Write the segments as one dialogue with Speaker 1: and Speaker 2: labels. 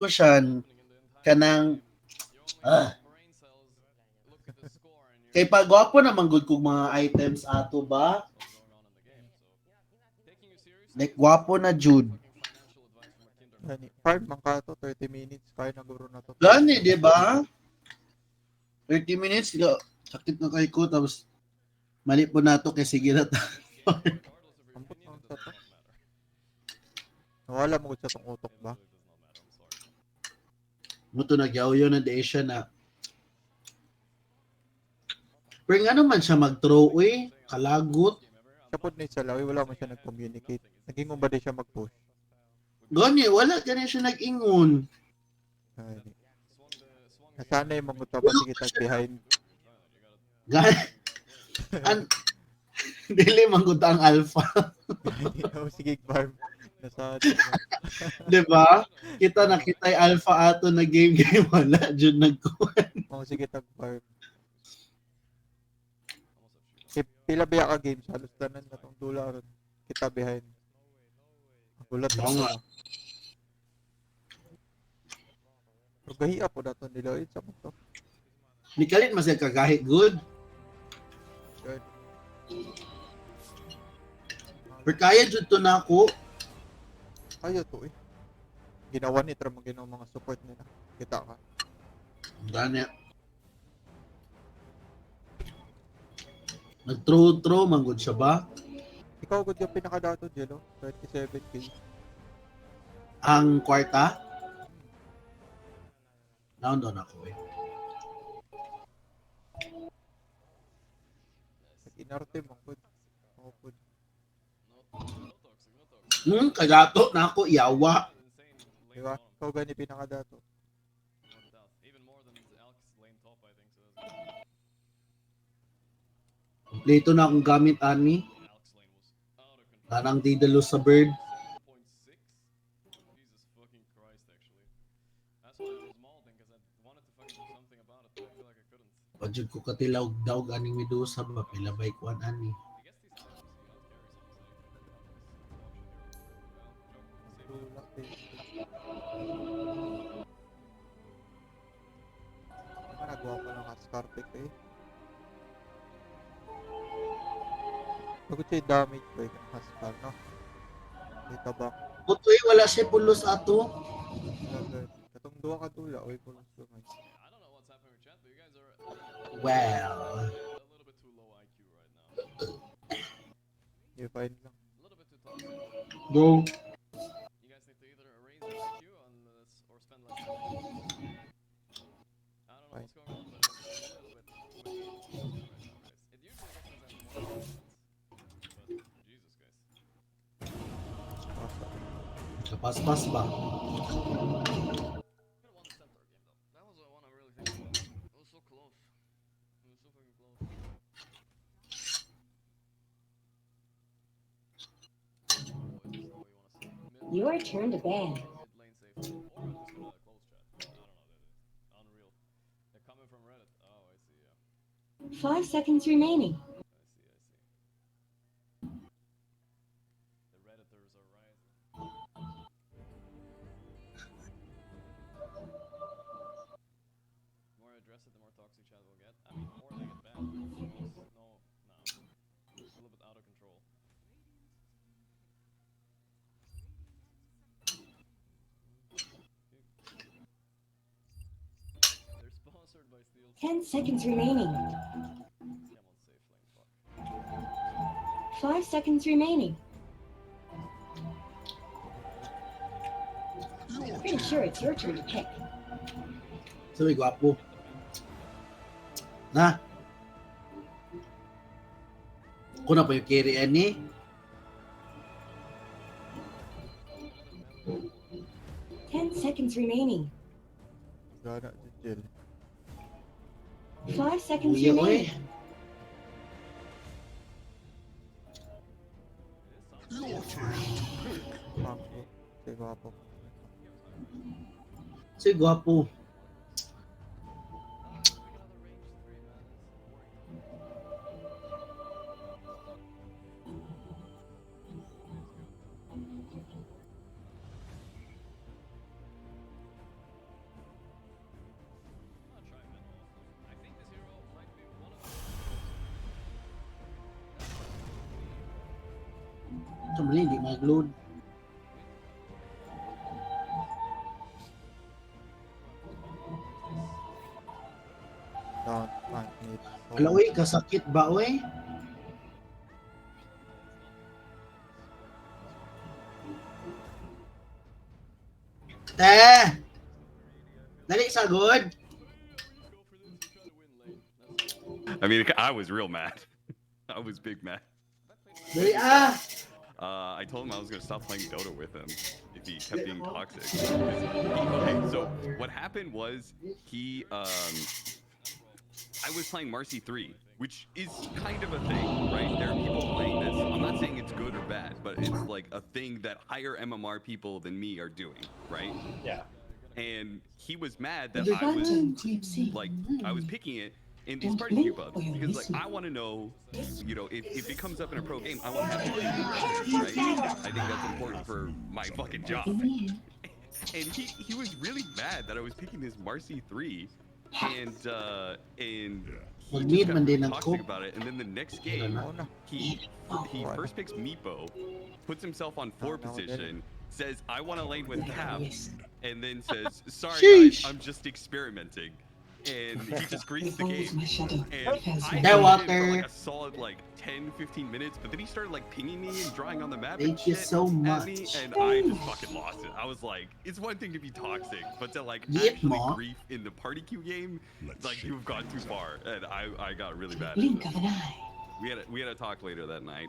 Speaker 1: ko siya kanang ah, kay pagwapo naman good kung mga items ato ba? Like gwapo na Jude.
Speaker 2: Gani. Farm man ka to, 30 minutes. Kaya na guro na to.
Speaker 1: Gani, di ba? 30 minutes, sakit na kay ko, tapos mali po na to kay sige na ta.
Speaker 2: Ambot naman sa to. Nawala mo sa tong utok ba?
Speaker 1: Muto nagyaw na di siya na. Pero nga naman siya mag-throw, kalagot.
Speaker 2: Siya po na isa lawi, wala mo siya nag-communicate. Naging ba di siya mag-push?
Speaker 1: Gani, wala gani siya nag-ingon.
Speaker 2: Gani. Nasanay mong ba sige tag behind.
Speaker 1: Gani, an, dili manggod ang alpha.
Speaker 2: Gani. Oh, sige farm. Nasanay mo.
Speaker 1: Di ba? Kita nakita yung alpha ato na game wala jud nagkuha.
Speaker 2: Oh, sige tag farm. Pila biya ka games halos tanan na tong dula ron. Kita behind. Gulat
Speaker 1: Oo
Speaker 2: ako.
Speaker 1: nga.
Speaker 2: Pero gahiya po dato nila sa mo to.
Speaker 1: Ni kalit mas kagahi good.
Speaker 2: Good.
Speaker 1: Pero kaya jud to na ako.
Speaker 2: Ayaw to eh. Ginawa ni Tram ginawa mga support nila. Kita ka.
Speaker 1: Gani. Nag-throw manggod siya ba?
Speaker 2: Ikaw good yung pinakadato Jello. 27k.
Speaker 1: Ang kwarta? Down ako
Speaker 2: Inarte mo good. Ako good.
Speaker 1: Kagato na ako, yawa.
Speaker 2: Diba? Ikaw gani pinakadato.
Speaker 1: Kompleto na akong gamit, ani. Tanang didalo sa bird. Pajud ko katilaw daw ganing Medusa ba pila bay kuan ani.
Speaker 2: Dulak din. Nagawa pa ng Ascartec eh. Pagod siya yung damage ba yung Ascar, no? Kita ba?
Speaker 1: Butoy wala siya pulos ato.
Speaker 2: Katong duwa ka dula, oy pulos lumay.
Speaker 1: Well,
Speaker 2: You fine lang.
Speaker 1: go. Kapaspas ba?
Speaker 3: Your turn to ban. 5 seconds remaining. Ten seconds remaining. 5 seconds remaining. Pretty sure it's your turn to pick.
Speaker 1: Sabi gwapo. Na. Ako na pa yung carry ani.
Speaker 3: Ten seconds remaining.
Speaker 2: Gana, Jill.
Speaker 3: 5 seconds
Speaker 1: Uya,
Speaker 3: remaining.
Speaker 2: Mango. Sige gwapo.
Speaker 1: Sabi gwapo. Nag-load.
Speaker 2: Don't want it.
Speaker 1: Ala, uy, kasakit ba, uy? Te! Dali, sagod.
Speaker 4: I mean, I was real mad. I was big mad.
Speaker 1: Dali, ah!
Speaker 4: I told him I was gonna stop playing Dota with him if he kept being toxic. Okay, so what happened was I was playing Marcy 3, which is kind of a thing, right? There are people playing this. I'm not saying it's good or bad, but it's like a thing that higher MMR people than me are doing, right?
Speaker 5: Yeah.
Speaker 4: And he was mad that I was picking it in these party queue pubs because like I want to know, you know, if it comes up in a pro game, I want to have it, right? I think that's important for my fucking job. And he was really mad that I was picking this Marcy 3, and he
Speaker 1: Mag-mid
Speaker 4: just got
Speaker 1: man din
Speaker 4: really
Speaker 1: ang
Speaker 4: toxic
Speaker 1: cook.
Speaker 4: about it. And then the next game,
Speaker 2: Oh no.
Speaker 4: he first picks Meepo, puts himself on 4 position, says I want to lane with Cap, and then says, sorry guys,
Speaker 1: Sheesh.
Speaker 4: I'm just experimenting. And he just greets the game. And I
Speaker 1: That
Speaker 4: held in
Speaker 1: water.
Speaker 4: for like a solid like 10-15 minutes, but then he started like pinging me and drawing on the map and
Speaker 1: Thank you
Speaker 4: shit
Speaker 1: so
Speaker 4: at me,
Speaker 1: much.
Speaker 4: and I just fucking lost it. I was like, it's one thing to be toxic, but to like
Speaker 1: Yep,
Speaker 4: actually
Speaker 1: Ma.
Speaker 4: grief in the party queue game, like you've gone too far, and I got really bad. At
Speaker 3: Blink
Speaker 4: it.
Speaker 3: of an eye.
Speaker 4: We had a talk later that night.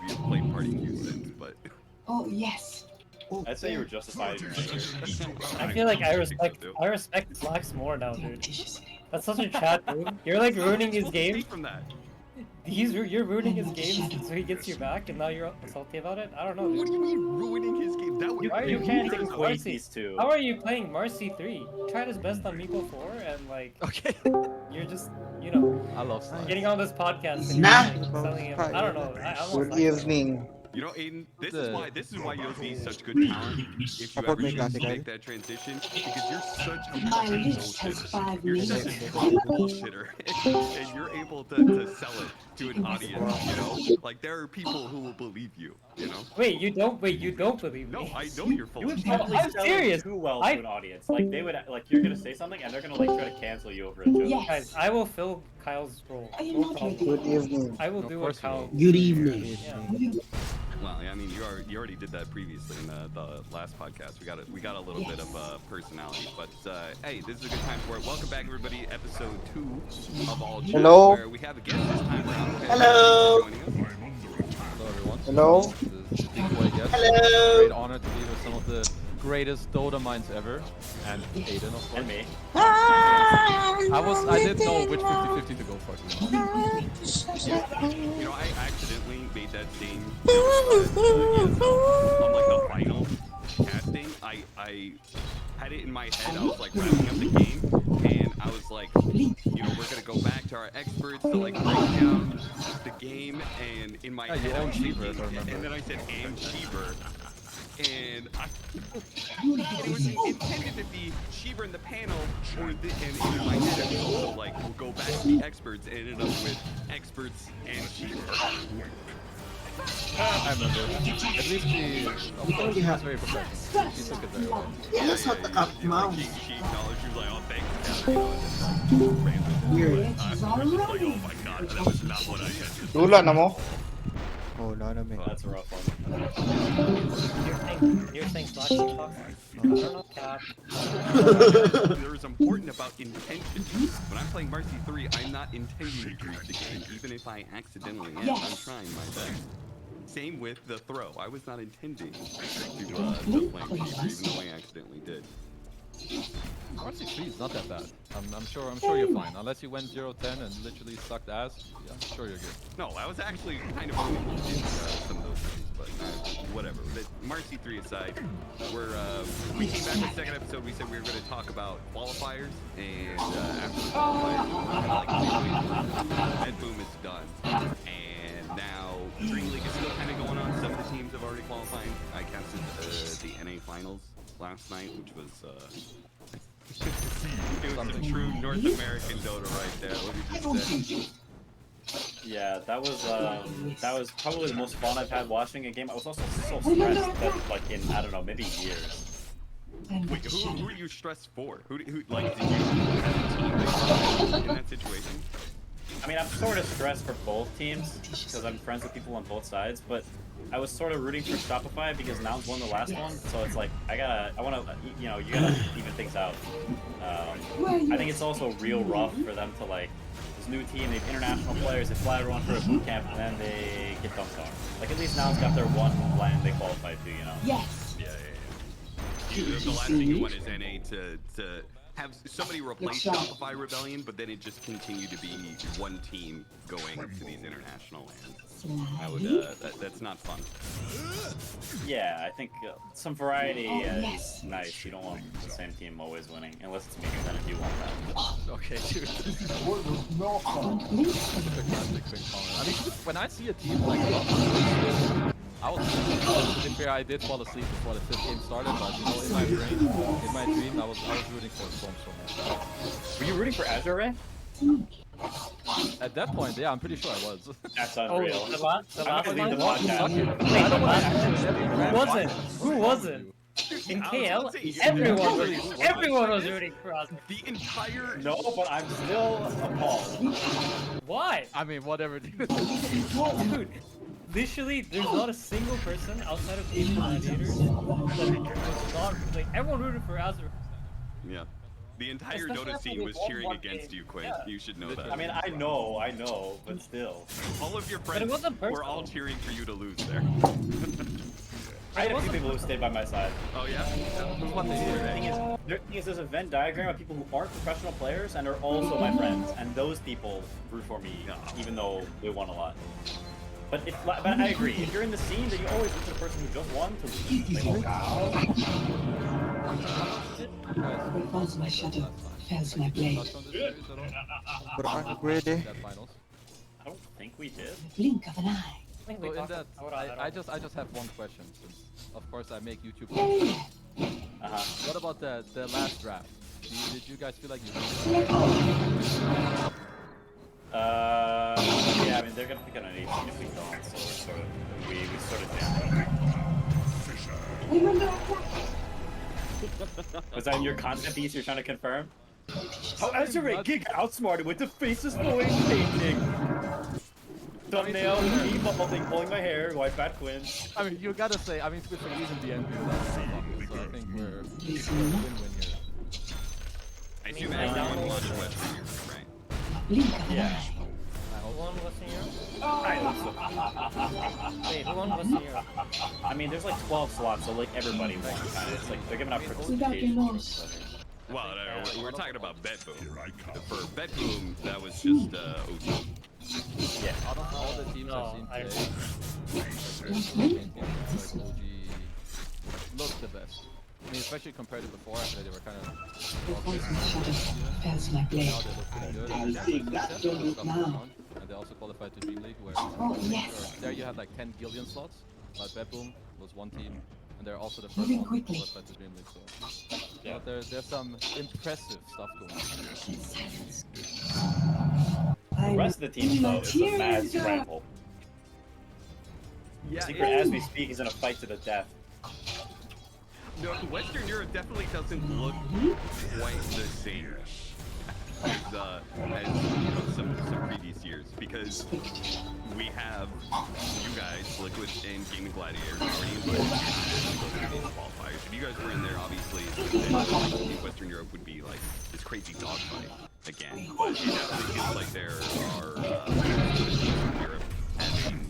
Speaker 4: We haven't played party queue since, but
Speaker 3: Oh, yes.
Speaker 5: I'd say you were justified in your anger.
Speaker 6: I feel like I
Speaker 4: think so,
Speaker 6: respect
Speaker 4: too.
Speaker 6: Flax more now, dude. That's such a chat, dude. You're like ruining his
Speaker 4: Take
Speaker 6: game.
Speaker 4: from that.
Speaker 6: You're ruining his game, so he gets you back, and now you're salty about it. I don't know,
Speaker 4: What
Speaker 6: dude.
Speaker 4: do you mean ruining his game? That would
Speaker 6: Why are you
Speaker 4: be
Speaker 6: can't
Speaker 4: years
Speaker 6: equate
Speaker 4: away.
Speaker 5: Equate these two.
Speaker 6: How are you playing Marcy 3? Tried his best on Meepo 4, and like
Speaker 7: Okay.
Speaker 6: you're just, you know,
Speaker 7: I love Slime.
Speaker 6: getting on this podcast and
Speaker 1: Nah.
Speaker 6: you're, like, selling him. I don't know. I almost
Speaker 8: Good
Speaker 6: like that.
Speaker 8: evening.
Speaker 4: You know, Aiden, this
Speaker 7: The-
Speaker 4: is why Yoshi is such good talent. If you
Speaker 2: Support
Speaker 4: ever
Speaker 2: me,
Speaker 4: choose
Speaker 2: guys,
Speaker 4: to
Speaker 2: guys.
Speaker 4: make that transition, because you're such a
Speaker 3: My
Speaker 4: fucking
Speaker 3: list has
Speaker 4: bullshitter.
Speaker 3: 5
Speaker 4: You're
Speaker 3: minutes.
Speaker 4: such a total bullshitter, and you're able to sell it to an audience. You know, like there are people who will believe you. You know.
Speaker 6: Wait, you don't believe
Speaker 4: No,
Speaker 6: me.
Speaker 4: I know you're full
Speaker 5: You
Speaker 4: of
Speaker 5: would
Speaker 4: shit.
Speaker 5: probably
Speaker 6: I'm
Speaker 5: sell
Speaker 6: serious.
Speaker 5: it too well to
Speaker 6: I-
Speaker 5: an audience. Like they would, like you're gonna say something and they're gonna like try to cancel you over a joke.
Speaker 3: Yes.
Speaker 6: Guys, I will fill Kyle's role.
Speaker 3: Are you
Speaker 6: No
Speaker 3: not
Speaker 6: problem.
Speaker 3: ready?
Speaker 8: Good evening.
Speaker 6: I will
Speaker 7: Of
Speaker 6: do
Speaker 7: course
Speaker 6: what
Speaker 7: you
Speaker 6: Kyle.
Speaker 7: will.
Speaker 1: Good evening.
Speaker 4: Well, I mean, you already did that previously in the last podcast. We got a little bit of personality, but hey, this is a good time for it. Welcome back, everybody. Episode 2 of All Chat,
Speaker 8: Hello.
Speaker 4: where we have a guest this time around.
Speaker 1: Hello.
Speaker 4: Joining us.
Speaker 7: Hello everyone.
Speaker 8: Hello.
Speaker 7: This is Decoy Guest.
Speaker 1: Hello.
Speaker 7: Great honor to be with some of the greatest Dota minds ever, and Aiden, of course.
Speaker 5: And me.
Speaker 7: I didn't know which 50-50 to go for. To be honest.
Speaker 4: You know, I accidentally made that same on like the final casting. I had it in my head. I was like wrapping up the game, and I was like, you know, we're gonna go back to our experts to like break down the game. And in my
Speaker 7: Yeah, you
Speaker 4: head, I
Speaker 7: own
Speaker 4: was
Speaker 7: Cheever,
Speaker 4: thinking,
Speaker 7: if I remember.
Speaker 4: and then I said am Cheever. And it was intended to be Sheever in the panel, and in my head it was also like, we'll go back to the experts, and ended up with experts and Sheever.
Speaker 7: I remember. At least of course, she was very professional. She took it very well.
Speaker 1: Yes, what the cup, mom.
Speaker 4: She acknowledged, she was like, oh, thanks, Captain. You know, and then ran with it.
Speaker 1: Weird.
Speaker 4: I was just like, oh my god, that was not what I meant.
Speaker 8: Lula na mo?
Speaker 2: Oh, no, no, me.
Speaker 5: That's a rough one.
Speaker 6: You're saying Flax is toxic? I don't know, Cap.
Speaker 4: There's important about intention. When I'm playing Marcy 3, I'm not intending to grief the game, even if I accidentally am. I'm
Speaker 3: Yes.
Speaker 4: trying my best. Same with the throw. I was not intending to play Sheever, even though I accidentally did.
Speaker 7: Marcy 3 is not that bad. I'm sure you're fine. Unless you went 0-10 and literally sucked ass, yeah, I'm sure you're good.
Speaker 4: No, I was actually kind of owning in some of those things, but whatever. But Marcy 3 aside, we came back with the second episode. We said we were going to talk about qualifiers, and after the qualifiers, Red Boom is done, and now Dream League is still kind of going on. Some of the teams have already qualified. I casted the NA finals last night, which was it was some true North American Dota right there. Let me just say.
Speaker 5: Yeah, that was probably the most fun I've had watching a game. I was also so stressed that like in I don't know maybe years.
Speaker 4: Wait, who are you stressed for? Who like did you have a team that in that situation?
Speaker 5: I mean, I'm sort of stressed for both teams because I'm friends with people on both sides, but I was sort of rooting for Shopify because Nouns won the last one, so it's like I want to, you know, you gotta even things out. I think it's also real rough for them to like this new team, they have international players, they fly everyone for a boot camp, and then they get dumped on. Like at least Nouns got their one land they qualified to, you know.
Speaker 3: Yes.
Speaker 4: Yeah. The last thing you want is NA to have somebody replace Shopify Rebellion, but then it just continue to be one team going to these international lands. I would, that's not fun.
Speaker 5: Yeah, I think some variety is nice. You don't want the same team always winning, unless it's me, then if you want that.
Speaker 7: Okay, dude. I mean, when I see a team like I was, to be fair, I did fall asleep before the 5th game started, but you know, in my dream, I was rooting for Storm so much.
Speaker 5: Were you rooting for Azure Ray?
Speaker 7: At that point, yeah, I'm pretty sure I was.
Speaker 5: That's
Speaker 6: Oh,
Speaker 5: unreal.
Speaker 6: the last
Speaker 5: I'm gonna leave the
Speaker 6: one?
Speaker 5: podcast.
Speaker 7: I don't want
Speaker 6: Who wasn't? Who wasn't? In KL, everyone was rooting for us.
Speaker 4: The entire
Speaker 5: No, but I'm still appalled.
Speaker 6: Why?
Speaker 7: I mean, whatever. Dude.
Speaker 6: Dude, literally, there's not a single person outside of Asian gladiators that was not like everyone rooted for Azure.
Speaker 4: Yeah. The entire
Speaker 6: Especially
Speaker 4: Dota
Speaker 6: after
Speaker 4: scene
Speaker 6: they
Speaker 4: was
Speaker 6: won
Speaker 4: cheering
Speaker 6: one
Speaker 4: against
Speaker 6: game.
Speaker 4: you, Quinn.
Speaker 6: Yeah.
Speaker 4: You should know that.
Speaker 5: I mean, I know, but still.
Speaker 4: all of your
Speaker 6: it
Speaker 4: friends
Speaker 6: wasn't
Speaker 4: were all
Speaker 6: personal.
Speaker 4: cheering for you to lose there.
Speaker 5: I had a few people who stayed by my side.
Speaker 4: Oh yeah?
Speaker 7: Who's one
Speaker 5: The
Speaker 7: thing
Speaker 5: thing is, there's a Venn diagram of people who aren't professional players and are also my friends, and those people root for me, even though they won a lot. But I agree. If you're in the scene, then you always root for the person who just won to lose.
Speaker 8: Repulse my shadow, fells my blade.
Speaker 2: Berangkat deh.
Speaker 7: That finals.
Speaker 5: I don't think we did.
Speaker 8: Blink of an eye.
Speaker 6: I think we
Speaker 7: So in
Speaker 6: talked
Speaker 7: that,
Speaker 6: about that
Speaker 7: I
Speaker 6: all.
Speaker 7: just have one question. Since of course I make YouTube content.
Speaker 5: Uh-huh.
Speaker 7: What about the last draft? Did you guys feel like you?
Speaker 5: Yeah, I mean, they're gonna pick on an 18 if we don't, so we sort of Was that in your content piece you're trying to confirm? How Azure Gig outsmarted with the faceless noise painting! Thumbnail, me balding, pulling my hair, white fat Quinn.
Speaker 7: I mean, you gotta say. I mean, with the reason the end so I think we're win-win here.
Speaker 4: I assume everyone wants Western Europe, right?
Speaker 8: Blink of an
Speaker 5: Yeah.
Speaker 8: eye.
Speaker 6: Who won Western Europe?
Speaker 5: I hope so.
Speaker 6: Wait, who won Western Europe?
Speaker 5: I mean, there's like 12 slots, so like everybody won, kind of. It's like they're giving out
Speaker 8: Without
Speaker 5: participation.
Speaker 8: remorse.
Speaker 4: Well, we're talking about Bet Boom. For Bet Boom, that was just OT.
Speaker 5: Yeah.
Speaker 7: Out of all the teams
Speaker 6: No,
Speaker 7: I've
Speaker 6: I-
Speaker 7: seen today, OG looks the best. I mean, especially compared to before, after they were kind of.
Speaker 8: Repulse my shadow, fells my blade.
Speaker 7: Now they look pretty good.
Speaker 8: I'll take that donut now.
Speaker 7: And they also qualified to Dream League, where
Speaker 8: Oh, yes.
Speaker 7: there you had like 10 Gillian slots. But Bedboom was one team, and they're also the first
Speaker 8: Moving
Speaker 7: one to
Speaker 8: quickly.
Speaker 7: qualify to Dream League. So
Speaker 5: Yeah.
Speaker 7: but there's some impressive stuff going on.
Speaker 8: Silence.
Speaker 5: The rest of the team, though, is a mad scramble.
Speaker 4: Yeah,
Speaker 5: Secret, as we speak, is in a fight to the death.
Speaker 4: no, Western Europe definitely doesn't look quite the same as you know, some previous years, because we have you guys, Liquid and Gaming Gladiator, already invited to these qualifiers. If you guys were in there, obviously, then Western Europe would be like this crazy dogfight again. But it definitely feels like there are Europe having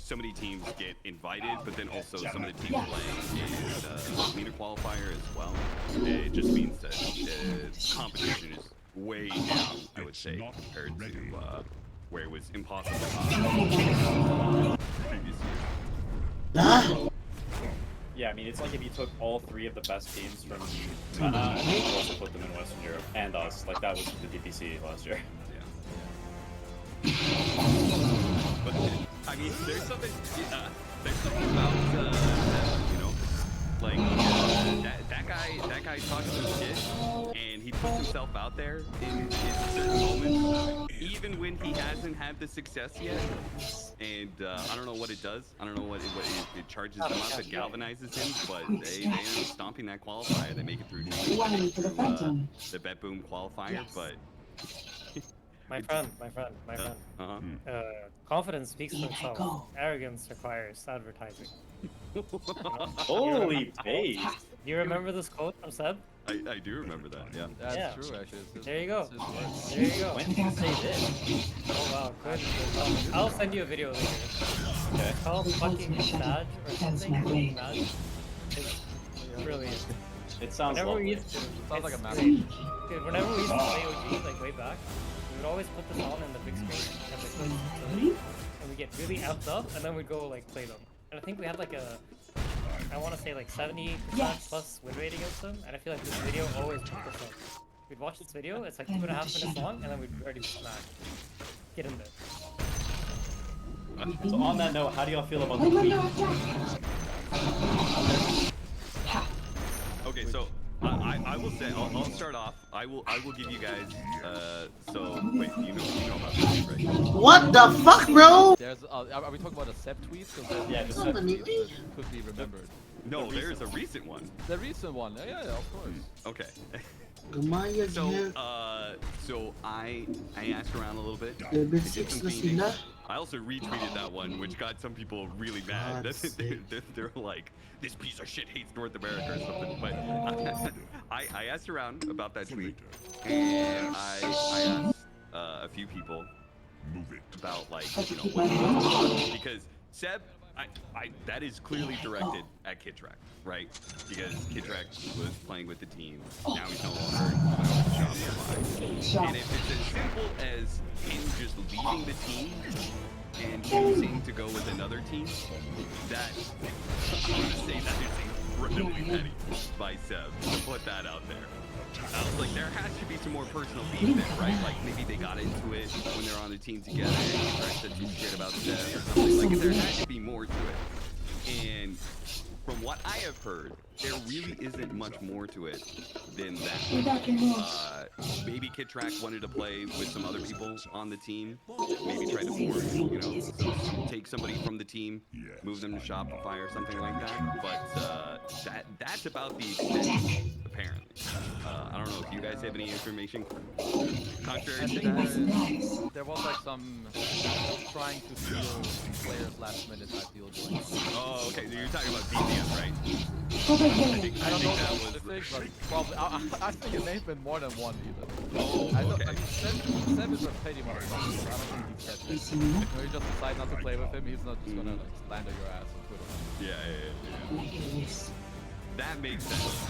Speaker 4: so many teams get invited, but then also some of the teams playing in MENA qualifier as well. It just means that the competition is way down, I would say, compared to where it was impossible previous years.
Speaker 5: Yeah, I mean, it's like if you took all three of the best teams from and you also put them in Western Europe, and us. Like, that was the DPC last year.
Speaker 4: Yeah. But I mean, there's something about you know, like that guy talking to his kid, and he puts himself out there in certain moments, even when he hasn't had the success yet. And I don't know what it does. I don't know what it charges them up. It galvanizes him, but they end up stomping that qualifier. They make it through
Speaker 8: One for the Phantom.
Speaker 4: the Bet Boom qualifier,
Speaker 8: Yes.
Speaker 4: but
Speaker 6: My friend. Confidence speaks for
Speaker 8: Here I
Speaker 6: itself.
Speaker 8: go.
Speaker 6: Arrogance requires advertising.
Speaker 5: Holy base.
Speaker 6: Do you remember this quote from Seb?
Speaker 4: I do remember that. Yeah.
Speaker 7: That's
Speaker 6: Yeah.
Speaker 7: true, actually. It's just-
Speaker 6: There you go.
Speaker 7: it's just words.
Speaker 6: There you go.
Speaker 5: When did you say this?
Speaker 6: Oh wow, good. I'll send you a video later.
Speaker 5: Okay.
Speaker 6: It's called fucking Badge or something. Fucking Badge. It's brilliant.
Speaker 5: It sounds
Speaker 6: Whenever we
Speaker 5: lovely.
Speaker 6: used to,
Speaker 7: Sounds like a
Speaker 6: it's
Speaker 7: map.
Speaker 6: great. Dude, whenever we used to play OG, like way back, we would always put this on in the big screen at the Twitch facility, and we get really amped up, and then we'd go like play them. And I think we had like a, I want to say like 70%
Speaker 8: Yes.
Speaker 6: plus win rate against them, and I feel like this video always put us up. We'd watch this video, it's like 2.5 minutes long, and then we'd already smack. Get in there.
Speaker 5: So on that note, how do y'all feel about the
Speaker 8: I'm
Speaker 5: tweet?
Speaker 8: under attack.
Speaker 4: Okay, so I will say I'll start off. I will give you guys. So wait, you know about this, right?
Speaker 1: What the fuck, bro?
Speaker 7: There's, are we talking about a Seb tweet? 'Cause there's
Speaker 5: Yeah,
Speaker 7: a
Speaker 5: just
Speaker 7: Seb
Speaker 5: Seb
Speaker 7: tweet that could be remembered.
Speaker 4: No, there's a recent one.
Speaker 7: The recent one, yeah, of course.
Speaker 4: Okay.
Speaker 1: Gumaya
Speaker 4: So
Speaker 1: niya.
Speaker 4: so I asked around a little bit.
Speaker 1: Level
Speaker 4: I did
Speaker 1: 6
Speaker 4: some
Speaker 1: na
Speaker 4: thinking.
Speaker 1: sila.
Speaker 4: I also retweeted that one, which got some people really mad.
Speaker 1: God's sake.
Speaker 4: They're like, this piece of shit hates North America or something. But I asked around about that tweet, and I asked a few people about like, you know, what, because Seb, that is clearly directed at Kidtrack, right? Because Kidtrack was playing with the team. Now he's no longer Shopify. And if it's as simple as him just leaving the team and choosing to go with another team, that I'm gonna say that is incredibly petty by Seb to put that out there. I was like, there has to be some more personal beef there, right? Like maybe they got into it when they're on the team together and Kidtrack said some shit about Seb or something. Like there has to be more to it. And from what I have heard, there really isn't much more to it than that. Maybe Kidtrack wanted to play with some other people on the team. Maybe try to form, you know, take somebody from the team, move them to Shopify or something like that. But that's about the extent, apparently. I don't know if you guys have any information contrary to that.
Speaker 7: There was like some trying to steal players last minute type deal going on.
Speaker 4: Oh, okay. So you're talking about BDM, right?
Speaker 7: I don't know
Speaker 4: that
Speaker 7: the
Speaker 4: was
Speaker 7: specifics, but probably I think it may have been more than one even.
Speaker 4: Oh,
Speaker 7: I
Speaker 4: okay.
Speaker 7: mean, Seb is a petty motherfucker, so I don't think he's that bad. When you just decide not to play with him, he's not just gonna like slander your ass on Twitter.
Speaker 4: Yeah. That makes sense.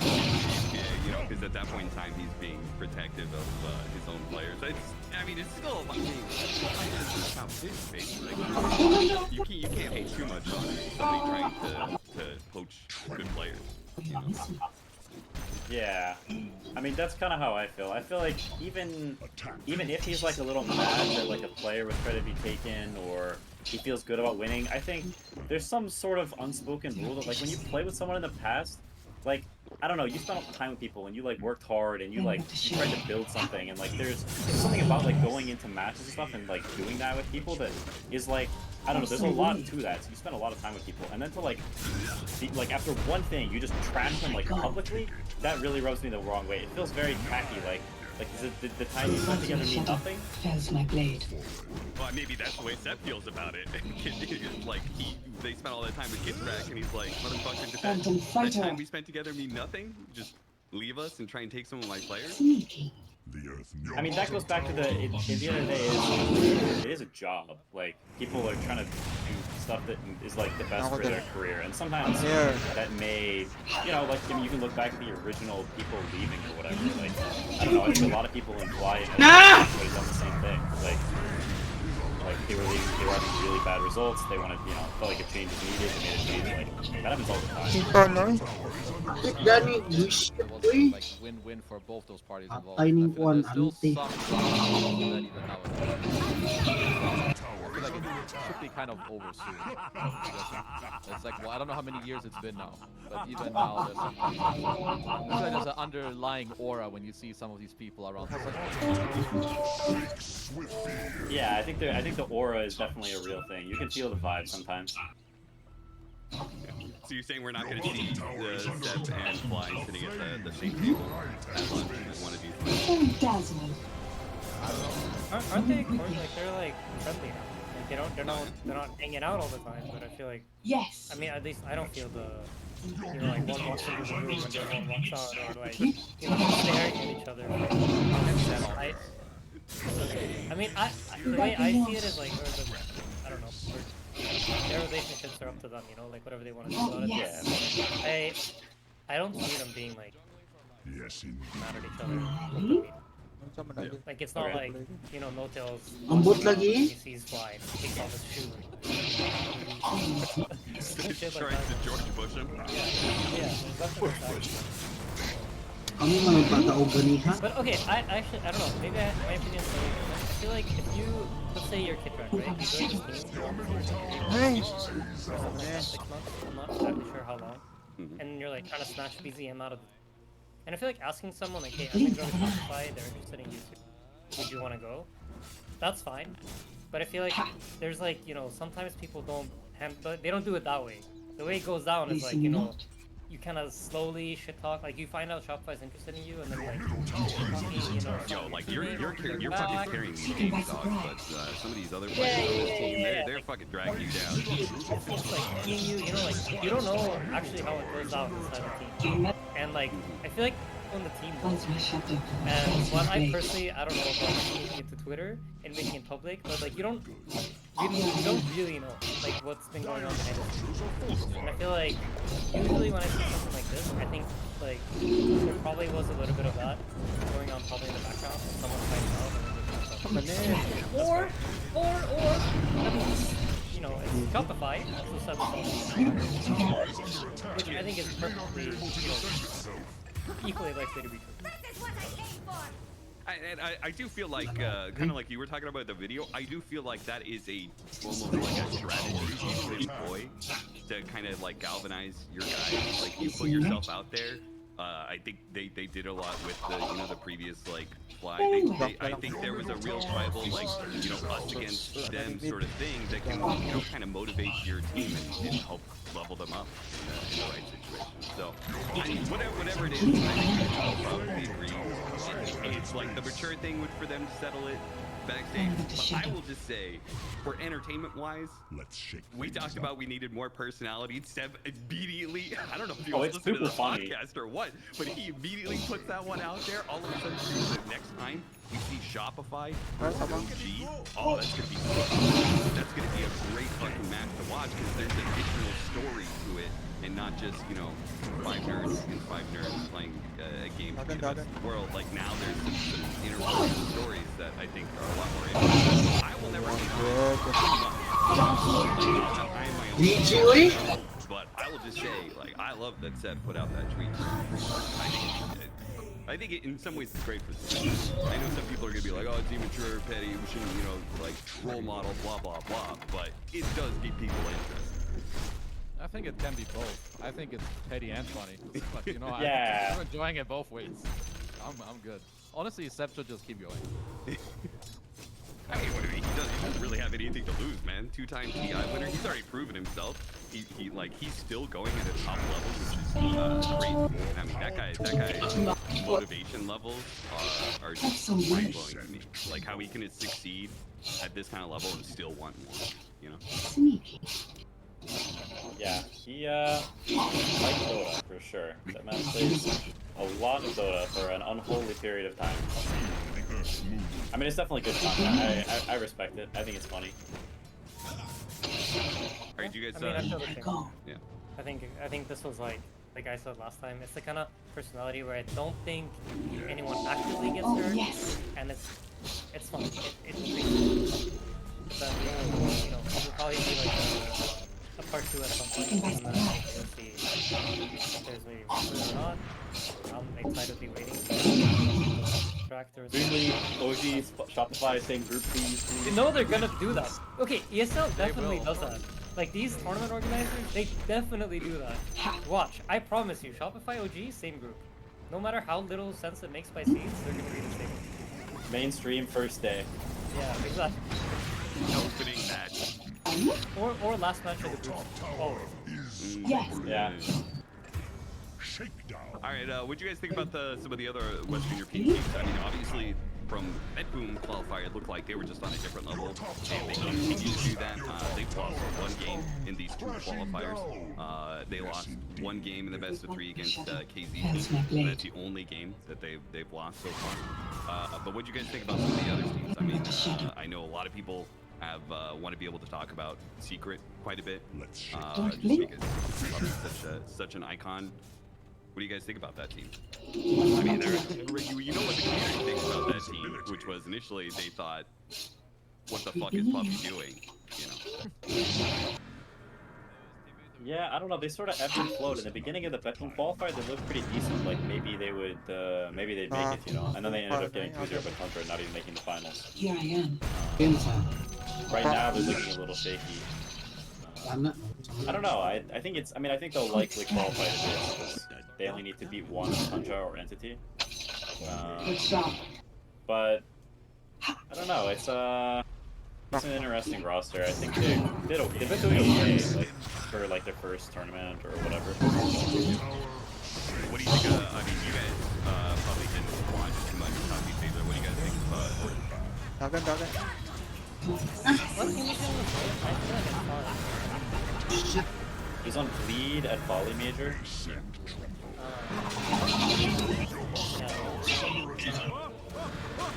Speaker 4: Yeah, you know, because at that point in time, he's being protective of his own players. I mean, it's still about being competition, basically. Like, you can't hate too much on somebody trying to poach good players. You know?
Speaker 5: Yeah, I mean that's kind of how I feel. I feel like even if he's like a little mad that like a player was trying to be taken or he feels good about winning, I think there's some sort of unspoken rule that like when you play with someone in the past, like I don't know, you spent time with people and you like worked hard and you like you tried to build something and like there's something about like going into matches and stuff and like doing that with people that is like I don't know, there's a lot to that. So you spend a lot of time with people and then to like like after one thing you just trash them like publicly, that really rubs me the wrong way. It feels very tacky, like is it the time you spent together mean nothing?
Speaker 8: Fells my blade.
Speaker 4: Well, maybe that's the way Seth feels about it. Like they spent all that time with Kidtrack, and he's like, motherfucker, did
Speaker 8: Phantom
Speaker 4: that
Speaker 8: fighter.
Speaker 4: time we spent together mean nothing? Just leave us and try and take some of my players?
Speaker 8: Sneaky.
Speaker 5: I mean, that goes back to the, at the end of the day, it is a job. Like, people are trying to do stuff that is, like, the best for their career. And sometimes that may, you know, like, I mean, you can look back at the original people leaving or whatever. Like, I don't know, I think a lot of people imply it has everybody's done the same thing. Like they were leaving, they were having really bad results. They wanted, you know, felt like a change was needed. They made a change. Like, that happens all the time.
Speaker 1: Gani, wish
Speaker 7: It was
Speaker 1: ko
Speaker 7: like win-win for both those parties involved.
Speaker 1: Tiny
Speaker 7: I feel
Speaker 1: one,
Speaker 7: there's still
Speaker 1: ante.
Speaker 7: some that even nowadays. I feel like like it should be kind of over soon. It's like, well, I don't know how many years it's been now, but even now, there's some, I feel like there's an underlying aura when you see some of these people around.
Speaker 5: Yeah, I think the aura is definitely a real thing. You can feel the vibe sometimes.
Speaker 4: So you're saying we're not going to see Seb and Fly sitting at the same table at lunch at one of these times?
Speaker 8: Dazzling.
Speaker 6: Aren't they? Like they're like friendly now. Like they're not hanging out all the time. But I feel like,
Speaker 8: Yes.
Speaker 6: I mean, at least I don't feel the, you know, like one walks into the room and the other one walks out, or like, you know, staring at each other. I mean, the way I see it is like, I don't know, their relationships are up to them, you know, like whatever they want to do about it.
Speaker 8: Yes.
Speaker 6: Yeah. I don't see them being like mad at each other.
Speaker 8: Really?
Speaker 6: Like it's not like, you know, No Tails.
Speaker 1: Ambot lagi.
Speaker 6: He sees Fly, he takes off his shoe. Shit like
Speaker 4: Trying
Speaker 6: that.
Speaker 4: to George Bush him?
Speaker 6: Yeah, there's nothing like that.
Speaker 1: Kami mga patao ganiha.
Speaker 6: But okay, I actually, I don't know, maybe my opinion is slightly different. I feel like if you, let's say you're Kid Track, right? You join this team for 6 months, I'm not exactly sure how long, and you're like trying to snatch BZM out of the... And I feel like asking someone like, hey, I'm gonna go to Shopify, they're interested in YouTube, would you want to go? That's fine. But I feel like there's like, you know, sometimes people they don't do it that way. The way it goes down is like, you know, you kind of slowly shit talk, like you find out Shopify's interested in you, and then like, you know,
Speaker 4: Yo, like you're fucking carrying these games, dog. But some of these other
Speaker 6: Yeah,
Speaker 4: players on
Speaker 6: yeah,
Speaker 4: this team,
Speaker 6: yeah.
Speaker 4: they're fucking dragging you down.
Speaker 6: It's like you know, like you don't know actually how it goes down inside the team, and like I feel like on the team.
Speaker 8: Once my shadow.
Speaker 6: And what I personally, I don't know about making it to Twitter and making it public, but like you don't really know like what's been going on behind the scenes. And I feel like usually when I see something like this, I think like there probably was a little bit of that going on probably in the background, and someone finds out and then they or I mean, you know, it's Shopify, also said which I think is perfectly, you know, equally likely to be true.
Speaker 4: I do feel like, kind of like you were talking about the video, I do feel like that is almost like a strategy you could employ to kind of like galvanize your guys. Like you put yourself out there. I think they did a lot with the previous like Fly. I think there was a real tribal like us against them sort of thing that can kind of motivate your team and help level them up in the right situation. So I mean, whatever it is, I think I'll probably agree. It's like the mature thing would for them to settle it backstage. But I will just say, for entertainment-wise, we talked about we needed more personality. Seb immedially, I don't know if he was listening to the podcast or what, but he immediately puts that one out there. All of a sudden, the next time we see Shopify or OG, oh, that's gonna be fun. That's gonna be a great fucking match to watch because there's additional story to it, and not just five nerds playing a game to be the best in the world. Like now, there's some interwoven stories that I think are a lot more interesting. I will never but I will just say, like, I love that Seth put out that tweet. I think in some ways it's great for the team. I know some people are gonna be like, oh, it's immature, petty, we shouldn't, like role model, blah blah blah. But it does get people interested.
Speaker 7: I think it can be both. I think it's petty and funny. But,
Speaker 5: Yeah.
Speaker 7: I'm enjoying it both ways. I'm good. Honestly, Seb should just keep going.
Speaker 4: I mean, he doesn't really have anything to lose, man. Two-time TI winner. He's already proven himself. He's still going at a top level, which is great. I mean, that guy's motivation levels are just mind-blowing to me. Like how he can succeed at this kind of level and still want more.
Speaker 8: Sneaky.
Speaker 5: Yeah, he likes Dota for sure. That man plays a lot of Dota for an unholy period of time. I mean, it's definitely good content. I respect it. I think it's funny.
Speaker 4: Alright, you guys.
Speaker 6: I feel the same.
Speaker 8: Go.
Speaker 4: Yeah.
Speaker 6: I think this was like I said last time, it's the kind of personality where I don't think anyone actively gets hurt, and it's fun. But it'll probably be like a part 2 at some point, and then we'll see if there's maybe or not. I'm excited to be waiting. factors.
Speaker 5: Dreamly, OG, Shopify, same group, please.
Speaker 6: You know they're gonna do that. Okay, ESL definitely
Speaker 7: will.
Speaker 6: does that. Like these tournament organizers, they definitely do that. Watch, I promise you, Shopify OG, same group. No matter how little sense it makes by seeds, they're gonna be the same.
Speaker 5: Mainstream first day.
Speaker 6: Yeah, exactly.
Speaker 4: Opening match.
Speaker 6: Or last match of the group. Always.
Speaker 8: Yes.
Speaker 5: Yeah.
Speaker 4: All right, what do you guys think about some of the other Western European teams? I mean, obviously, from BetBoom qualifier, it looked like they were just on a different level. They continue to do that. They've lost one game in these two qualifiers. They lost one game in the best of 3 against KZ. That's the only game that they've lost so far. But what do you guys think about some of the other teams? I mean, I know a lot of people have want to be able to talk about Secret quite a bit, just because it's probably such an icon. What do you guys think about that team? I mean, you know what the community thinks about that team, which was initially they thought, "What the fuck is Puppy doing?" You know.
Speaker 5: Yeah, I don't know. They sort of ebbed and flowed. In the beginning of the BetBoom qualifier, they looked pretty decent. Like maybe they would, maybe they'd make it, you know. And then they ended up getting 2-0 by Tundra, not even making the finals.
Speaker 8: Here I am.
Speaker 5: Right now, they're looking a little shaky.
Speaker 1: I'm not.
Speaker 5: I don't know. I think it's. I mean, I think they'll likely qualify to this because they only need to beat one Tundra or Entity.
Speaker 8: Good job.
Speaker 5: But I don't know. It's an interesting roster. I think they've been doing okay, like for like their first tournament or whatever.
Speaker 4: What do you think? I mean, you guys probably didn't watch too much of Puppy Taylor. What do you guys think of
Speaker 2: Dagan.
Speaker 6: What team is in this game? I feel like it's hard.
Speaker 5: He's on lead at Volley Major.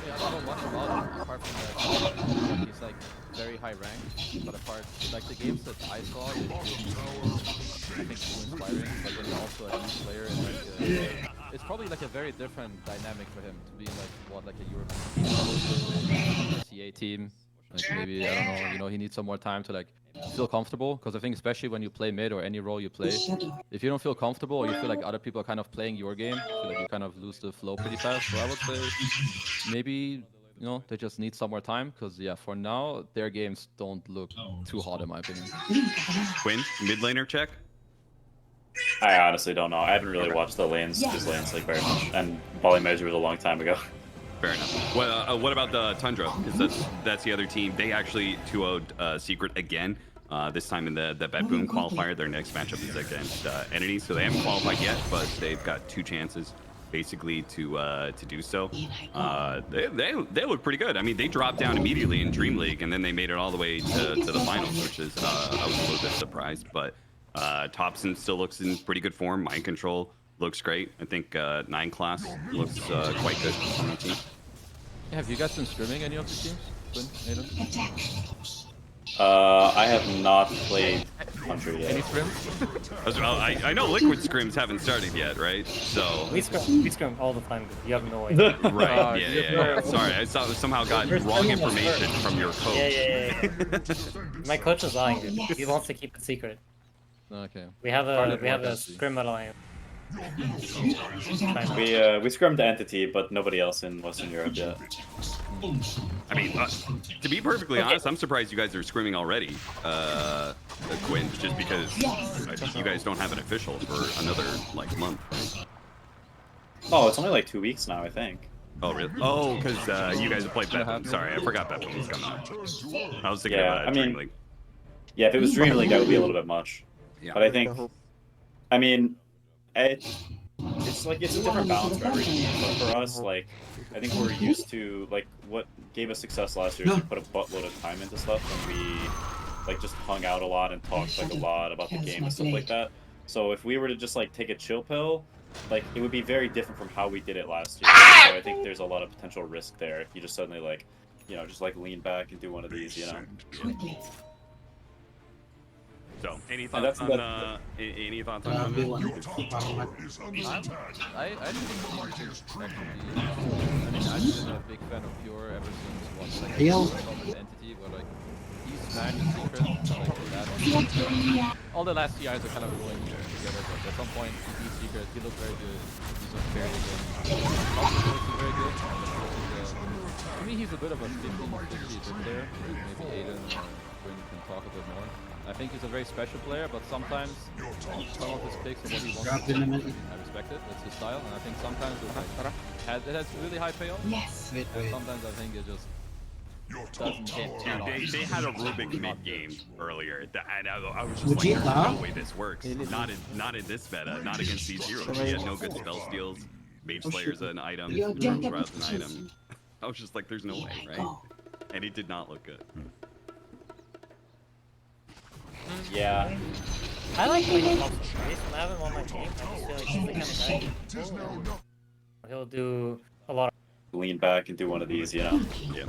Speaker 7: Yeah, I don't know much about him apart from that he's like very high ranked, but apart like the games that I saw, I think too inspiring. But when you're also a new player and like it's probably like a very different dynamic for him to be like a European CA team. Like maybe I don't know, you know, he needs some more time to like feel comfortable, because I think especially when you play mid or any role you play, if you don't feel comfortable or you feel like other people are kind of playing your game, I feel like you kind of lose the flow pretty fast. So I would say maybe, you know, they just need some more time, because yeah, for now their games don't look too hot in my opinion.
Speaker 4: Quinn, mid laner check?
Speaker 5: I honestly don't know. I haven't really watched the lanes, his lanes like very much, and Volley Major was a long time ago.
Speaker 4: Fair enough. What about the Tundra? Because that's the other team. They actually 2-0'd Secret again. This time in the BetBoom qualifier. Their next matchup is against Entity, so they haven't qualified yet, but they've got 2 chances basically to do so. They look pretty good. I mean, they dropped down immediately in Dream League, and then they made it all the way to the finals, which is I was a little bit surprised. But Thompson still looks in pretty good form. Mind Control looks great. I think 9 class looks quite good on the team.
Speaker 7: Yeah, have you guys been streaming any of the teams? Quinn, Aiden?
Speaker 5: I have not played Country
Speaker 7: Any
Speaker 5: yet.
Speaker 7: scrims?
Speaker 4: Well, I know Liquid Scrims haven't started yet, right? So
Speaker 6: We scrum all the time. You have no idea.
Speaker 4: right, yeah. Sorry, I somehow got wrong information from your coach.
Speaker 6: Yeah. My coach is lying. Dude. He wants to keep it secret.
Speaker 7: Okay.
Speaker 6: We have
Speaker 7: Started
Speaker 6: a
Speaker 7: more fancy.
Speaker 6: scrim alliance.
Speaker 5: We scrummed the Entity, but nobody else in Western Europe yet.
Speaker 4: I mean, to be perfectly honest, I'm surprised you guys are scrimming already, Quinn, just because you guys don't have an official for another like month. Right?
Speaker 5: Oh, it's only like 2 weeks now, I think.
Speaker 4: Oh really? Oh, because you guys have played BetBoom. Sorry, I forgot BetBoom was coming up. I was thinking
Speaker 5: Yeah,
Speaker 4: about
Speaker 5: I
Speaker 4: Dream
Speaker 5: mean-
Speaker 4: League.
Speaker 5: Yeah, if it was Dream League, that would be a little bit much.
Speaker 4: Yeah.
Speaker 5: But I think, I mean, it's like it's a different balance for every team. But for us, like, I think we're used to like what gave us success last year is we put a buttload of time into stuff, and we like just hung out a lot and talked like a lot about the game and stuff like that. So if we were to just like take a chill pill, like it would be very different from how we did it last year. So I think there's a lot of potential risk there if you just suddenly like, you know, just like lean back and do one of these, you know.
Speaker 4: So, any
Speaker 5: And that's
Speaker 4: thoughts on any thoughts on
Speaker 1: B1.
Speaker 7: I think actually, I mean, I've been a big fan of Pure ever since what, like,
Speaker 1: Hail.
Speaker 7: the Entity, where like he's Smash and Secret, like that. All the last CRs are kind of going together, but at some point he's Secret, he looked very good. He's on very good. He looks very good. he's a bit of a 50-50 player. Maybe Aiden or Quinn can talk a bit more. I think he's a very special player, but sometimes some of his picks and what he wants
Speaker 1: Dropped
Speaker 7: to
Speaker 1: in
Speaker 7: do,
Speaker 1: a minute.
Speaker 7: I respect it. It's his style, and I think sometimes it has really high payoff.
Speaker 8: Yes.
Speaker 1: Wait,
Speaker 7: And
Speaker 1: wait.
Speaker 7: sometimes I think it just doesn't hit at all.
Speaker 4: Dude, they had a Rubik mid game earlier, and I was just
Speaker 1: Would
Speaker 4: like,
Speaker 1: you,
Speaker 4: "There's
Speaker 1: huh?
Speaker 4: no way this works. Not in this meta. Not against these heroes. He had no good spell steals. Mage Slayer's an item.
Speaker 8: Your
Speaker 4: Eternal
Speaker 8: death
Speaker 4: Shroud's an item.
Speaker 8: application.
Speaker 4: I was just like, "There's no way, right?"
Speaker 8: Go.
Speaker 4: And he did not look good.
Speaker 5: Yeah.
Speaker 6: I like playing Thompson. At least when I have him on my team, I just feel like he's the kind of guy he'll do a lot of
Speaker 5: Lean back and do one of these, you know.
Speaker 4: Yeah.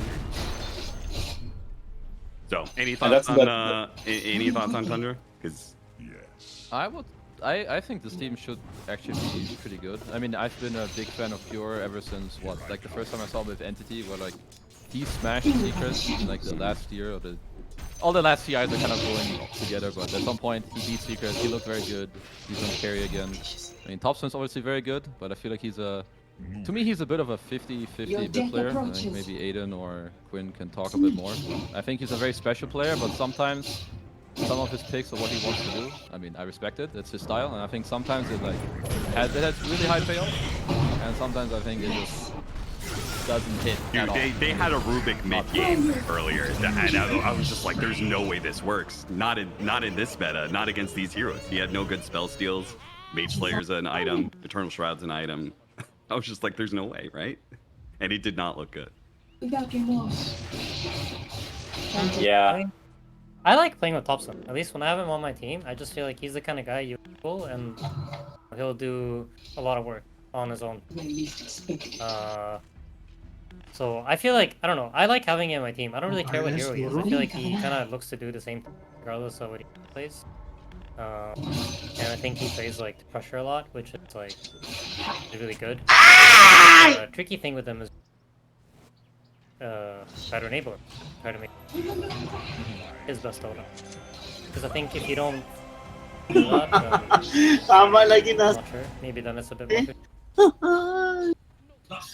Speaker 4: So, any
Speaker 5: And
Speaker 4: thoughts
Speaker 5: that's-
Speaker 4: on any thoughts on Tundra? Because
Speaker 7: I think this team should actually be pretty good. I mean, I've been a big fan of Pure ever since like the first time I saw him with Entity, where like he smashed Secrets in like the last year or all the last CIs are kind of going together, but at some point he beat Secrets, he looked very good, he's gonna carry again. I mean, Topson's obviously very good, but I feel like to me he's a bit of a 50-50
Speaker 8: Your
Speaker 7: bit
Speaker 8: death
Speaker 7: player. I
Speaker 8: approaches.
Speaker 7: think maybe Aiden or Quinn can talk a bit more. I think he's a very special player, but sometimes some of his picks or what he wants to do, I mean, I respect it, it's his style, and I think sometimes it has really high payoff, and sometimes I think it just doesn't hit
Speaker 4: dude,
Speaker 7: at all.
Speaker 4: they had a Rubik mid game earlier, and I was just like, "There's no way this works. Not in this meta. Not against these heroes." He had no good spell steals. Mage Slayer's an item. Eternal Shroud's an item. I was just like, "There's no way, right?" And he did not look good.
Speaker 8: Without remorse.
Speaker 5: Yeah.
Speaker 6: I like playing with Thompson. At least when I have him on my team, I just feel like he's the kind of guy you pull and he'll do a lot of work on his own.
Speaker 8: When least expected.
Speaker 6: So I feel like, I don't know, I like having him on my team. I don't really care what hero he is. I feel like he
Speaker 8: Alright.
Speaker 6: kind of looks to do the same thing regardless of what he plays. And I think he plays like pressure a lot, which is like really good. The tricky thing with him is try to enable him. Try to make his best out of him. Because I think if you don't do that,
Speaker 1: Tama lagi
Speaker 6: I'm
Speaker 1: na.
Speaker 6: not sure. Maybe then it's a bit more.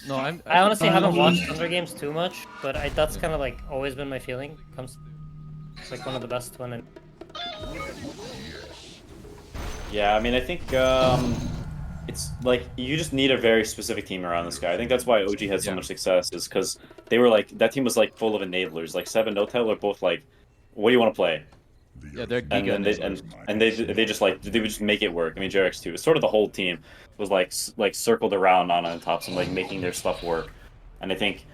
Speaker 7: No,
Speaker 6: I honestly haven't watched Thunder games too much, but that's kind of like always been my feeling. It's like one of the best when.
Speaker 5: Yeah, I mean, I think it's like you just need a very specific team around this guy. I think that's why OG had so much success, is because they were like, that team was like full of enablers. Like Seb and Notel are both like, "What do you want to play?"
Speaker 7: yeah, they're
Speaker 5: And then they just like they would just make it work. I mean, JRX too. It's sort of the whole team was like circled around on tops and like making their stuff work. And I think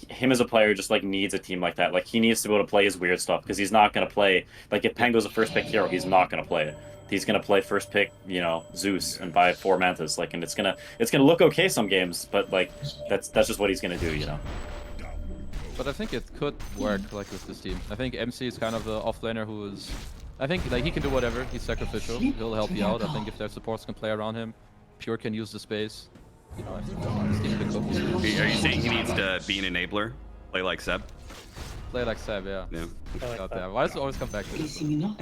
Speaker 5: him as a player just like needs a team like that. Like he needs to be able to play his weird stuff, because he's not gonna play like if Pango's a first pick hero, he's not gonna play it. He's gonna play first pick, you know, Zeus and buy 4 Mantas. Like, and it's gonna look okay some games, but like that's just what he's gonna do, you know.
Speaker 7: But I think it could work like with this team. I think MC is kind of the offlaner who is, I think like he can do whatever. He's sacrificial. He'll help you out. I think if their supports can play around him, Pure can use the space. You know, I think this team could go.
Speaker 4: Are you saying he needs to be an enabler, play like Seb?
Speaker 7: Play like Seb, yeah.
Speaker 4: Yeah.
Speaker 7: God damn. Why does it always come back to this?
Speaker 8: Pleasing not.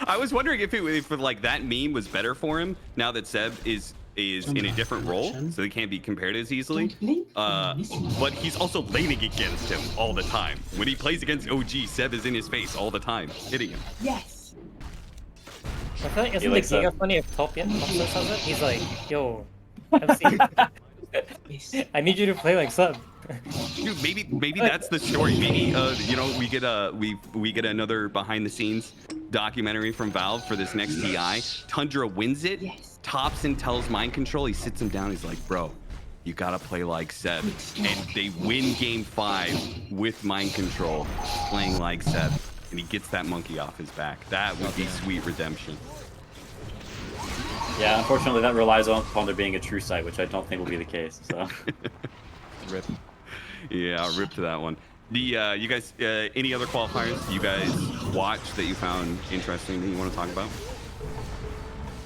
Speaker 4: I was wondering if like that meme was better for him now that Seb is in a different role, so they can't be compared as easily.
Speaker 8: Don't blink. You're missing.
Speaker 4: But he's also laning against him all the time. When he plays against OG, Seb is in his face all the time, hitting him.
Speaker 8: Yes.
Speaker 6: I feel like isn't
Speaker 5: likes
Speaker 6: the Giga
Speaker 5: that.
Speaker 6: funny if Thompson says it? He's like, "Yo, MC,
Speaker 8: Yes.
Speaker 6: I need you to play like Sub."
Speaker 4: Dude, maybe that's the story. Maybe you know, we get another behind the scenes documentary from Valve for this next TI. Tundra wins it.
Speaker 8: Yes.
Speaker 4: Topson tells Mind Control. He sits him down. He's like, "Bro, you gotta play like Seb." And they win game 5 with Mind Control, playing like Seb, and he gets that monkey off his back. That would be sweet redemption.
Speaker 5: Yeah, unfortunately that relies upon there being a true site, which I don't think will be the case. So
Speaker 7: Rip.
Speaker 4: Yeah, rip to that one. The you guys, any other qualifiers you guys watched that you found interesting that you want to talk about?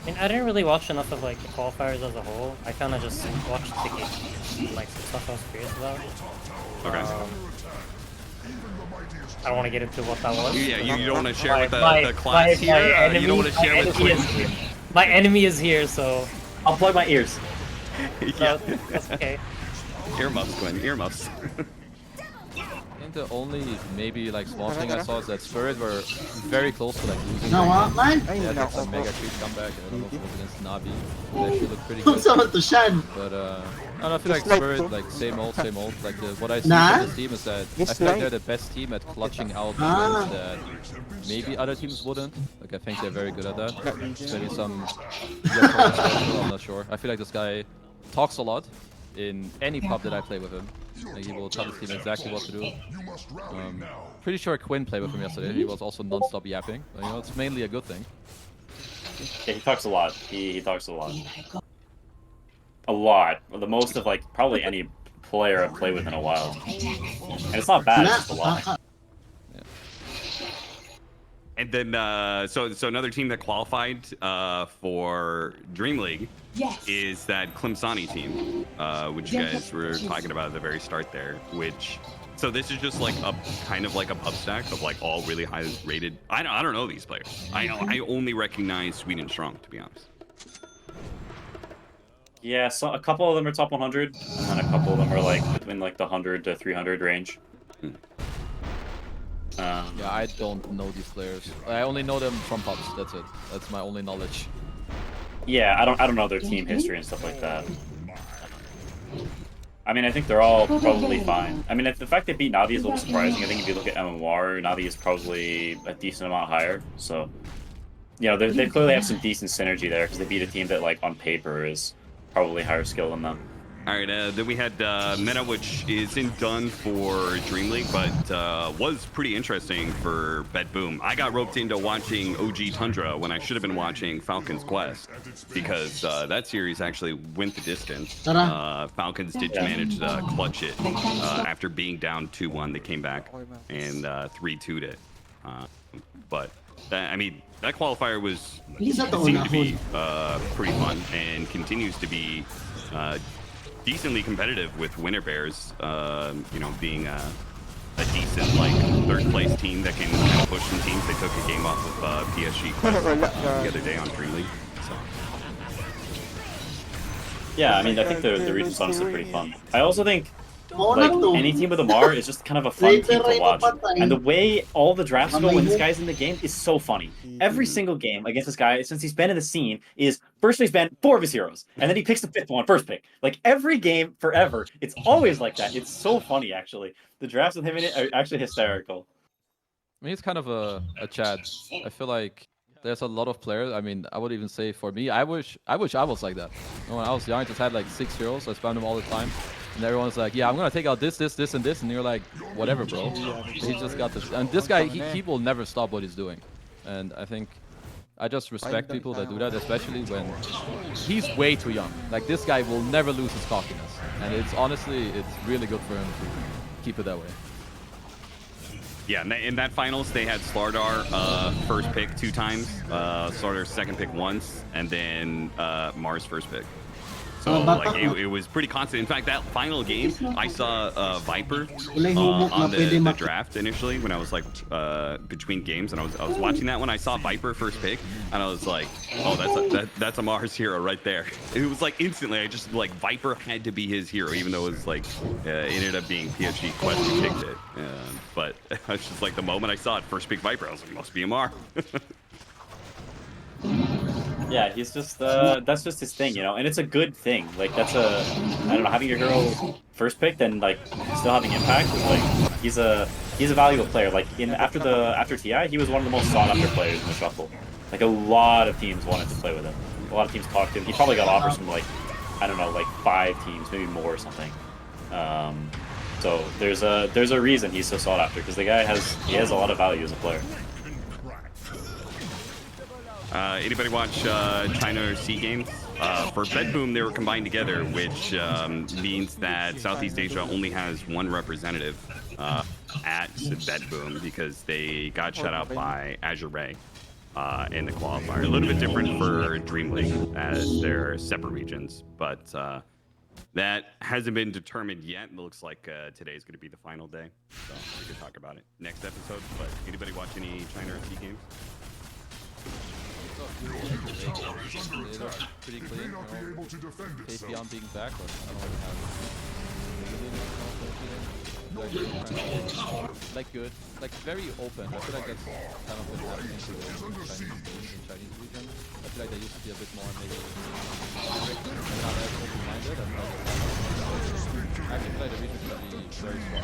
Speaker 6: I mean, I didn't really watch enough of like the qualifiers as a whole. I kind of just watched the game, like some stuff I was curious about.
Speaker 4: Okay.
Speaker 6: I don't want to get into what that was.
Speaker 4: Yeah, you don't want to share
Speaker 6: My-
Speaker 4: with
Speaker 6: my-
Speaker 4: the class
Speaker 6: my
Speaker 4: here.
Speaker 6: enemy-
Speaker 4: You don't want to
Speaker 6: my
Speaker 4: share with
Speaker 6: enemy is
Speaker 4: Quinn.
Speaker 6: here. My enemy is here, so
Speaker 5: I'll plug my ears.
Speaker 4: Yeah.
Speaker 6: that's okay.
Speaker 4: Earmuffs, Quinn. Earmuffs.
Speaker 7: think the only maybe like small thing I saw is that Spirit were very close to like losing.
Speaker 1: Nawa, man.
Speaker 7: They had like some mega creep comeback, and I don't know if it was against Navi. They actually looked pretty good.
Speaker 1: Saan to Shan?
Speaker 7: But I don't know, I feel like Spirit, like same old, same old. Like what I see
Speaker 1: Nah.
Speaker 7: from this team is that I feel like they're the best team at clutching out wins that maybe other teams wouldn't. Like I think they're very good at that. Maybe some I'm not sure. I feel like this guy talks a lot in any pub that I play with him. Like he will tell his team exactly what to do. Pretty sure Quinn played with him yesterday. He was also non-stop yapping. But, you know, it's mainly a good thing.
Speaker 5: Yeah, he talks a lot. He talks a lot. A lot. The most of like probably any player I've played with in a while. And it's not bad, it's just a lot.
Speaker 4: And then, so another team that qualified for Dream League
Speaker 3: Yes.
Speaker 4: is that Clemsani team, which you guys were talking about at the very start there. So this is just like a kind of like a pub stack of like all really high rated. I don't know these players. I only recognize Sweden Strong, to be honest.
Speaker 5: Yeah, so a couple of them are top 100, and then a couple of them are like between like the 100 to 300 range.
Speaker 7: Yeah, I don't know these players. I only know them from pubs. That's it. That's my only knowledge.
Speaker 5: Yeah, I don't know their team history and stuff like that. I mean, I think they're all probably fine. I mean, the fact they beat Navi is a little surprising. I think if you look at MMR, Navi is probably a decent amount higher. So, you know, they clearly have some decent synergy there because they beat a team that, like, on paper is probably higher skill than them.
Speaker 4: All right, then we had Meta, which isn't done for Dream League, but was pretty interesting for Bet Boom. I got roped into watching OG Tundra when I should have been watching Falcon's Quest, because that series actually went the distance. Falcons did manage to clutch it after being down 2-1. They came back and 3-2'd it. But I mean, that qualifier was seemed to be pretty fun and continues to be decently competitive with Winter Bears, you know, being a decent like third place team that can kind of push some teams. They took a game off of PSG Quest the other day on Dream League. So.
Speaker 5: Yeah, I mean, I think the region's honestly pretty fun. I also think like any team with a Mar is just kind of a fun team to watch. And the way all the drafts go when this guy's in the game is so funny. Every single game against this guy, since he's been in the scene, is first phase ban 4 of his heroes, and then he picks the 5th one, first pick. Like every game forever, it's always like that. It's so funny, actually. The drafts with him in it are actually hysterical.
Speaker 7: I mean, it's kind of a Chad. I feel like there's a lot of players. I mean, I would even say for me, I wish I was like that. When I was young, I just had like 6 heroes. So I spammed them all the time. And everyone's like, yeah, I'm going to take out this, and this. And you're like, whatever, bro. He just got this. And this guy, he will never stop what he's doing. And I think I just respect people that do that, especially when he's way too young. Like, this guy will never lose his cockiness. And it's honestly, it's really good for him to keep it that way.
Speaker 4: Yeah, in that finals, they had Slardar first pick 2 times, Slardar second pick once, and then Mars first pick. So like it was pretty constant. In fact, that final game, I saw Viper on the draft initially when I was like between games, and I was watching that when I saw Viper first pick, and I was like, oh, that's a Mars hero right there. It was like instantly, I just like Viper had to be his hero, even though it was like it ended up being PSG Quest who picked it. But I was just like the moment I saw it, first pick Viper, I was like, must be a Mar.
Speaker 5: Yeah, he's just that's just his thing, you know, and it's a good thing. Like that's I don't know, having your hero first pick, then like still having impact is like he's a valuable player. Like after TI, he was one of the most sought after players in the shuffle. Like a lot of teams wanted to play with him. A lot of teams talked to him. He probably got offers from like I don't know, like 5 teams, maybe more or something. So there's a reason he's so sought after, because the guy has a lot of value as a player.
Speaker 4: Anybody watch China Sea Games? For Bet Boom, they were combined together, which means that Southeast Asia only has 1 representative at Bet Boom, because they got shut out by Azure Ray in the qualifier. A little bit different for Dream League, as they're separate regions, but that hasn't been determined yet. It looks like today is going to be the final day, so we can talk about it next episode. But anybody watch any China Sea Games?
Speaker 7: They look pretty clean. You know, KPN being back, but I don't really have like like good, like very open. I feel like that's kind of been happening to the Chinese game, the Chinese region. I feel like they used to be a bit more maybe not as open-minded. And I actually feel like the region should be very strong.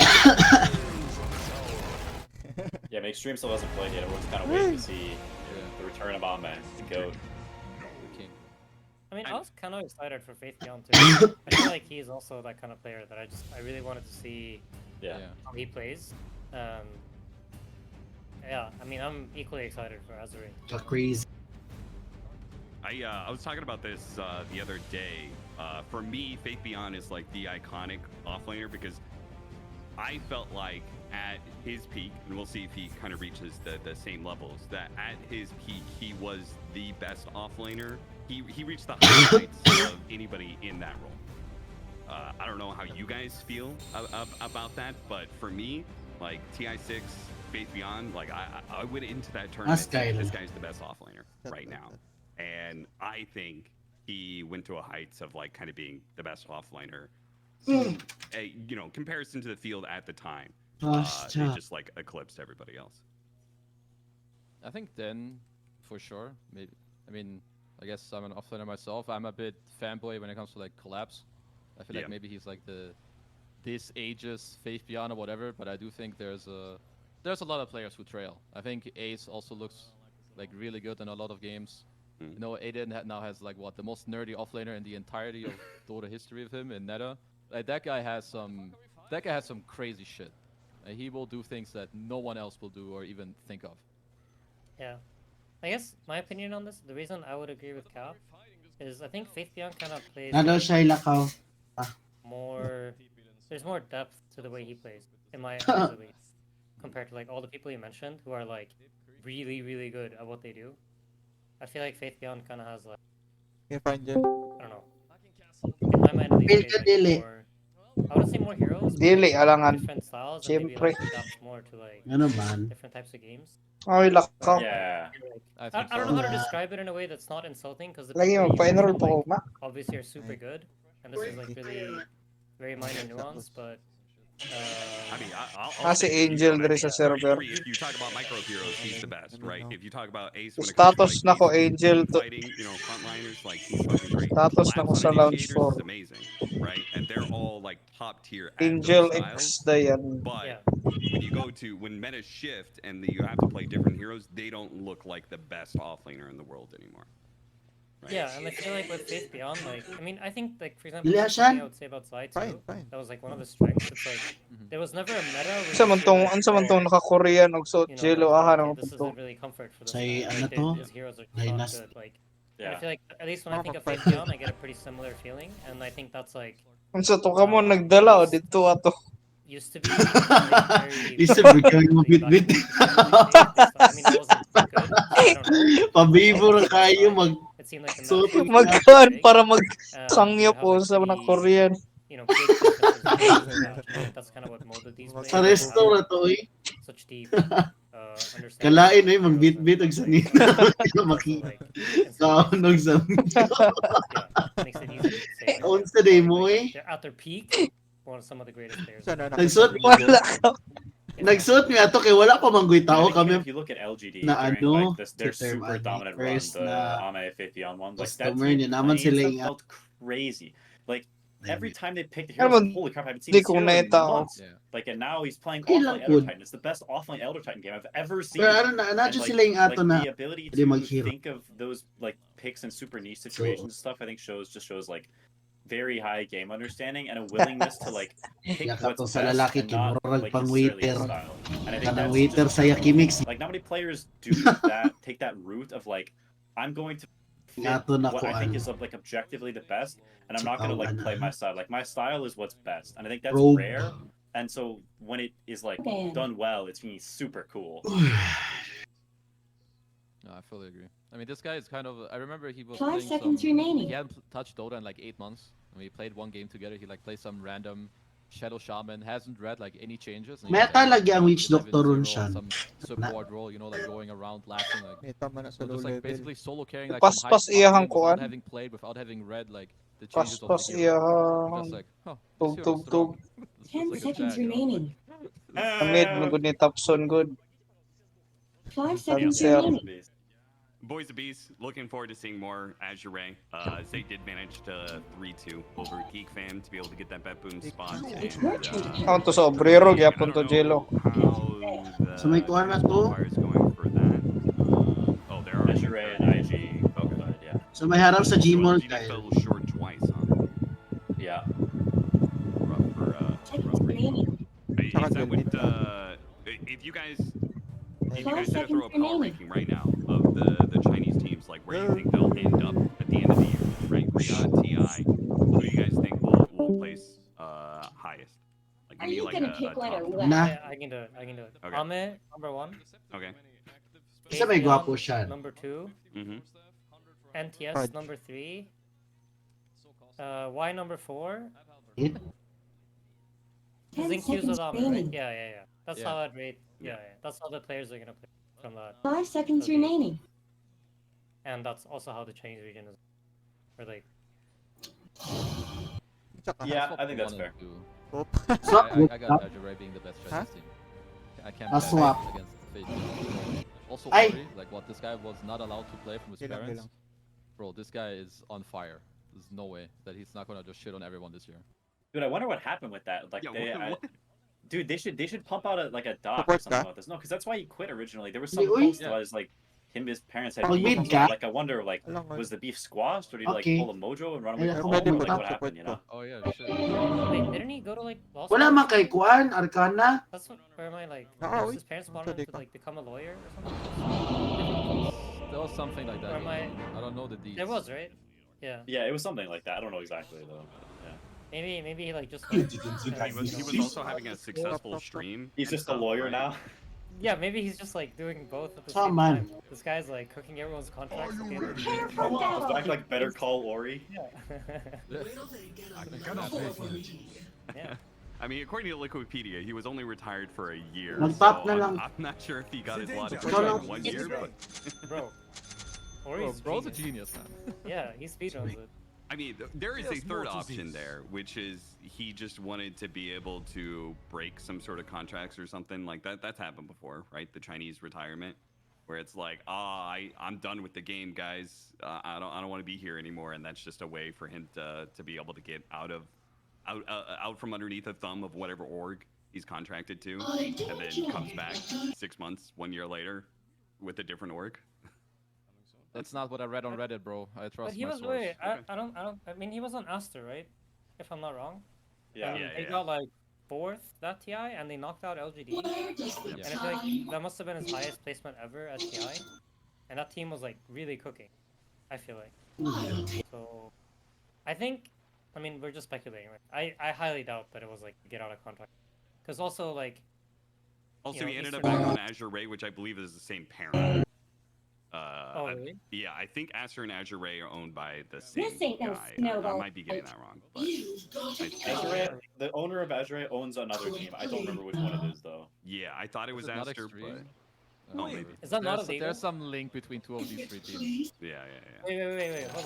Speaker 5: Yeah, but Extreme still hasn't played yet. Everyone's kind of waiting to see the return of Ame, the GOAT.
Speaker 7: The king.
Speaker 6: I mean, I was kind of excited for Faith Beyond too. I feel like he's also that kind of player that I really wanted to see
Speaker 5: Yeah.
Speaker 6: how he plays. Yeah, I mean, I'm equally excited for Azuri.
Speaker 1: Crazy.
Speaker 4: I was talking about this the other day. For me, Faith Beyond is like the iconic offlaner because I felt like at his peak, and we'll see if he kind of reaches the same levels, that at his peak, he was the best offlaner. He reached the highlights of anybody in that role. I don't know how you guys feel about that, but for me, like TI6, Faith Beyond, like I went into that tournament saying this guy's the best offlaner right now. And I think he went to a heights of like kind of being the best offlaner. You know, comparison to the field at the time. It just like eclipsed everybody else.
Speaker 7: I think then, for sure, maybe. I mean, I guess I'm an offlaner myself. I'm a bit fanboy when it comes to like collabs. I feel like maybe he's like this ages Faith Beyond or whatever. But I do think there's a lot of players who trail. I think Ace also looks like really good in a lot of games. You know, Aiden now has like what the most nerdy offlaner in the entirety of Dota history of him in Neta. Like that guy has some crazy shit. He will do things that no one else will do or even think of.
Speaker 6: Yeah. I guess my opinion on this, the reason I would agree with Cap is I think Faith Beyond kind of plays more. There's more depth to the way he plays, in my eyes at least, compared to like all the people you mentioned who are like really, really good at what they do. I feel like Faith Beyond kind of has like,
Speaker 2: Okay, fine, Jen.
Speaker 6: I don't know. In my mind, at least, like, more, I wouldn't say more heroes, but
Speaker 9: Dili,
Speaker 6: like,
Speaker 9: alangan.
Speaker 6: different styles and maybe
Speaker 9: Siyempre.
Speaker 6: like adapt more to like
Speaker 1: Ano man?
Speaker 6: different types of games.
Speaker 9: Okay, lakaw.
Speaker 5: Yeah.
Speaker 6: Like,
Speaker 7: I think
Speaker 6: I don't know how to
Speaker 1: so.
Speaker 6: describe it in a way that's not insulting because the
Speaker 9: Lagi
Speaker 6: people you
Speaker 9: magpa-enroll
Speaker 6: mentioned,
Speaker 9: pa ko,
Speaker 6: like,
Speaker 9: ma.
Speaker 6: obviously are super good, and this is like really very minor nuance, but
Speaker 4: I mean, I'll
Speaker 9: Kasi
Speaker 4: say if you
Speaker 9: Angel
Speaker 4: talk
Speaker 9: diri
Speaker 4: about
Speaker 9: sa server.
Speaker 4: If you talk about micro heroes, he's the best, right? If you talk about Ace, when it
Speaker 9: Status
Speaker 4: comes to,
Speaker 9: na
Speaker 4: like,
Speaker 9: ko,
Speaker 4: basic
Speaker 9: Angel.
Speaker 4: fighting, you know, frontliners, like he's fucking great.
Speaker 9: Status na ko
Speaker 4: Collabs
Speaker 9: sa
Speaker 4: on
Speaker 9: Lounge
Speaker 4: Initiators
Speaker 9: 4.
Speaker 4: is amazing, right? And they're all like top tier at
Speaker 9: Angel
Speaker 4: those
Speaker 9: X
Speaker 4: styles.
Speaker 9: Dayan.
Speaker 4: But
Speaker 6: yeah.
Speaker 4: when you go to when metas shift and you have to play different heroes, they don't look like the best offlaner in the world anymore. Right?
Speaker 6: Yeah, and I feel like with Faith Beyond, like, I mean, I think, like, for example,
Speaker 1: Ilya,
Speaker 6: something
Speaker 1: Shan?
Speaker 6: I would say about Zai too,
Speaker 2: Fine.
Speaker 6: that was like one of the strengths. It's like there was never a meta where
Speaker 9: Sa
Speaker 6: you
Speaker 9: man
Speaker 6: feel
Speaker 9: tong,
Speaker 6: like,
Speaker 9: ansa man
Speaker 6: oh,
Speaker 9: tong naka-Korean og suot
Speaker 6: you know,
Speaker 9: jello,
Speaker 6: like,
Speaker 9: aha
Speaker 6: okay,
Speaker 9: naman
Speaker 6: this
Speaker 9: to.
Speaker 6: isn't really comfort for this
Speaker 1: Sa
Speaker 6: guy.
Speaker 1: ano
Speaker 6: Like,
Speaker 1: to?
Speaker 6: his heroes are
Speaker 1: Linus.
Speaker 6: not good. Like, and I
Speaker 5: Yeah.
Speaker 6: feel like at least when I think of Faith Beyond, I get a pretty similar feeling, and I think that's like
Speaker 9: Unsa to ka mo nagdala o dito ato.
Speaker 6: used to be like, very.
Speaker 1: Isa bigyan mo bit-bit.
Speaker 6: I mean, I wasn't good. So I don't know.
Speaker 1: Pabibo ra kayo mag
Speaker 6: It seemed like the
Speaker 1: So,
Speaker 6: meta was
Speaker 9: Magkuhan
Speaker 6: big.
Speaker 9: para
Speaker 6: You
Speaker 9: magkangyo
Speaker 6: have,
Speaker 9: po
Speaker 6: like,
Speaker 9: sa mga
Speaker 6: the,
Speaker 9: Korean.
Speaker 6: you know, big differences in match. I think that's kind of what molded these players.
Speaker 1: sa resto ra to eh.
Speaker 6: Such deep understanding.
Speaker 1: Kalain eh mag bit-bit og sanina. Maki.
Speaker 6: Like,
Speaker 1: Kaunog sa.
Speaker 6: yeah, makes it easy to say.
Speaker 1: Unsa day mo eh?
Speaker 6: They're at their peak, one of some of the greatest players.
Speaker 2: Sana
Speaker 1: Nagsuot
Speaker 9: Wala ka.
Speaker 1: Nagsuot mi ato kay wala pa manggoy
Speaker 5: I
Speaker 1: tao
Speaker 5: think even
Speaker 1: kami.
Speaker 5: if you look at LGD
Speaker 1: na
Speaker 5: during
Speaker 1: ano,
Speaker 5: like this, their
Speaker 1: si Term
Speaker 5: super
Speaker 1: Ani
Speaker 5: dominant run,
Speaker 1: first
Speaker 5: the
Speaker 1: na
Speaker 5: Ame Faith Beyond one, like that
Speaker 1: customer
Speaker 5: team
Speaker 1: niya naman
Speaker 5: playing
Speaker 1: sila
Speaker 5: stuff
Speaker 1: yung
Speaker 5: felt crazy. Like every time they picked the
Speaker 9: Alam
Speaker 5: heroes,
Speaker 9: mo,
Speaker 5: holy crap, I haven't seen
Speaker 9: di
Speaker 5: this
Speaker 9: ko
Speaker 5: hero
Speaker 9: na
Speaker 5: in
Speaker 9: tao.
Speaker 5: months.
Speaker 7: Yeah.
Speaker 5: Like, and now he's playing
Speaker 1: Okay
Speaker 5: offline
Speaker 1: lang
Speaker 5: Elder
Speaker 1: good.
Speaker 5: Titan. It's the best offline Elder Titan game I've ever seen.
Speaker 1: Pero ano na
Speaker 5: And,
Speaker 1: just
Speaker 5: like,
Speaker 1: sila yung ato na
Speaker 5: the ability
Speaker 1: pwede
Speaker 5: to
Speaker 1: mag-hero.
Speaker 5: think of those like picks in super niche situations and stuff, I think shows like very high game understanding and a willingness to like pick
Speaker 1: Yaka
Speaker 5: what's
Speaker 1: to sa
Speaker 5: best
Speaker 1: lalaki
Speaker 5: and not
Speaker 1: kimurag
Speaker 5: like
Speaker 1: pang
Speaker 5: necessarily
Speaker 1: waiter.
Speaker 5: his style. And I think
Speaker 1: Kanang
Speaker 5: that's
Speaker 1: waiter
Speaker 5: just
Speaker 1: sa Yakimix.
Speaker 5: like not many players do that. Take that route of like I'm going to fit
Speaker 1: Ato na
Speaker 5: what I think
Speaker 1: kuan.
Speaker 5: is like objectively the best, and I'm not going to like play my style. Like my style is what's best, and I think that's
Speaker 1: Robe.
Speaker 5: rare. And so when it is like
Speaker 3: Damn.
Speaker 5: done well, it's really super cool.
Speaker 7: No, I fully agree. I mean, this guy is kind of. I remember he was
Speaker 3: 5
Speaker 7: playing
Speaker 3: seconds
Speaker 7: some,
Speaker 3: remaining.
Speaker 7: He hadn't touched Dota in like 8 months. And we played one game together. He like played some random Shadow Shaman. Hasn't read like any changes. and he was,
Speaker 1: Meta
Speaker 7: like,
Speaker 1: lagi ang Witch
Speaker 7: 11-0,
Speaker 1: Doctor ron siya.
Speaker 7: Some support role, you know, like going around lasting like.
Speaker 2: Meta man na sa
Speaker 7: So
Speaker 2: low
Speaker 7: just like
Speaker 2: level.
Speaker 7: basically solo carrying like some high
Speaker 9: Paspas
Speaker 7: top
Speaker 9: iyahang
Speaker 7: lane without
Speaker 9: kuan.
Speaker 7: having played, without having read like the changes of
Speaker 9: Paspas
Speaker 7: the hero.
Speaker 9: iyahang.
Speaker 7: Just like, huh,
Speaker 9: Tug,
Speaker 7: this
Speaker 9: tug,
Speaker 7: hero's strong.
Speaker 9: tug.
Speaker 7: This
Speaker 3: 10
Speaker 7: looks like a
Speaker 3: seconds
Speaker 7: jag, you know,
Speaker 3: remaining.
Speaker 9: Mid mo gud ni Thompson good.
Speaker 3: 5 seconds
Speaker 9: Sir.
Speaker 3: remaining.
Speaker 4: Boys of Beast, looking forward to seeing more Azure Ray. Zay did manage to 3-2 over Geek Fam to be able to get that bet boom spot.
Speaker 3: It's your turn to pick.
Speaker 9: Ang to sa obrero gyapon to Jello.
Speaker 1: So may kuha na to.
Speaker 4: Going for that. Oh, there are
Speaker 5: Azure Ray and IG both good, yeah.
Speaker 1: So may harap sa Gmon
Speaker 4: Gino
Speaker 1: tayo.
Speaker 4: fell short twice, huh?
Speaker 5: Yeah.
Speaker 4: Rough for
Speaker 3: Seconds remaining.
Speaker 4: Is that what, if you guys had to throw a power ranking right now of the Chinese teams, like where you think they'll end up at the end of the year, right? Riyadh, TI, who do you guys think will place highest? Like,
Speaker 3: Are
Speaker 4: give me
Speaker 3: you
Speaker 4: like
Speaker 3: gonna
Speaker 4: a
Speaker 3: pick one or
Speaker 4: top.
Speaker 3: what?
Speaker 1: Nah.
Speaker 6: I can do it. I can do it.
Speaker 4: Okay.
Speaker 6: Ame, number 1.
Speaker 4: Okay.
Speaker 1: Isa may
Speaker 6: Atheon,
Speaker 1: gwapo siya.
Speaker 6: Number 2.
Speaker 4: Mm-hmm.
Speaker 6: NTS
Speaker 2: Right.
Speaker 6: number 3. Y number 4.
Speaker 1: Hit.
Speaker 3: 10
Speaker 6: Zinc
Speaker 3: seconds
Speaker 6: Ame, right?
Speaker 3: remaining.
Speaker 6: Yeah. That's
Speaker 7: Yeah.
Speaker 6: how I'd rate. Yeah. That's how the players are gonna play from that.
Speaker 3: 5 seconds
Speaker 6: Okay.
Speaker 3: remaining.
Speaker 6: And that's also how the Chinese region is. Or like,
Speaker 5: Yeah, I think that's fair.
Speaker 2: Oop.
Speaker 1: So,
Speaker 7: I got Azure Ray being the best Chinese team. I can't
Speaker 1: A
Speaker 7: bet
Speaker 1: swap.
Speaker 7: against Fate. Also,
Speaker 1: Ay.
Speaker 7: Ori, like what this guy was not allowed to play from his
Speaker 2: Bilang,
Speaker 7: parents.
Speaker 2: bilang.
Speaker 7: Bro, this guy is on fire. There's no way that he's not gonna just shit on everyone this year.
Speaker 5: Dude, I wonder what happened with that. Like,
Speaker 4: Yeah,
Speaker 5: they, dude, they should pump out a doc or
Speaker 2: Support
Speaker 5: something
Speaker 2: that.
Speaker 5: about this. No, because that's why he quit originally. There was some
Speaker 1: Uy.
Speaker 5: post that was like his parents had
Speaker 1: Oh,
Speaker 5: beef.
Speaker 1: mid
Speaker 5: and
Speaker 1: guy.
Speaker 5: like, I wonder, like,
Speaker 2: Alam mo.
Speaker 5: was the beef squashed or did he
Speaker 1: Okay.
Speaker 5: like pull a mojo and run away
Speaker 1: Ay,
Speaker 5: from
Speaker 1: ako
Speaker 5: home? Or,
Speaker 1: pwede
Speaker 5: like,
Speaker 1: po
Speaker 5: what
Speaker 2: to,
Speaker 5: happened? You know?
Speaker 7: Oh yeah, shit.
Speaker 6: wait, didn't he go to like law
Speaker 1: Wala
Speaker 6: school?
Speaker 1: man kay Kuan, Arcana.
Speaker 6: That's what, where am I like?
Speaker 2: Ah,
Speaker 6: was
Speaker 2: wait.
Speaker 6: his parents
Speaker 2: Ito,
Speaker 6: wanted him
Speaker 2: di
Speaker 6: to
Speaker 2: ka.
Speaker 6: like become a lawyer or something?
Speaker 7: There was something like that.
Speaker 6: Or am
Speaker 7: going
Speaker 6: I-
Speaker 7: on. I don't know the deeds.
Speaker 6: There was, right? Yeah.
Speaker 5: Yeah, it was something like that. I don't know exactly though. Yeah.
Speaker 6: Maybe he like just. Like,
Speaker 4: He was also having a successful stream.
Speaker 5: He's
Speaker 4: and
Speaker 5: just a
Speaker 4: stuff,
Speaker 5: lawyer
Speaker 4: right?
Speaker 5: now.
Speaker 6: yeah, maybe he's just like doing both at the
Speaker 1: Oh,
Speaker 6: same
Speaker 1: man.
Speaker 6: time. This guy's like cooking everyone's contracts. at the end of the
Speaker 3: Careful
Speaker 5: It's
Speaker 3: now.
Speaker 5: back like Better Call Ori.
Speaker 6: year. Yeah.
Speaker 4: I mean, according to Wikipedia, he was only retired for a year.
Speaker 1: Nag-pop
Speaker 4: so
Speaker 1: na
Speaker 4: I'm,
Speaker 1: lang.
Speaker 4: I'm not sure if he got his lot of
Speaker 1: Ikaw lang.
Speaker 4: in 1 year, but
Speaker 6: Bro.
Speaker 7: Bro,
Speaker 6: Ori's
Speaker 7: bro's a
Speaker 6: genius.
Speaker 7: genius, man.
Speaker 6: Yeah, he speedruns it.
Speaker 4: I mean, there is a third option there, which is he just wanted to be able to break some sort of contracts or something like that. That's happened before, right? The Chinese retirement, where it's like, I'm done with the game, guys. I don't want to be here anymore, and that's just a way for him to be able to get out from underneath the thumb of whatever org he's contracted to, and then comes back 6 months, 1 year later, with a different org.
Speaker 7: That's not what I read on Reddit, bro. I
Speaker 6: But
Speaker 7: trust
Speaker 6: he
Speaker 7: my
Speaker 6: was
Speaker 7: source.
Speaker 6: wait, I mean he was on Aster, right? If I'm not wrong.
Speaker 5: Yeah.
Speaker 6: And they got like 4th that TI and they knocked out LGD. And I feel like that must have been his highest placement ever as TI. And that team was like really cooking. I feel like. So I think I mean we're just speculating, right? I highly doubt that it was like get out of contract. Because also like
Speaker 4: Also,
Speaker 6: You know,
Speaker 4: he ended up
Speaker 6: Eastern-
Speaker 4: back on Azure Ray, which I believe is the same parent.
Speaker 6: oh really?
Speaker 4: Yeah, I think Aster and Azure Ray are owned by the same
Speaker 3: This ain't no
Speaker 4: guy. I
Speaker 3: snowball.
Speaker 4: might be getting that wrong, but I think,
Speaker 5: Azure, the owner of Azure owns another team. I don't remember which one it is though.
Speaker 4: yeah, I thought it was
Speaker 7: Is it not
Speaker 4: Aster,
Speaker 7: Extreme?
Speaker 4: but oh, maybe.
Speaker 6: Is that not
Speaker 7: There's,
Speaker 6: illegal?
Speaker 7: there's some link between two of these three teams.
Speaker 4: Yeah.
Speaker 6: Wait, hold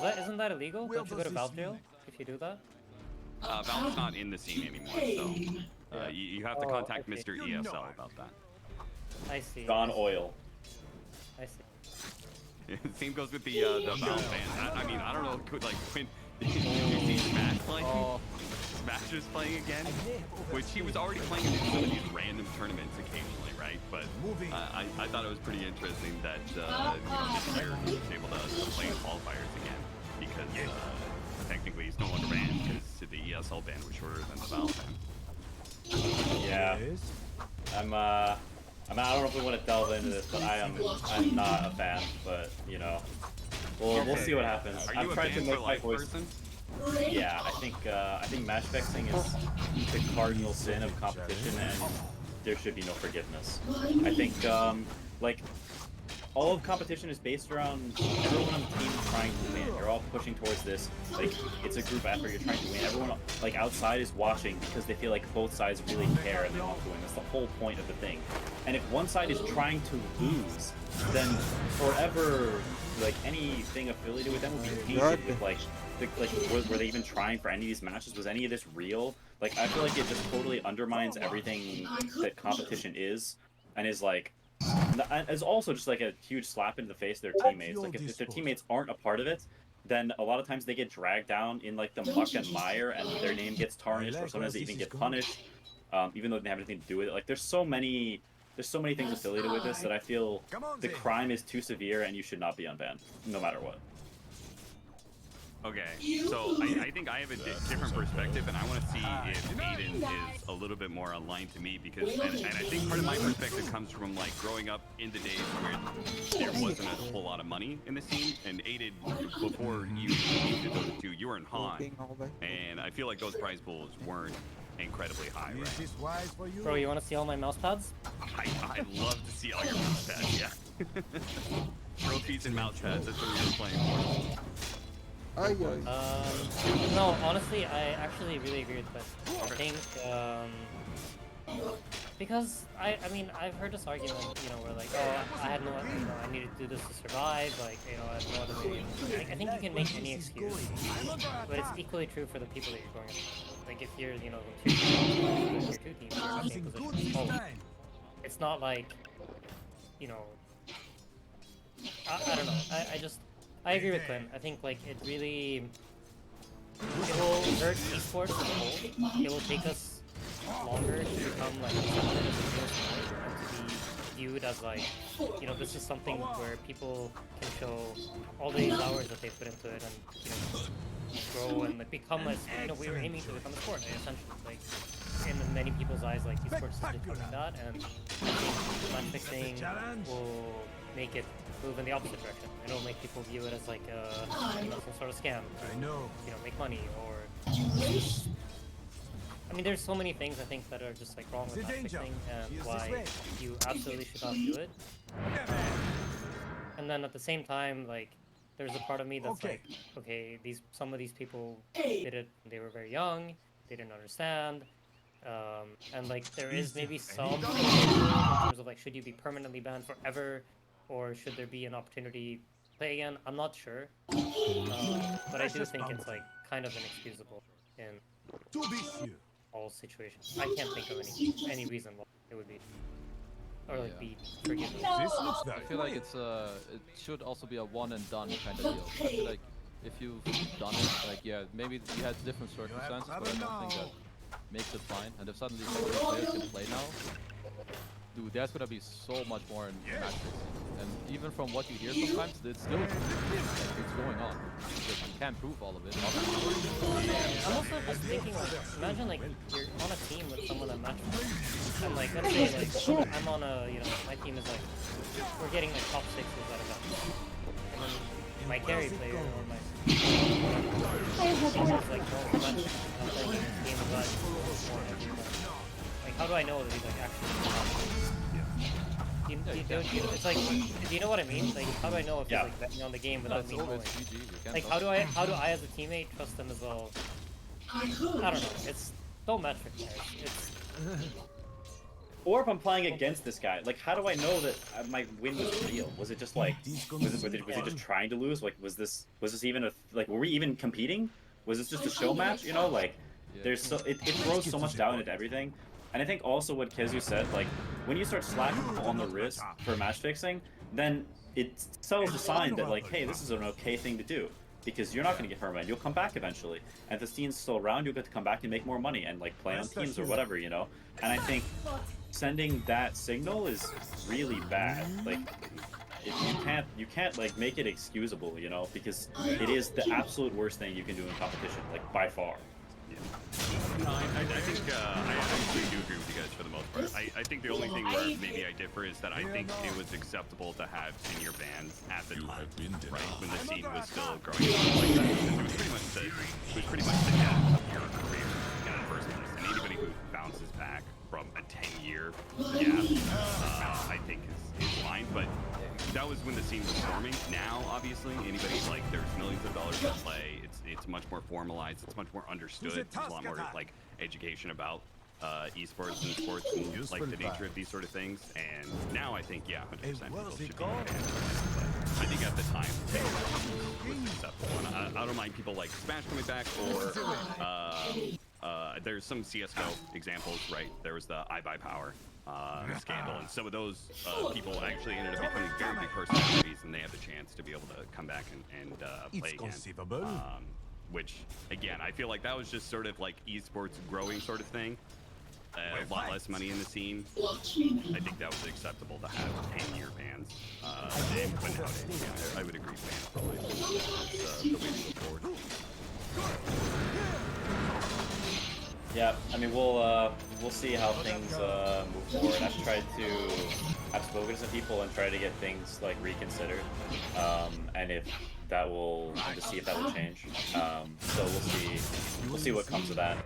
Speaker 6: on. Isn't that illegal? Don't you go to Valve jail if you do that?
Speaker 4: Valve's not in the scene anymore, so you have to
Speaker 6: Oh,
Speaker 4: contact
Speaker 6: okay.
Speaker 4: Mr. ESL about that.
Speaker 6: I see.
Speaker 5: Gone oil.
Speaker 6: I see.
Speaker 4: Same goes with the Valve fans. I mean, I don't know, like when did you see Smash playing?
Speaker 7: Oh,
Speaker 4: Smash was playing again, which he was already playing in some of these random tournaments occasionally, right? But I thought it was pretty interesting that this year he was able to play in qualifiers again because technically he's no longer banned because the ESL ban was shorter than the Valve ban.
Speaker 5: Yeah. I don't know if we want to delve into this, but I'm not a fan. But you know, we'll see what happens.
Speaker 4: Are
Speaker 5: I'm
Speaker 4: you a
Speaker 5: trying to
Speaker 4: ban
Speaker 5: make
Speaker 4: for
Speaker 5: my
Speaker 4: life
Speaker 5: voice.
Speaker 4: person?
Speaker 5: Yeah, I think match fixing is the cardinal sin of competition, and there should be no forgiveness. I think like all of competition is based around everyone on the team trying to win. You're all pushing towards this. Like it's a group effort. You're trying to win. Everyone like outside is watching because they feel like both sides really care and they want to win. That's the whole point of the thing. And if one side is trying to lose, then forever like anything affiliated with them will be tainted with like were they even trying for any of these matches? Was any of this real? Like, I feel like it just totally undermines everything that competition is, and is like, is also just like a huge slap in the face of their teammates. Like, if their teammates aren't a part of it, then a lot of times they get dragged down in like the muck and mire, and their name gets tarnished, or sometimes they even get punished, even though they didn't have anything to do with it. Like, there's so many things affiliated with this that I feel the crime is too severe, and you should not be unbanned, no matter what.
Speaker 4: Okay, so I think I have a different perspective, and I want to see if Aiden is a little bit more aligned to me, because, and I think part of my perspective comes from like growing up in the days where there wasn't a whole lot of money in the scene, and Aiden, before you did those two, you were in Han, and I feel like those prize pools weren't incredibly high, right?
Speaker 6: Bro, you want to see all my mouse pads?
Speaker 4: I'd love to see all your mouse pads, yeah. Trophies and mouse pads, that's what we're playing for.
Speaker 6: No, honestly, I actually really agree with that. I think, because I mean, I've heard this argument, you know, where like, oh, I had no, you know, I needed to do this to survive, like, you know, I have no other way. Like, I think you can make any excuse, but it's equally true for the people that you're going against. Like, if you're, you know, tier 2 teams, you're in the same position. Oh, it's not like, you know, I don't know. I agree with Quinn. I think like it will hurt esports as a whole. It will take us longer to become like accepted as a real sport and to be viewed as like, you know, this is something where people can show all these hours that they put into it and, you know, grow and like become a, you know, we were aiming to become a sport essentially. Like in many people's eyes, like esports is becoming that, and I think match fixing will make it move in the opposite direction. It'll make people view it as like you know, some sort of scam to, you know, make money, or I mean, there's so many things I think that are just like wrong with match fixing and why you absolutely should not do it. And then at the same time, like, there's a part of me that's like, okay, some of these people did it when they were very young, they didn't understand, and like there is maybe some in terms of like, should you be permanently banned forever, or should there be an opportunity to play again? I'm not sure, but I do think it's like kind of inexcusable in all situations. I can't think of any reason why it would be, or like be forgiven.
Speaker 7: I feel like it should also be a one and done kind of deal. I feel like if you've done it, like, yeah, maybe you had different circumstances, but I don't think that makes it fine. And if suddenly some of the players can play now, dude, there's gonna be so much more in match fixing. And even from what you hear sometimes, it's still like, it's going on. Because you can't prove all of it.
Speaker 6: I'm also just thinking, like, imagine like you're on a team with someone that match fixes, and like let's say like I'm on a, you know, my team is like, we're getting like top 6s at events, and then my carry player or my is like, no, I'm not playing this game of life. Like, how do I know that he's like actually? It's like, do you know what I mean? Like, how do I know if he's like betting on the game without me knowing? Like, how do I as a teammate trust him as well? I don't know. It's so much for players. It's.
Speaker 5: Or if I'm playing against this guy, like, how do I know that my win was real? Was it just like, was he just trying to lose? Like, was this even a, like, were we even competing? Was this just a show match? You know, like, there's so it throws so much doubt into everything. And I think also what Kezu said, like, when you start slapping people on the wrist for match fixing, then it sells the sign that, like, hey, this is an okay thing to do, because you're not going to get permanent. You'll come back eventually, and if the scene's still around, you'll get to come back and make more money and like play on teams or whatever, you know. And I think sending that signal is really bad. Like, you can't like make it excusable, you know, because it is the absolute worst thing you can do in competition, like, by far.
Speaker 4: No, I think I actually do agree with you guys for the most part. I think the only thing where maybe I differ is that I think it was acceptable to have senior bans at the time, right, when the scene was still growing up like that. Because it was pretty much the death of your career in the first place. And anybody who bounces back from a 10-year gap, I think is fine. But that was when the scene was forming. Now, obviously, anybody, like, there's millions of dollars at play. It's much more formalized. It's much more understood. There's a lot more like education about esports and sports and like the nature of these sort of things. And now I think, yeah, 100% people should be banned. But think at the time it was acceptable. And I don't mind people like Smash coming back, or there's some CS:GO examples, right? There was the iBuyPower scandal, and some of those people actually ended up becoming very big personalities, and they have the chance to be able to come back and play again. Which, again, I feel like that was just sort of like esports growing sort of thing. A lot less money in the scene. I think that was acceptable to have 10-year bans. But nowadays, yeah, I would agree bans for life. That's the way to go forward.
Speaker 5: Yeah, I mean we'll see how things move forward. I've spoken to some people and tried to get things like reconsidered, and if that will to see if that will change. So we'll see what comes of that.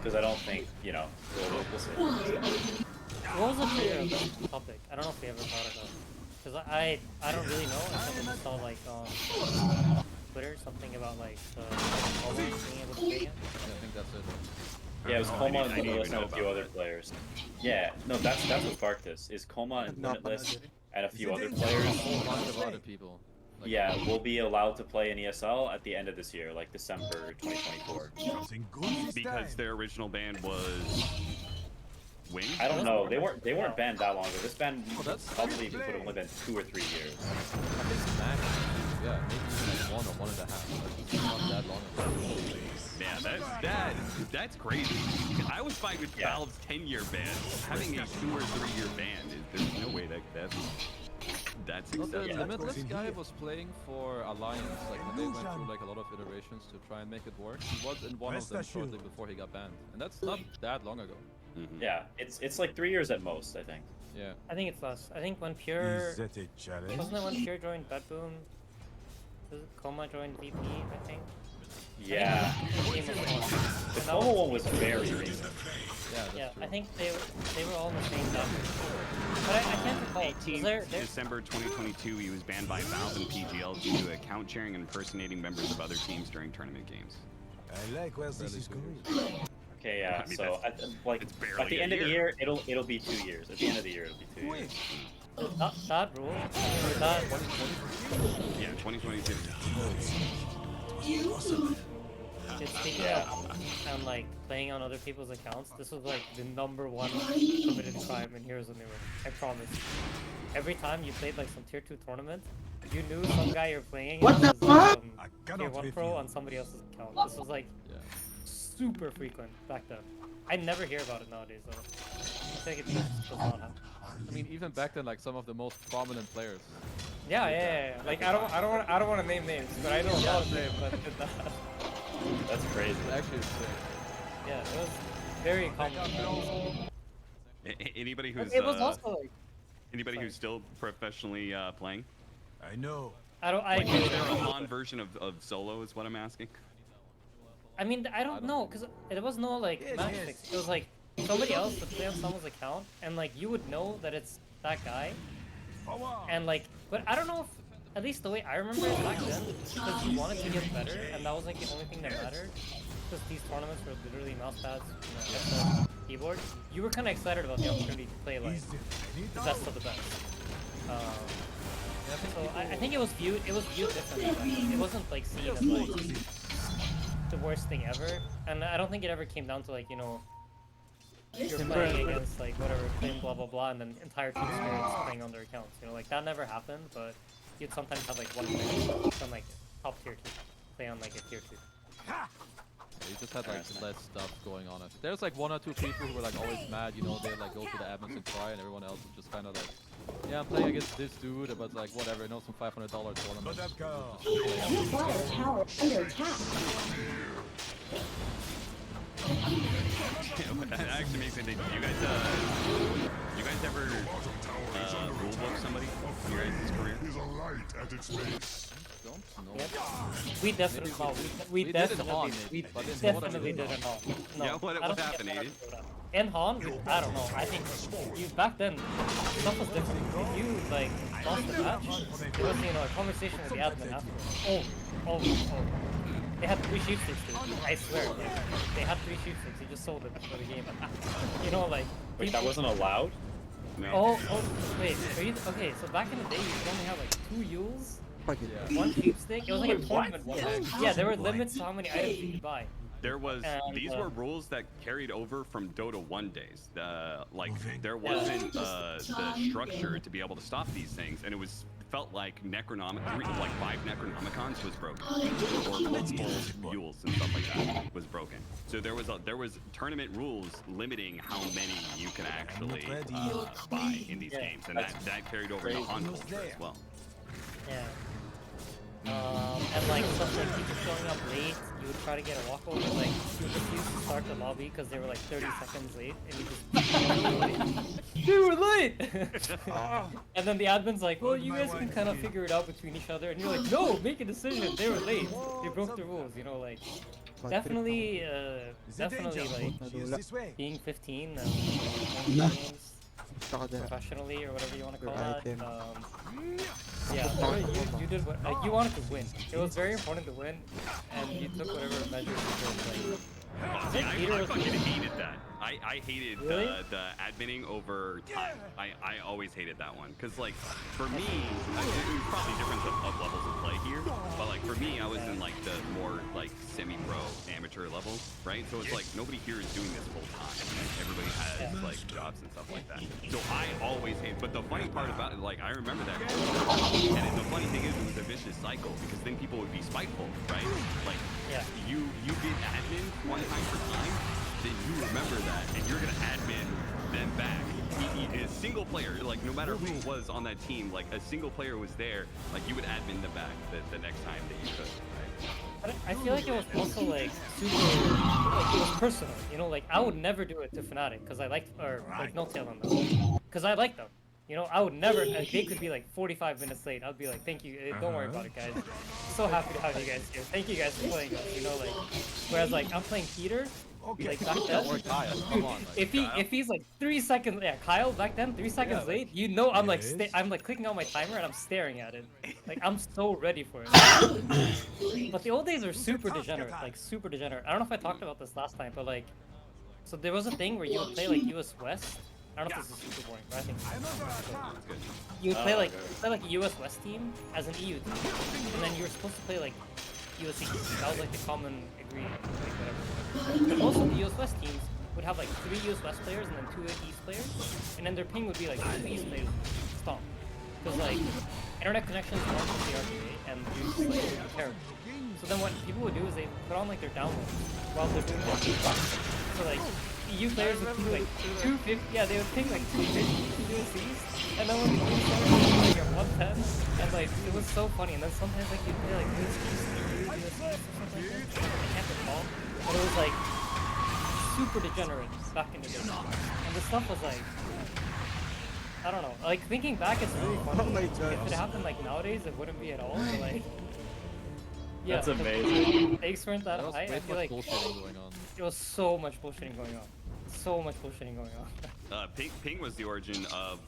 Speaker 5: Because I don't think we'll see.
Speaker 6: What was the trigger of this topic? I don't know if we ever thought about it. Because I don't really know. Except I just saw like on Twitter something about like Coma being able to play again.
Speaker 7: Yeah, I think that's it.
Speaker 5: Yeah, it was Coma and Limitless and a few other players. Yeah, no, that's what sparked this. Is Coma and Limitless and a few other players.
Speaker 7: A whole bunch of other people. Like,
Speaker 5: Yeah, we'll be allowed to play in ESL at the end of this year, like December 2024.
Speaker 4: Because their original ban was Wing?
Speaker 5: I don't know. They weren't banned that long ago. This ban probably would have only been 2 or 3 years.
Speaker 7: I think max, yeah, maybe even like 1 or 1.5. Like, it's not that long ago.
Speaker 4: Yeah, that's crazy. I was fine with Valve's 10-year ban. Having a 2 or 3-year ban, there's no way that's
Speaker 7: Well, the
Speaker 4: acceptable.
Speaker 7: Limitless guy was playing for Alliance, like when they went through like a lot of iterations to try and make it work. He was in one of them shortly before he got banned, and that's not that long ago.
Speaker 4: Mm-hmm.
Speaker 5: Yeah, it's like 3 years at most, I think.
Speaker 7: Yeah.
Speaker 6: I think it's less. I think when Pure wasn't it when Pure joined Bedboom? Coma joined VP, I think.
Speaker 5: Yeah. The Coma one was very recent.
Speaker 6: Yeah, I think they were all in the same batch. But I can't recall.
Speaker 4: December 2022, he was banned by Valve and PGL due to account sharing and impersonating members of other teams during tournament games.
Speaker 10: I like where this is going.
Speaker 5: Okay, yeah.
Speaker 4: I mean,
Speaker 5: So at the end of the year, it'll be 2 years. At the end of the year, it'll be 2 years.
Speaker 6: That rule, that
Speaker 4: Yeah, 2022.
Speaker 6: it's speaking of and like playing on other people's accounts. This was like the #1 committed crime in Heroes of Newerth. I promise. Every time you played like some tier 2 tournament, you knew some guy you're playing.
Speaker 1: What the fuck?
Speaker 6: Tier 1 pro on somebody else's account. This was like super frequent back then. I never hear about it nowadays though. I think it just does not happen.
Speaker 7: I mean, even back then, like some of the most prominent players.
Speaker 6: Yeah. Like I don't want to name names, but I know a lot of names that did that.
Speaker 5: That's crazy.
Speaker 7: Actually, it's sick.
Speaker 6: Yeah, it was very common.
Speaker 4: Anybody who's
Speaker 6: It was also like
Speaker 4: anybody who's still professionally playing?
Speaker 10: I know.
Speaker 4: Like, is there a Han version of solo? Is what I'm asking.
Speaker 6: I mean, I don't know, because it was no like match fix. It was like somebody else would play on someone's account, and like you would know that it's that guy, and like, but I don't know if, at least the way I remember it back then, because you wanted to get better, and that was like the only thing that mattered, because these tournaments were literally mouse pads, headset, keyboard. You were kind of excited about the opportunity to play like the best of the best. So I think it was viewed differently. It wasn't like seen as like the worst thing ever, and I don't think it ever came down to like, you know, you're playing against like whatever claim blah blah blah, and then entire team spirits playing on their accounts. You know, like that never happened, but you'd sometimes have like one player from like top tier 2 play on like a tier 2.
Speaker 7: Yeah, you just had like less stuff going on. There's like 1 or 2 people who were like always mad, you know, they like go to the admins and cry, and everyone else is just kind of like, yeah, I'm playing against this dude, but like whatever, no, some $500 tournament.
Speaker 3: Water tower under attack.
Speaker 4: That actually makes me think. You guys ever rulebook somebody in your guys' career?
Speaker 7: Don't know.
Speaker 6: Yep. We definitely we
Speaker 7: did in Han,
Speaker 6: we
Speaker 7: but in
Speaker 6: definitely did in Han. No,
Speaker 4: Yeah, what happened, Aiden?
Speaker 6: In Han, I don't know. I think you back then stuff was different. If you like lost the match, it was, you know, a conversation with the admin afterwards. Oh. They had 3 sheep sticks, dude. I swear. They had 3 sheep sticks. They just sold it for the game. You know, like.
Speaker 5: Wait, that wasn't allowed?
Speaker 6: Oh, wait. Are you okay? So back in the day, you could only have like 2 Yules,
Speaker 2: Fuck it.
Speaker 7: Yeah.
Speaker 6: 1 Sheepstick. It was like a tournament one time. Yeah, there were limits to how many items you could buy.
Speaker 4: There was
Speaker 6: And,
Speaker 4: these were rules that carried over from Dota 1 days. Like there
Speaker 6: Yeah.
Speaker 4: wasn't the structure to be able to stop these things, and it was felt like like 5 Necronomicons was broken, or multiple mules and stuff like that was broken. So there was tournament rules limiting how many you can actually buy in these games, and that carried over to on culture as well.
Speaker 6: Yeah. And like stuff like people showing up late, you would try to get a walkover, like you would refuse to start the lobby because they were like 30 seconds late, and you just they were late. And then the admin's like, well, you guys can kind of figure it out between each other, and you're like, no, make a decision. They were late. They broke the rules. You know, like definitely like being 15 and playing games professionally or whatever you want to call that. Yeah, you did what you wanted to win. It was very important to win, and you took whatever measures you could. Like,
Speaker 4: See, I fucking hated that. I hated
Speaker 6: Really?
Speaker 4: the adminning over time. I always hated that one. Because, like, for me, it was probably different of levels of play here. But, like, for me, I was in, like, the more, like, semi-pro amateur level, right? So it's like, nobody here is doing this full time. Everybody has, like, jobs and stuff like that. So I always hated. But the funny part about it, like, I remember that. And the funny thing is, it was a vicious cycle. Because then people would be spiteful, right? Like, you get admin one time per time, then you remember that, and you're gonna admin them back. A single player, like no matter who it was on that team, like a single player was there, like you would admin them back the next time that you could. Right?
Speaker 6: But I feel like it was also like super, like it was personal. You know, like I would never do it to Fnatic because I liked, or like No Tail on them, because I like them. You know, I would never, like, they could be like 45 minutes late. I'd be like, thank you, don't worry about it, guys. So happy to have you guys here. Thank you guys for playing us, you know, like, whereas like, I'm playing Peter, like back then,
Speaker 7: Or Kyle, come on. Like,
Speaker 6: if he's like 3 seconds, Kyle back then, 3 seconds late, you know, I'm like, I'm like clicking on my timer and I'm staring at it. Like, I'm so ready for it. But the old days are super degenerate, like super degenerate. I don't know if I talked about this last time, but like, so there was a thing where you would play like US West. I don't know if this is super boring, but I think so. You would play like a US West team as an EU team, and then you were supposed to play like US East. That was like the common agreement, like whatever. But most of the US West teams would have like 3 US West players and then 2 East players, and then their ping would be like 2 East players stomp. Because like internet connections weren't with the RTA, and it's like terrible. So then what people would do is they put on like their downloads while they're doing their so like EU players would ping like 250, they would ping like 250 USCs, and then when the game started, it was like at 110, and like it was so funny. And then sometimes like you'd play like USCs or something like that. I can't recall, but it was like super degenerate back in the day. And the stuff was like, I don't know. Like thinking back, it's really funny.
Speaker 2: Oh my God.
Speaker 6: If it happened like nowadays, it wouldn't be at all. But like, yeah,
Speaker 5: That's amazing.
Speaker 6: Stakes weren't that
Speaker 7: There was
Speaker 6: high.
Speaker 7: way
Speaker 6: I feel
Speaker 7: much
Speaker 6: like
Speaker 7: bullshitting going on.
Speaker 6: there was so much bullshitting going on. So much bullshitting going on.
Speaker 4: Ping was the origin of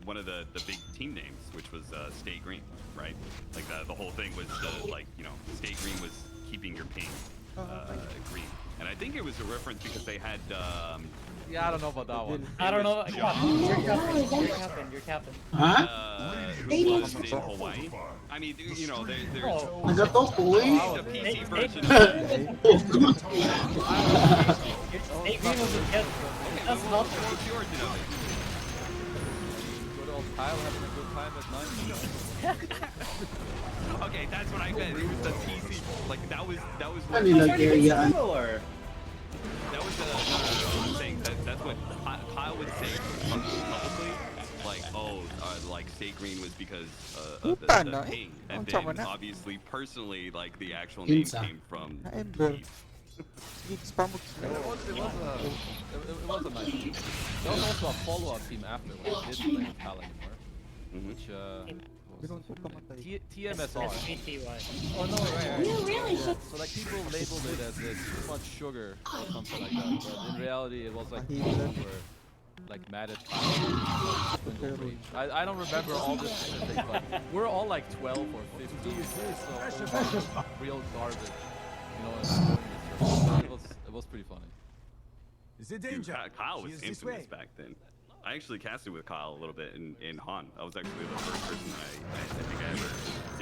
Speaker 4: one of the big team names, which was Stay Green, right? Like the whole thing was like, you know, Stay Green was keeping your ping green. And I think it was a reference because they had
Speaker 7: Yeah, I don't know about that one.
Speaker 6: I don't know. Yeah, you're captain.
Speaker 1: Ha?
Speaker 4: who was in Hawaii. I mean, you know, there's
Speaker 6: Oh,
Speaker 1: Nagatokoy?
Speaker 4: the PC version of
Speaker 6: Stay Green was a guest. That's not
Speaker 4: what's the origin of it?
Speaker 7: Good old Kyle having a good time at night.
Speaker 4: Okay, that's what I meant. It was the PC. Like that was what
Speaker 1: Kanila Garyaan.
Speaker 4: that was the thing. That's what Kyle would say publicly. Like, oh, like Stay Green was because of the ping, and then obviously personally, like the actual name came from.
Speaker 7: It was a nice team. There was also a follow-up team after when I didn't play with Cal anymore, which TMSR.
Speaker 6: Oh no, right.
Speaker 7: So like people labeled it as too much sugar or something like that, but in reality it was like people were like mad at Kyle. I don't remember all the specifics, but we're all like 12 or 15, so it was real garbage, you know. It was pretty funny.
Speaker 10: Is it
Speaker 4: Dude,
Speaker 10: danger?
Speaker 4: Kyle was
Speaker 10: She is this
Speaker 4: infamous
Speaker 10: way.
Speaker 4: back then. I actually casted with Kyle a little bit in Han. I was actually the first person I think I ever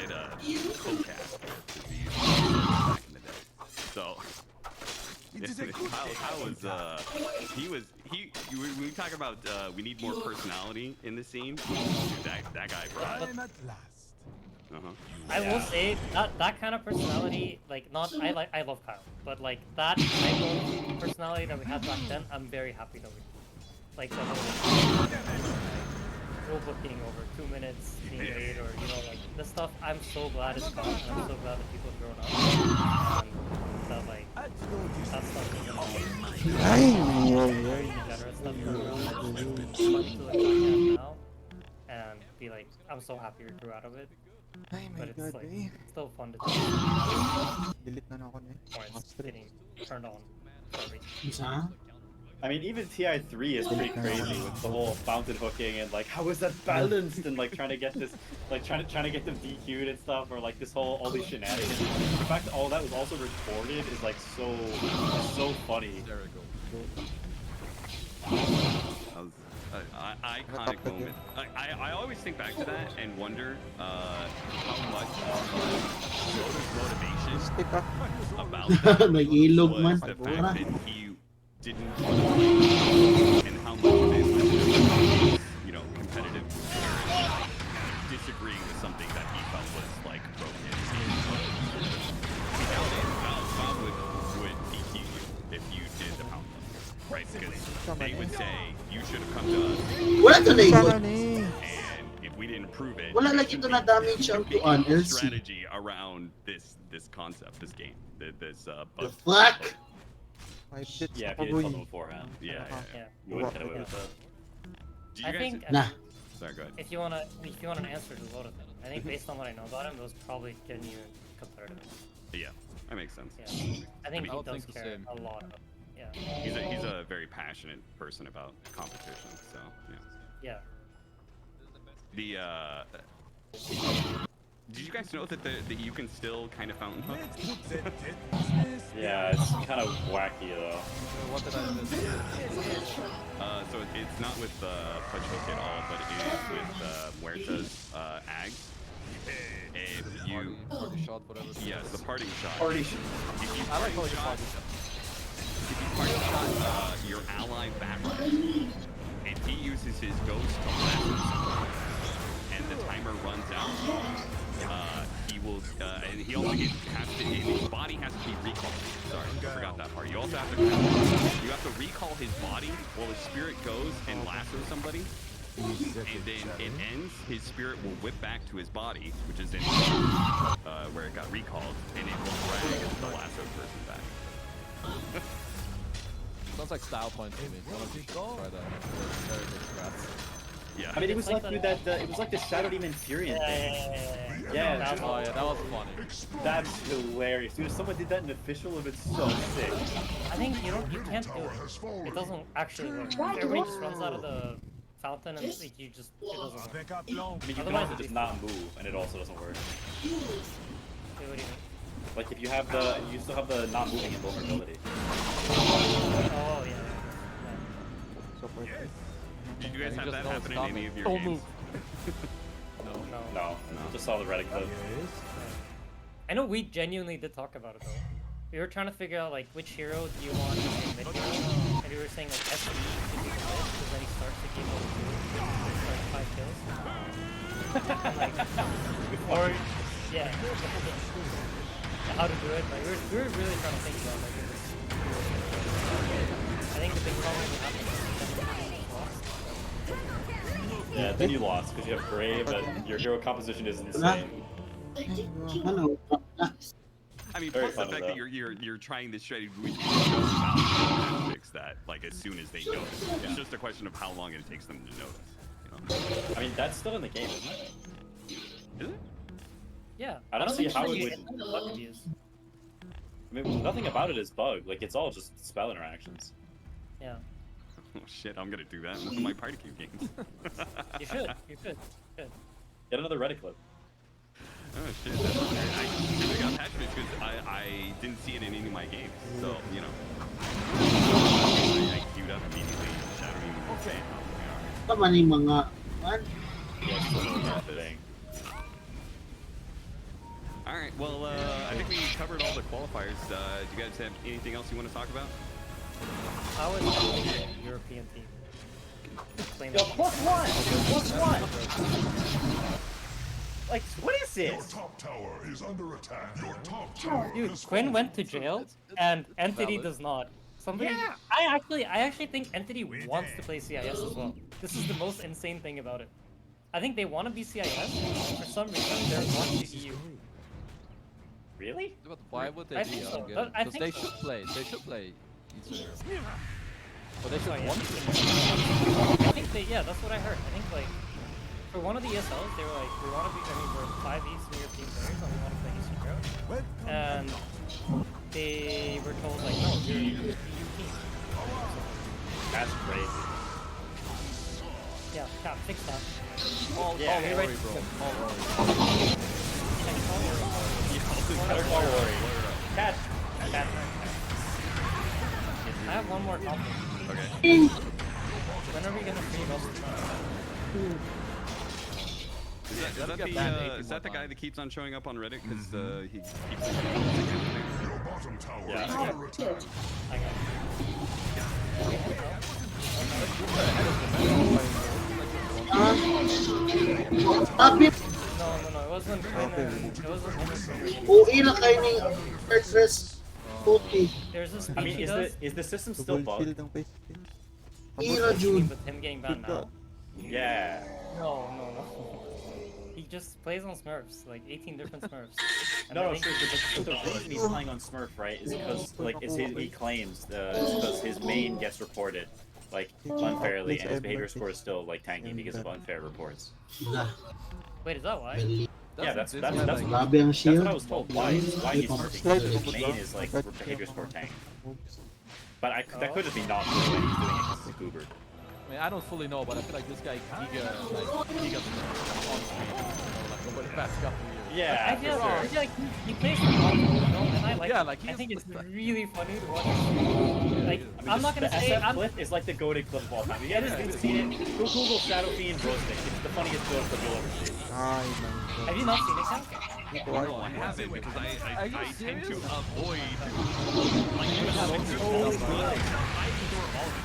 Speaker 4: did a co-cast with, 'cause we used to do it back in the day. So Kyle was when we talk about we need more personality in the scene, dude, that guy brought.
Speaker 10: I'm at last.
Speaker 6: I will say that kind of personality, like not I love Kyle, but like that type of personality that we had back then, I'm very happy that we like the whole rulebook being over 2 minutes being late, or you know, like this stuff. I'm so glad it's gone, and I'm so glad that people have grown up and that like that stuff is degenerate stuff going around. It's fun to look back at now and be like, I'm so happy we grew out of it. But it's like still fun to
Speaker 2: Delete na ako
Speaker 6: points getting turned on for everything.
Speaker 1: Isa?
Speaker 5: I mean, even TI3 is pretty crazy with the whole fountain hooking and like, how is that balanced? And like trying to get this, like trying to get them DQ'd and stuff, or like this whole all these shenanigans. The fact that all that was also recorded is like so funny.
Speaker 7: There we go.
Speaker 4: That was an iconic moment. I always think back to that and wonder how much Yoda's motivation about that
Speaker 1: Nag-ilog man.
Speaker 4: was the fact that he didn't want to lose, and how much of it was, you know, competitive spirit, disagreeing with something that he felt was like broken. Val would DQ you if you did the pound level, right? Because they would say you should have come to us,
Speaker 1: Wala to na ikot.
Speaker 4: and if we didn't prove it,
Speaker 1: Wala
Speaker 4: you
Speaker 1: lagi
Speaker 4: should
Speaker 1: to na
Speaker 4: be
Speaker 1: damage ang
Speaker 4: making
Speaker 1: tuan,
Speaker 4: a
Speaker 1: LC.
Speaker 4: strategy around this concept, this game, this
Speaker 1: The
Speaker 4: bug.
Speaker 1: fuck?
Speaker 5: Yeah, if you did something beforehand,
Speaker 4: Yeah.
Speaker 5: you wouldn't get away with that.
Speaker 4: Did
Speaker 6: I
Speaker 4: you guys?
Speaker 6: think
Speaker 1: Nah.
Speaker 6: uh,
Speaker 4: Sorry, go ahead.
Speaker 6: if you want an answer to a lot of them, I think based on what I know about him, it was probably genuine competitive.
Speaker 4: Yeah, that makes sense.
Speaker 6: Yeah, I think
Speaker 7: I
Speaker 6: he
Speaker 7: would
Speaker 6: does
Speaker 7: think the
Speaker 6: care
Speaker 7: same.
Speaker 6: a lot. Yeah.
Speaker 4: He's a very passionate person about competition. So yeah.
Speaker 6: Yeah.
Speaker 4: Did you guys know that that you can still kind of fountain hook?
Speaker 5: Yeah, it's kind of wacky though.
Speaker 7: What did I miss?
Speaker 4: So it's not with Punch Hook at all, but it is with Muerta's Ags. And you,
Speaker 7: Party shot, whatever.
Speaker 4: yes, the parting shot.
Speaker 5: Party shot.
Speaker 4: If you
Speaker 7: I like
Speaker 4: parting
Speaker 7: how you
Speaker 4: shot,
Speaker 7: party shot.
Speaker 4: if you parting shot your ally backwards, and he uses his ghost to lasso someone, and the timer runs out, he will, and he also his body has to be recalled. Sorry, I forgot that part. You also have to recall his body while his spirit goes and lassos somebody, and then it ends. His spirit will whip back to his body, which is in where it got recalled, and it will drag the lasso person back.
Speaker 7: Sounds like style points to me. Someone should try that. Very good strats.
Speaker 4: Yeah.
Speaker 5: I mean, it was like with that. It was like the Shadow Demon Furion thing. Yeah,
Speaker 6: That
Speaker 7: Oh yeah, that was funny.
Speaker 5: that's hilarious. Dude, if someone did that in official, it would be so sick.
Speaker 6: I think you can't do it. It doesn't actually work. Everybody just runs out of the fountain and like, it doesn't work.
Speaker 10: Avec un plan.
Speaker 5: I mean, you can
Speaker 6: Otherwise
Speaker 5: also
Speaker 6: it'd
Speaker 5: just
Speaker 6: be
Speaker 5: not move, and it also doesn't work.
Speaker 6: Wait, what do you mean?
Speaker 5: Like if you have you still have the not moving invulnerability.
Speaker 6: Oh yeah.
Speaker 4: Did you guys
Speaker 7: You
Speaker 4: have
Speaker 7: just
Speaker 4: that
Speaker 7: know
Speaker 4: happen in
Speaker 7: it's
Speaker 4: any of your
Speaker 7: Don't
Speaker 4: games?
Speaker 7: move.
Speaker 6: No.
Speaker 5: No, just saw the Reddit clip.
Speaker 6: I know we genuinely did talk about it though. We were trying to figure out like which hero do you want to be mid hero, and we were saying like SE should be the mid because then he starts the game with like 5 kills. And, like, or yeah. How to do it? Like we were really trying to think about like it was. I think the big problem we have is
Speaker 5: Yeah, then you lost because you have Brave, and your hero composition is insane.
Speaker 1: Ano?
Speaker 4: I mean,
Speaker 5: Very
Speaker 4: plus the
Speaker 5: fun
Speaker 4: fact
Speaker 5: with
Speaker 4: that you're trying this strategy, we should know fix that like as soon as they notice. It's just a question of how long it takes them to notice. You know?
Speaker 5: I mean, that's still in the game, isn't it?
Speaker 4: Is it?
Speaker 6: yeah.
Speaker 5: I don't see
Speaker 6: think
Speaker 5: how
Speaker 6: so.
Speaker 5: it would-
Speaker 6: It's not a bug to use.
Speaker 5: I mean, nothing about it is bug. Like it's all just spell interactions.
Speaker 6: Yeah.
Speaker 4: Oh shit, I'm gonna do that in one of my party cube games.
Speaker 6: You should. You should. Good.
Speaker 5: Get another Reddit clip.
Speaker 4: Oh shit, that's weird. I got patched because I didn't see it in any of my games, so you know. I queued up immediately, shadowing the insane.
Speaker 1: pa man yung mga man.
Speaker 5: Yeah, still no happening.
Speaker 4: All right. Well, I think we covered all the qualifiers. Do you guys have anything else you want to talk about?
Speaker 6: I was thinking European team. Explain
Speaker 5: Yo,
Speaker 6: that.
Speaker 5: +1! Like, what is this?
Speaker 10: top tower is under attack. Your top tower
Speaker 6: Dude,
Speaker 10: is
Speaker 6: Quinn went to jail, and Entity
Speaker 7: valid.
Speaker 6: does not. Somebody, I actually think Entity wants to play CIS as well. This is the most insane thing about it. I think they want to be CIS, for some reason they're want to EU.
Speaker 5: Really?
Speaker 7: But why would they
Speaker 6: I
Speaker 7: be
Speaker 6: think so.
Speaker 7: on
Speaker 6: I
Speaker 7: Because
Speaker 6: think
Speaker 7: they
Speaker 6: so.
Speaker 7: should play. They should play Eastern Europe. But they should
Speaker 6: Oh, yeah.
Speaker 7: want to.
Speaker 6: I think they, yeah, that's what I heard. I think like for one of the ESLs, they were like, we want to be. I mean, we're 5 Eastern European players, and we want to play Eastern Europe. And they were told like, no, you're EU team.
Speaker 5: That's crazy.
Speaker 6: Yeah, Cap, fix that.
Speaker 5: Yeah,
Speaker 6: you're
Speaker 7: Ori,
Speaker 6: right.
Speaker 7: bro. All Ori.
Speaker 6: Yeah, call her.
Speaker 5: Better call Ori. Cat. Cat.
Speaker 6: I have one more topic.
Speaker 4: Okay.
Speaker 6: When are we gonna free Ghost?
Speaker 4: Is that the guy that keeps on showing up on Reddit? Because he keeps.
Speaker 10: Your bottom tower
Speaker 5: Yeah.
Speaker 10: is under attack.
Speaker 6: I got
Speaker 1: Abi,
Speaker 6: no, it wasn't Quinn and it wasn't him and Quinn.
Speaker 1: uwi na kayo ni Fortress Puti.
Speaker 6: There's this
Speaker 5: I mean,
Speaker 6: he
Speaker 5: is
Speaker 6: does.
Speaker 5: the system still bugged?
Speaker 1: Ira, Jude.
Speaker 6: With him getting banned now.
Speaker 5: Yeah.
Speaker 6: No. He just plays on Smurfs, like 18 different Smurfs. And
Speaker 5: No,
Speaker 6: I
Speaker 5: no,
Speaker 6: think-
Speaker 5: sure. The reason he's playing on Smurf, right, is because like he claims it's because his main gets reported like unfairly, and his behavior score is still like tanking because of unfair reports.
Speaker 6: Wait, is that why?
Speaker 5: Yeah, that's
Speaker 7: Disney,
Speaker 5: that's
Speaker 7: like-
Speaker 5: that's,
Speaker 1: Grabe ang
Speaker 5: that's
Speaker 1: shield.
Speaker 5: what I was told. Why he's smurfing? Because his main is like behavior score tank. But that could just be not true when he's doing it because it's Goober.
Speaker 7: I mean, I don't fully know, but I feel like this guy, he got on stream, like over the past couple of years.
Speaker 5: Yeah,
Speaker 6: I feel
Speaker 5: for sure.
Speaker 6: like he plays for fun, you know, and I like.
Speaker 7: Yeah,
Speaker 6: it.
Speaker 7: like,
Speaker 6: I think
Speaker 7: he's-
Speaker 6: it's really funny to watch. Like,
Speaker 5: I mean,
Speaker 6: I'm not gonna
Speaker 5: the
Speaker 6: say
Speaker 5: SF
Speaker 6: I'm.
Speaker 5: clip is like the goated clip of all time. You guys need to see it. Go Google Shadow Fiend roasting. It's the funniest goat clip you'll ever see.
Speaker 6: Have you not seen it, Sam?
Speaker 4: No, I haven't because I tend to avoid I ignore all of it.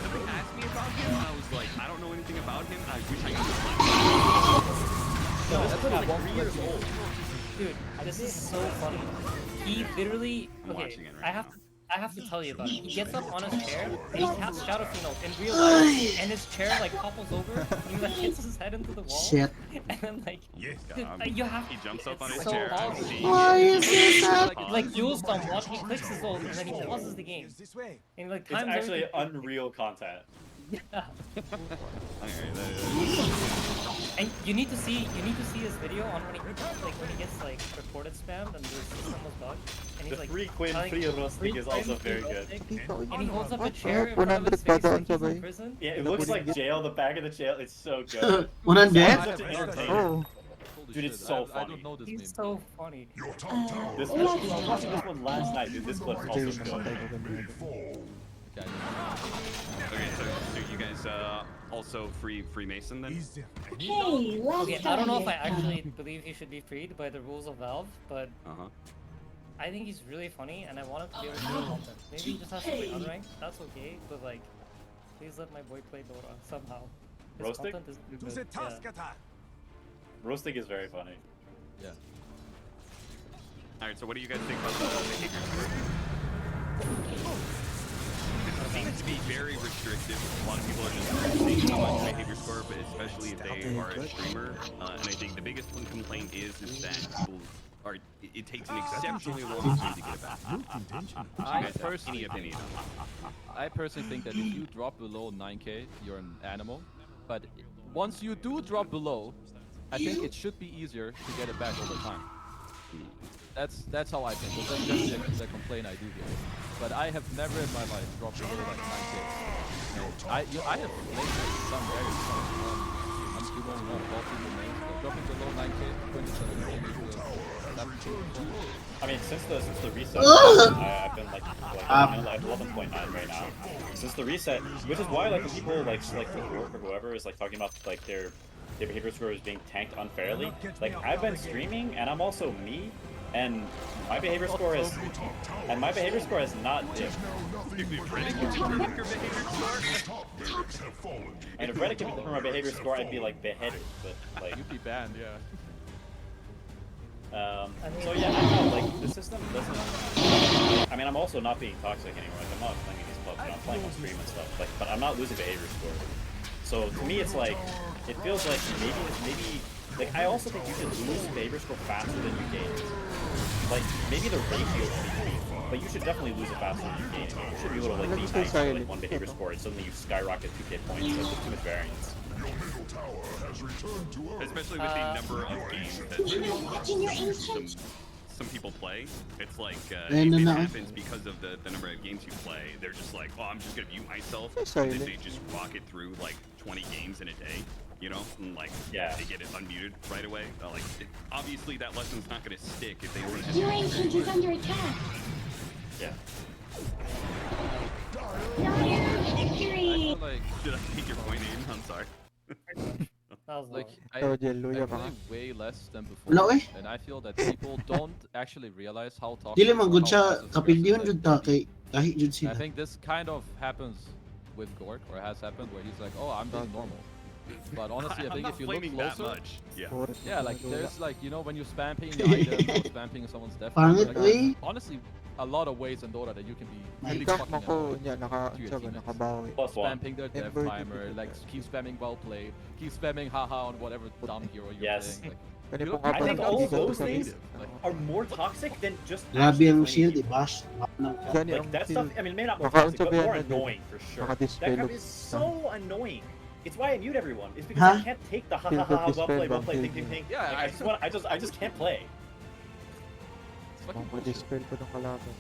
Speaker 4: Somebody asked me about him, I was like, I don't know anything about him. I wish I could.
Speaker 6: No,
Speaker 5: That's like 3 years old.
Speaker 6: Dude, this is so funny. He literally.
Speaker 4: I'm
Speaker 6: Okay,
Speaker 4: watching it right
Speaker 6: I have to tell you about it. He gets up on his chair and he casts Shadow Fiend in real life, and his chair like topples over, and he like hits his head into the wall.
Speaker 1: Shit.
Speaker 6: And then like,
Speaker 10: Yes.
Speaker 6: dude, you have.
Speaker 4: He jumps up on
Speaker 6: it's
Speaker 4: his
Speaker 6: so
Speaker 4: chair.
Speaker 6: awesome.
Speaker 4: and he-
Speaker 1: Why is this happening?
Speaker 6: Like duels someone, he clicks his ult, and then he pauses the game,
Speaker 10: This way.
Speaker 6: and like
Speaker 5: It's
Speaker 6: times
Speaker 5: actually
Speaker 6: everything.
Speaker 5: unreal content.
Speaker 6: Yeah.
Speaker 4: Alright,
Speaker 6: And you need to see his video on when he gets like reported spammed and the system was bugged, and
Speaker 5: The
Speaker 6: he's like
Speaker 5: free Quinn,
Speaker 6: telling-
Speaker 5: free roasting is also
Speaker 6: free
Speaker 5: very good.
Speaker 6: roasting, and he holds up a chair in front of his face like he's in prison.
Speaker 5: Yeah, it looks like jail. The back of the jail. It's so good.
Speaker 1: 100?
Speaker 5: Such an entertainer.
Speaker 7: Holy
Speaker 5: Dude, it's
Speaker 7: shit,
Speaker 5: so
Speaker 7: I
Speaker 5: funny.
Speaker 7: don't know this
Speaker 6: He's
Speaker 7: meme.
Speaker 6: so funny.
Speaker 10: Your top tower
Speaker 5: This I was watching this one last night, dude. This clip's also good.
Speaker 10: will fall.
Speaker 7: Guys,
Speaker 4: Okay, so you guys also free Freemason then?
Speaker 10: Easy.
Speaker 3: Hey, last
Speaker 6: Okay, I don't know if I actually believe he should be freed by the rules of Valve, but
Speaker 4: Uh-huh.
Speaker 6: I think he's really funny, and I want him to be able to do content. Maybe he just has to play unranked. That's okay, but like, please let my boy play Dora somehow. His
Speaker 5: Roasting?
Speaker 6: content is too
Speaker 10: To
Speaker 6: good.
Speaker 10: the task
Speaker 6: Yeah.
Speaker 10: attack.
Speaker 5: Roasting is very funny.
Speaker 7: yeah.
Speaker 4: Alright, so what do you guys think about the behavior score? It seems to be very restrictive. A lot of people are just saying too much behavior score, but especially if they are a streamer. And I think the biggest complaint is that people are. It takes an exceptionally long time to get it back. Do you
Speaker 7: I
Speaker 4: guys have
Speaker 7: personally
Speaker 4: any opinion on that?
Speaker 7: I personally think that if you drop below 9k, you're an animal. But once you do drop below, I think it should be easier to get it back over time. That's how I think. That's just the complaint I do here. But I have never in my life dropped below like 9k. And I have played with some very strong. I'm you want to know about people names. Dropping below 9k, 27.
Speaker 5: I mean, since the reset, I've been like I'm at 11.9 right now. Since the reset, which is why like when people like work or whoever is like talking about like their behavior score is being tanked unfairly. Like I've been streaming and I'm also me, and my behavior score has not dipped.
Speaker 4: If Reddit can determine your behavior score,
Speaker 5: And if Reddit could determine my behavior score, I'd be like beheaded. But like,
Speaker 7: You'd be banned, yeah.
Speaker 5: so yeah, I know like the system doesn't. I mean, I'm also not being toxic anymore. Like I'm not playing in these clubs. I'm not playing on stream and stuff. Like, but I'm not losing behavior score. So to me, it's like it feels like maybe like I also think you should lose behavior score faster than you gain it. Like maybe the ratio should be tweaked, but you should definitely lose it faster than you gain it. You should be able to like be nice for like one behavior score and suddenly you skyrocket 2k points. That's just too much variance.
Speaker 4: especially with the number of games that some people play. It's like
Speaker 1: And
Speaker 4: it
Speaker 1: then
Speaker 4: happens because of the number of games you play. They're just like, oh, I'm just gonna mute myself. And then they just rocket through like 20 games in a day. You know, and like they get it unmuted right away. Like obviously that lesson's not gonna stick if they don't.
Speaker 3: Your ancient is under attack.
Speaker 5: Yeah.
Speaker 3: Victory!
Speaker 7: Like,
Speaker 4: Did I take your point, Aiden? I'm sorry.
Speaker 6: That was
Speaker 7: like I
Speaker 2: Ikaw, Jello,
Speaker 7: play
Speaker 2: yaka ka.
Speaker 7: way less than before,
Speaker 1: Wala eh.
Speaker 7: and I feel that people don't actually realize how toxic.
Speaker 1: Dili man
Speaker 7: or
Speaker 1: gud
Speaker 7: how
Speaker 1: siya
Speaker 7: passive
Speaker 1: kapilyon
Speaker 7: aggressive
Speaker 1: jud
Speaker 7: that
Speaker 1: ta
Speaker 7: can be.
Speaker 1: kay kahit jud
Speaker 7: I
Speaker 1: sila.
Speaker 7: think this kind of happens with Gork, or has happened, where he's like, oh, I'm being normal. But honestly, I
Speaker 4: I'm
Speaker 7: think
Speaker 4: not
Speaker 7: if you look
Speaker 4: flaming that
Speaker 7: closer,
Speaker 4: much. Yeah.
Speaker 7: yeah, like there's like, you know, when you spam ping your items or spamming someone's death,
Speaker 1: Pangit,
Speaker 7: like,
Speaker 1: eh.
Speaker 7: honestly, a lot of ways in Dota that you can be really
Speaker 2: Ikaw,
Speaker 7: fucking
Speaker 2: mako,
Speaker 7: annoying
Speaker 2: niya,
Speaker 7: to your teammates.
Speaker 2: nakabawi.
Speaker 5: Plus one.
Speaker 7: Spamming their death
Speaker 2: Inverted
Speaker 7: timer, like keep spamming well played, keep spamming haha on whatever dumb hero you're
Speaker 5: Yes.
Speaker 7: playing. Like,
Speaker 2: Pwede
Speaker 7: you
Speaker 2: pong
Speaker 7: don't-
Speaker 5: I think
Speaker 2: kapag
Speaker 5: all
Speaker 2: nandito
Speaker 5: those
Speaker 2: sa
Speaker 5: things
Speaker 2: list.
Speaker 7: like,
Speaker 5: are more toxic than just
Speaker 1: Grabe
Speaker 5: actually
Speaker 1: ang
Speaker 5: playing
Speaker 1: shield,
Speaker 5: you.
Speaker 1: i-bash.
Speaker 2: Gani
Speaker 5: Like
Speaker 2: ang
Speaker 5: that
Speaker 2: feel.
Speaker 5: stuff, I mean, maybe not more
Speaker 2: Naka-on
Speaker 5: toxic,
Speaker 2: sa
Speaker 5: but more
Speaker 2: Bernard,
Speaker 5: annoying for sure.
Speaker 2: Naka-dispel
Speaker 5: That crap
Speaker 2: of-
Speaker 5: is so annoying. It's why I mute everyone. It's because
Speaker 1: Huh?
Speaker 5: I can't take the ha
Speaker 2: Feel
Speaker 5: ha ha
Speaker 2: good
Speaker 5: well played,
Speaker 2: dispel,
Speaker 5: ping
Speaker 2: feel
Speaker 5: ping ping.
Speaker 7: Yeah,
Speaker 5: Like, I just can't play.
Speaker 7: it's fucking
Speaker 2: Ang
Speaker 7: bullshit.
Speaker 2: dispel ko ng kalaban.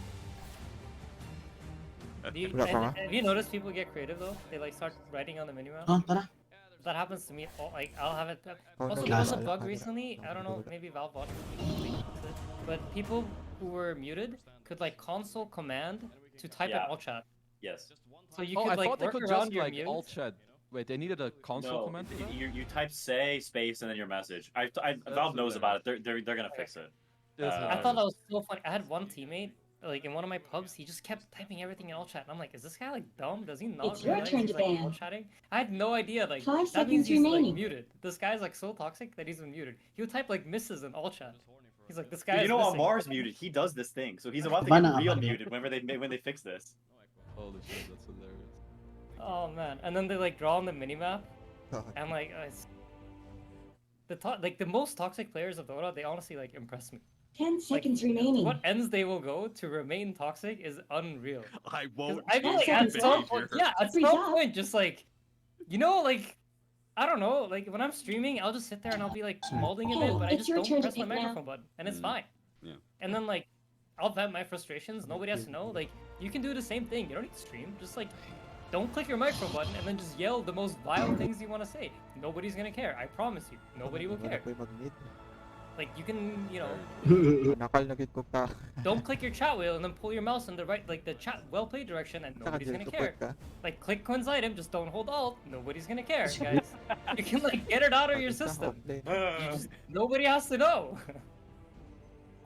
Speaker 6: And
Speaker 2: Wala ka ba?
Speaker 6: have you noticed people get creative though? They like start writing on the minimap.
Speaker 1: Oh, tara.
Speaker 6: That happens to me. Like I'll have it.
Speaker 2: Oh,
Speaker 6: Also,
Speaker 2: no,
Speaker 6: there was a
Speaker 2: no,
Speaker 6: bug
Speaker 2: no, no,
Speaker 6: recently.
Speaker 2: no,
Speaker 6: I don't
Speaker 2: no,
Speaker 6: know.
Speaker 2: no.
Speaker 6: Maybe Valve bought it, but people who were muted could like console command to type
Speaker 5: Yeah.
Speaker 6: in all chat.
Speaker 5: Yes.
Speaker 6: So you
Speaker 7: Oh,
Speaker 6: could
Speaker 7: I
Speaker 6: like
Speaker 7: thought they
Speaker 6: work
Speaker 7: could
Speaker 6: around
Speaker 7: just
Speaker 6: your
Speaker 7: like
Speaker 6: mute.
Speaker 7: alt chat. Wait, they needed a console
Speaker 5: No,
Speaker 7: command for that?
Speaker 5: you type say space and then your message. Valve knows
Speaker 7: hilarious.
Speaker 5: about it. They're gonna fix it.
Speaker 7: That's
Speaker 6: I thought that was so funny. I had one teammate, like in one of my pubs, he just kept typing everything in all chat. And I'm like, is this guy like dumb? Does he not
Speaker 3: It's your
Speaker 6: realize
Speaker 3: turn
Speaker 6: he's
Speaker 3: to
Speaker 6: like
Speaker 3: ban.
Speaker 6: all chatting? I had no idea. Like
Speaker 3: 5
Speaker 6: that means
Speaker 3: seconds
Speaker 6: he's like
Speaker 3: remaining.
Speaker 6: muted. This guy's like so toxic that he's been muted. He'll type like misses in all chat. He's like, this guy.
Speaker 5: You
Speaker 6: is
Speaker 5: know,
Speaker 6: missing.
Speaker 5: Amar's muted. He does this thing, so he's about to
Speaker 1: Bana,
Speaker 5: get real
Speaker 1: bana.
Speaker 5: muted when they fix this.
Speaker 7: Holy shit, that's hilarious.
Speaker 6: Oh man! And then they like draw on the minimap, and like it's like the most toxic players of Dota. They honestly like impress me.
Speaker 3: 10 seconds remaining.
Speaker 6: What ends they will go to remain toxic is unreal.
Speaker 4: I
Speaker 6: 'Cause
Speaker 4: won't.
Speaker 6: I feel
Speaker 3: Yeah,
Speaker 6: like at
Speaker 3: seconds
Speaker 6: some
Speaker 3: left.
Speaker 6: point, yeah, at
Speaker 3: Freeze
Speaker 6: some
Speaker 3: up.
Speaker 6: point, just like, you know, like, I don't know, like when I'm streaming, I'll just sit there and I'll be like molding a bit,
Speaker 3: Hey,
Speaker 6: but I
Speaker 3: it's
Speaker 6: just
Speaker 3: your
Speaker 6: don't
Speaker 3: turn to
Speaker 6: press my
Speaker 3: pick now.
Speaker 6: microphone button, and it's
Speaker 4: Mm.
Speaker 6: fine.
Speaker 4: Yeah.
Speaker 6: And then like, I'll vent my frustrations. Nobody has to know. Like, you can do the same thing. You don't need to stream. Just like, don't click your microphone button and then just yell the most vile things you want to say. Nobody's gonna care. I promise you. Nobody will care.
Speaker 2: Wala ko'y mag-need.
Speaker 6: Like, you can, you know,
Speaker 2: Nakal na gid ko ta.
Speaker 6: don't click your chat wheel and then pull your mouse in the right, like the chat well played direction, and nobody's gonna care.
Speaker 2: Ka.
Speaker 6: Like, click Quinn's item, just don't hold Alt. Nobody's gonna care, guys. You can like get it out of your system. Nobody has to know.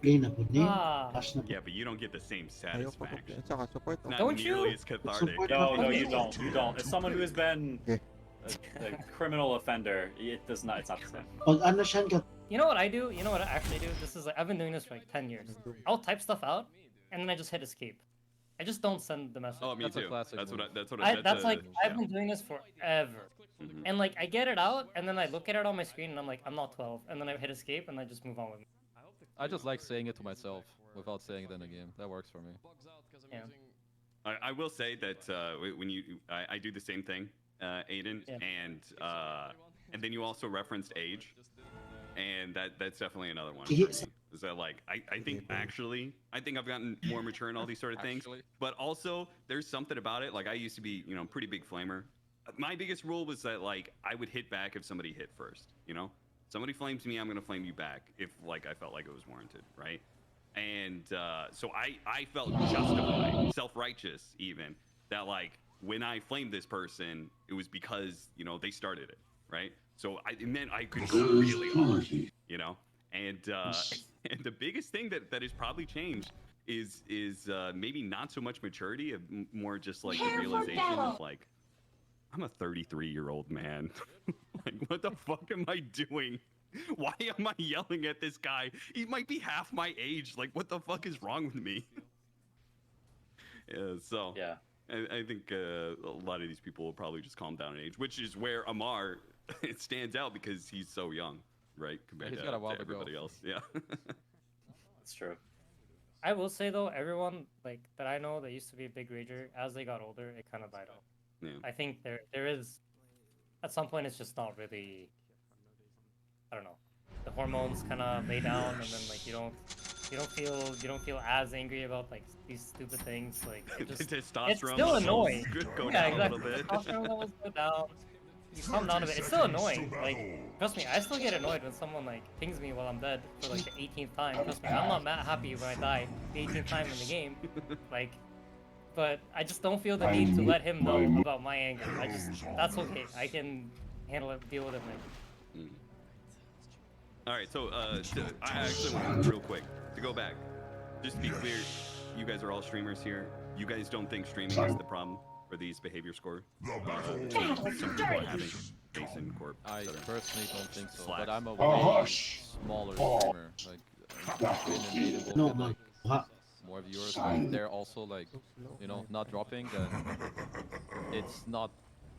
Speaker 1: Play na po ni.
Speaker 6: Ah.
Speaker 1: Bash na po.
Speaker 4: Yeah, but you don't get the same
Speaker 2: Ayaw pa ko.
Speaker 4: satisfaction.
Speaker 2: Saka support ako.
Speaker 4: Not
Speaker 6: Don't
Speaker 4: nearly
Speaker 6: you?
Speaker 4: as cathartic.
Speaker 1: Support.
Speaker 5: No, you don't. You don't. As someone who has been
Speaker 2: Yeah.
Speaker 5: a criminal offender, it's not the same.
Speaker 1: Pag ano siya ka,
Speaker 6: You know what I do? You know what I actually do? This is like, I've been doing this for like 10 years. I'll type stuff out, and then I just hit escape. I just don't send the message.
Speaker 4: Oh, me
Speaker 7: That's a
Speaker 4: too.
Speaker 7: classic
Speaker 4: That's what.
Speaker 7: move.
Speaker 6: That's like I've
Speaker 4: yeah.
Speaker 6: been doing this forever.
Speaker 4: Mhm.
Speaker 6: And like I get it out, and then I look at it on my screen, and I'm like, I'm not 12, and then I hit escape, and I just move on with it.
Speaker 7: I just like saying it to myself without saying it in a game. That works for me.
Speaker 6: Yeah.
Speaker 4: I will say that when I do the same thing, Aiden,
Speaker 6: Yeah.
Speaker 4: and then you also referenced age, and that's definitely another one.
Speaker 1: Yes.
Speaker 4: For me. Is that like I think actually I think I've gotten more mature in all these sort of things,
Speaker 7: Actually.
Speaker 4: but also there's something about it. Like I used to be pretty big flamer. my biggest rule was that like I would hit back if somebody hit first. You know, somebody flames me, I'm gonna flame you back if like I felt like it was warranted, right? And so I felt justified, self-righteous even, that like when I flamed this person, it was because you know they started it, right? So it meant I could go really hard, you know. And and the biggest thing that has probably changed is maybe not so much maturity, more just like the realization of like I'm a 33-year-old man. Like what the fuck am I doing? Why am I yelling at this guy? He might be half my age. Like what the fuck is wrong with me? Yeah, so
Speaker 5: Yeah.
Speaker 4: I think a lot of these people will probably just calm down in age, which is where Amar it stands out because he's so young, right? Compared
Speaker 7: He's
Speaker 4: to,
Speaker 7: got a while
Speaker 4: to
Speaker 7: to go.
Speaker 4: everybody else. Yeah.
Speaker 5: That's true.
Speaker 6: I will say though, everyone like that I know that used to be a big rager, as they got older, it kind of died off.
Speaker 4: Yeah.
Speaker 6: I think there is, at some point, it's just not really. I don't know. The hormones kind of lay down, and then like you don't feel as angry about like these stupid things. Like it just,
Speaker 4: Testosterone
Speaker 6: it's still
Speaker 4: levels
Speaker 6: annoying.
Speaker 4: go
Speaker 6: Yeah,
Speaker 4: down a little
Speaker 6: exactly.
Speaker 4: bit.
Speaker 6: Testosterone levels go down. You calm down a bit. It's still annoying. Like, trust me, I still get annoyed when someone like pings me while I'm dead for like the 18th time. Trust me, I'm not happy when I die the 18th time in the game. Like, but I just don't feel the need to let him know about my anger. That's okay. I can handle it, deal with it later.
Speaker 4: All right, so I actually want to real quick to go back, just to be clear, you guys are all streamers here. You guys don't think streaming is the problem for these behavior score? Some people are having Basin Corp.
Speaker 7: I personally don't think so,
Speaker 4: Slack.
Speaker 7: but I'm a way smaller streamer. Like, in a native
Speaker 1: No,
Speaker 7: with,
Speaker 1: man.
Speaker 7: like, more viewers, but they're also like, you know, not dropping. Then it's not